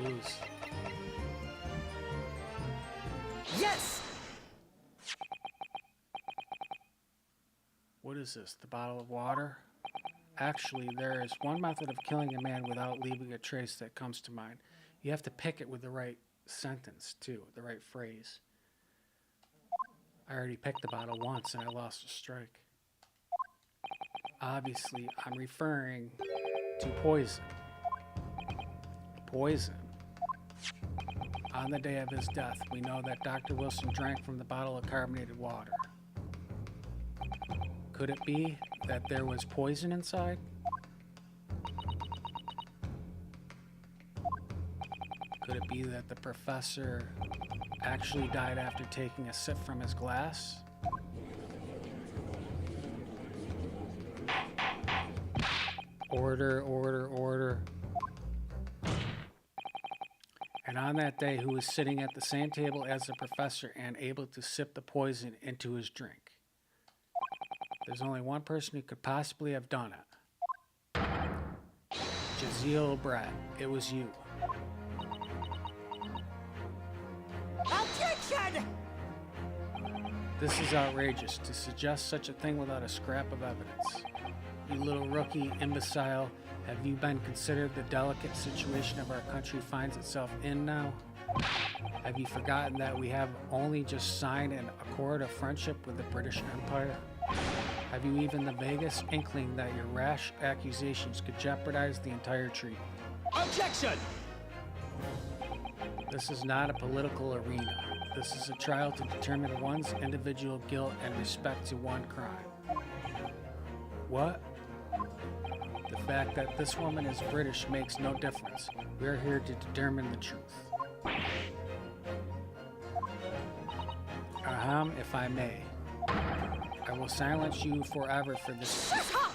Lose. Yes! What is this? The bottle of water? Actually, there is one method of killing a man without leaving a trace that comes to mind. You have to pick it with the right sentence, too, the right phrase. I already picked the bottle once and I lost a strike. Obviously, I'm referring to poison. Poison. On the day of his death, we know that Dr. Wilson drank from the bottle of carbonated water. Could it be that there was poison inside? Could it be that the professor actually died after taking a sip from his glass? Order, order, order. And on that day, who was sitting at the same table as the professor and able to sip the poison into his drink? There's only one person who could possibly have done it. Jezaille Brett, it was you. Objection! This is outrageous, to suggest such a thing without a scrap of evidence. You little rookie imbecile, have you been considered the delicate situation of our country finds itself in now? Have you forgotten that we have only just signed an accord of friendship with the British Empire? Have you even the vaguest inkling that your rash accusations could jeopardize the entire treaty? Objection! This is not a political arena. This is a trial to determine one's individual guilt and respect to one crime. What? The fact that this woman is British makes no difference. We're here to determine the truth. Ahem, if I may. I will silence you forever for this. Shut up!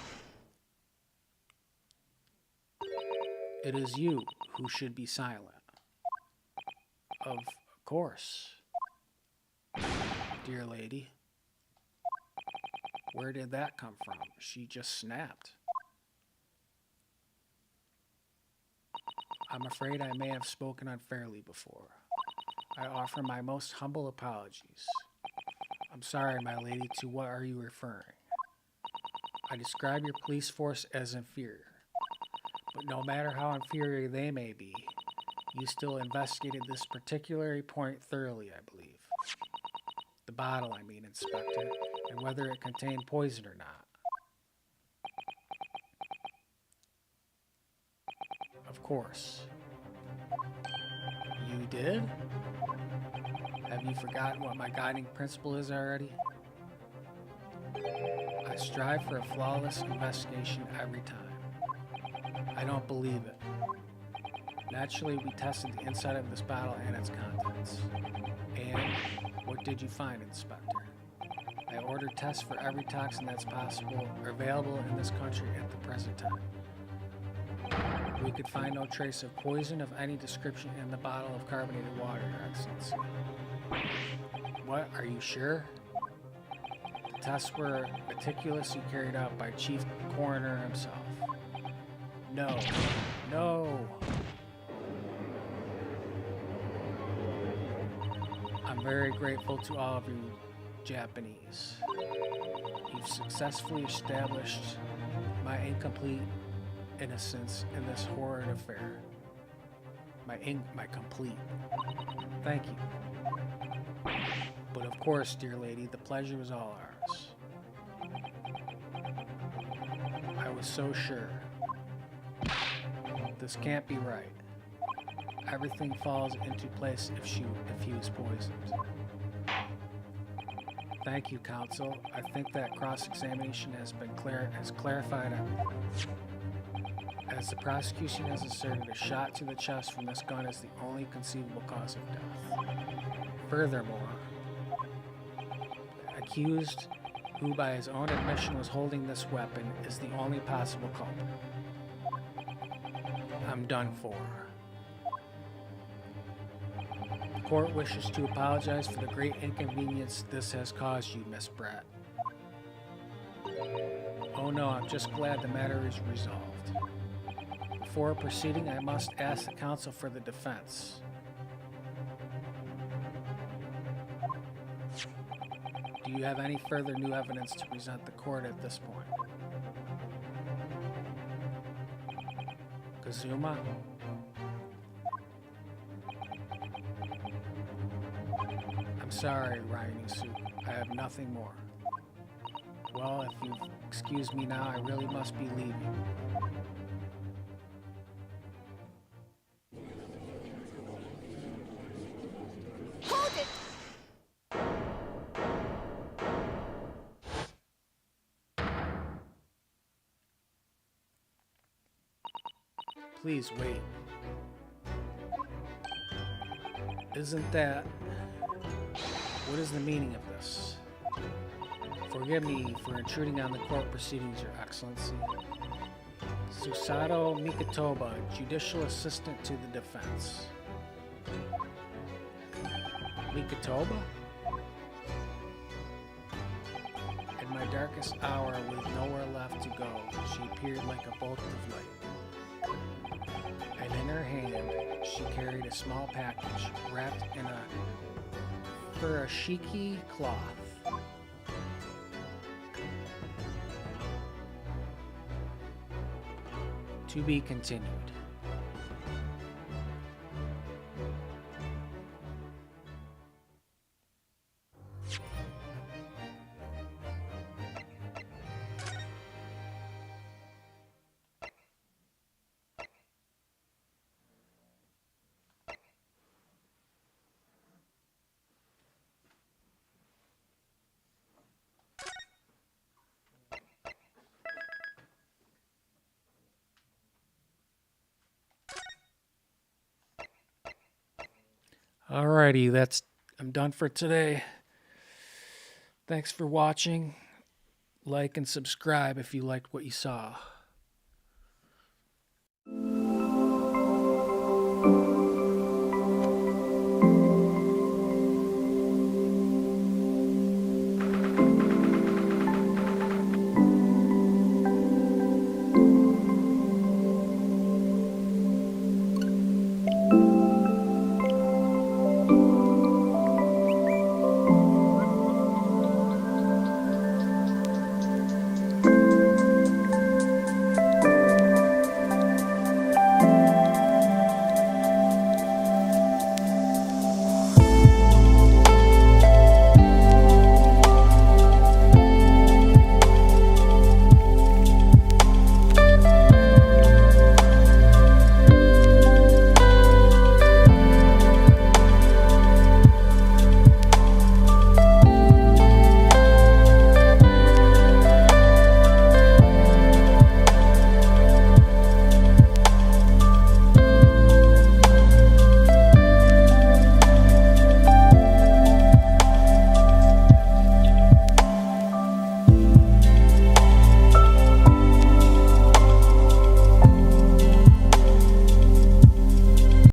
It is you who should be silent. Of course. Dear lady. Where did that come from? She just snapped. I'm afraid I may have spoken unfairly before. I offer my most humble apologies. I'm sorry, my lady, to what are you referring? I describe your police force as inferior. But no matter how inferior they may be, you still investigated this particular point thoroughly, I believe. The bottle, I mean, Inspector, and whether it contained poison or not. Of course. You did? Have you forgotten what my guiding principle is already? I strive for a flawless investigation every time. I don't believe it. Naturally, we tested the inside of this bottle and its contents. And what did you find, Inspector? I ordered tests for every toxin that's possible or available in this country at the present time. We could find no trace of poison of any description in the bottle of carbonated water, Your Excellency. What, are you sure? The tests were meticulously carried out by Chief Coroner himself. No. No. I'm very grateful to all of you Japanese. You've successfully established my incomplete innocence in this horrid affair. My complete. Thank you. But of course, dear lady, the pleasure was all ours. was so sure. This can't be right. Everything falls into place if he was poisoned. Thank you, counsel. I think that cross-examination has clarified everything. As the prosecution has asserted, a shot to the chest from this gun is the only conceivable cause of death. Furthermore, the accused, who by his own admission was holding this weapon, is the only possible culprit. I'm done for. The court wishes to apologize for the great inconvenience this has caused you, Miss Brett. Oh no, I'm just glad the matter is resolved. Before proceeding, I must ask the counsel for the defense. Do you have any further new evidence to present the court at this point? Kazuma? I'm sorry, Ryunosuke. I have nothing more. Well, if you excuse me now, I really must be leaving. Hold it! Please wait. Isn't that... What is the meaning of this? Forgive me for intruding on the court proceedings, Your Excellency. Susato Mikotoba, Judicial Assistant to the Defense. Mikotoba? In my darkest hour, with nowhere left to go, she appeared like a bolt of light. And in her hand, she carried a small package wrapped in a furoshiki cloth. To be continued. Alrighty, I'm done for today. Thanks for watching. Like and subscribe if you liked what you saw.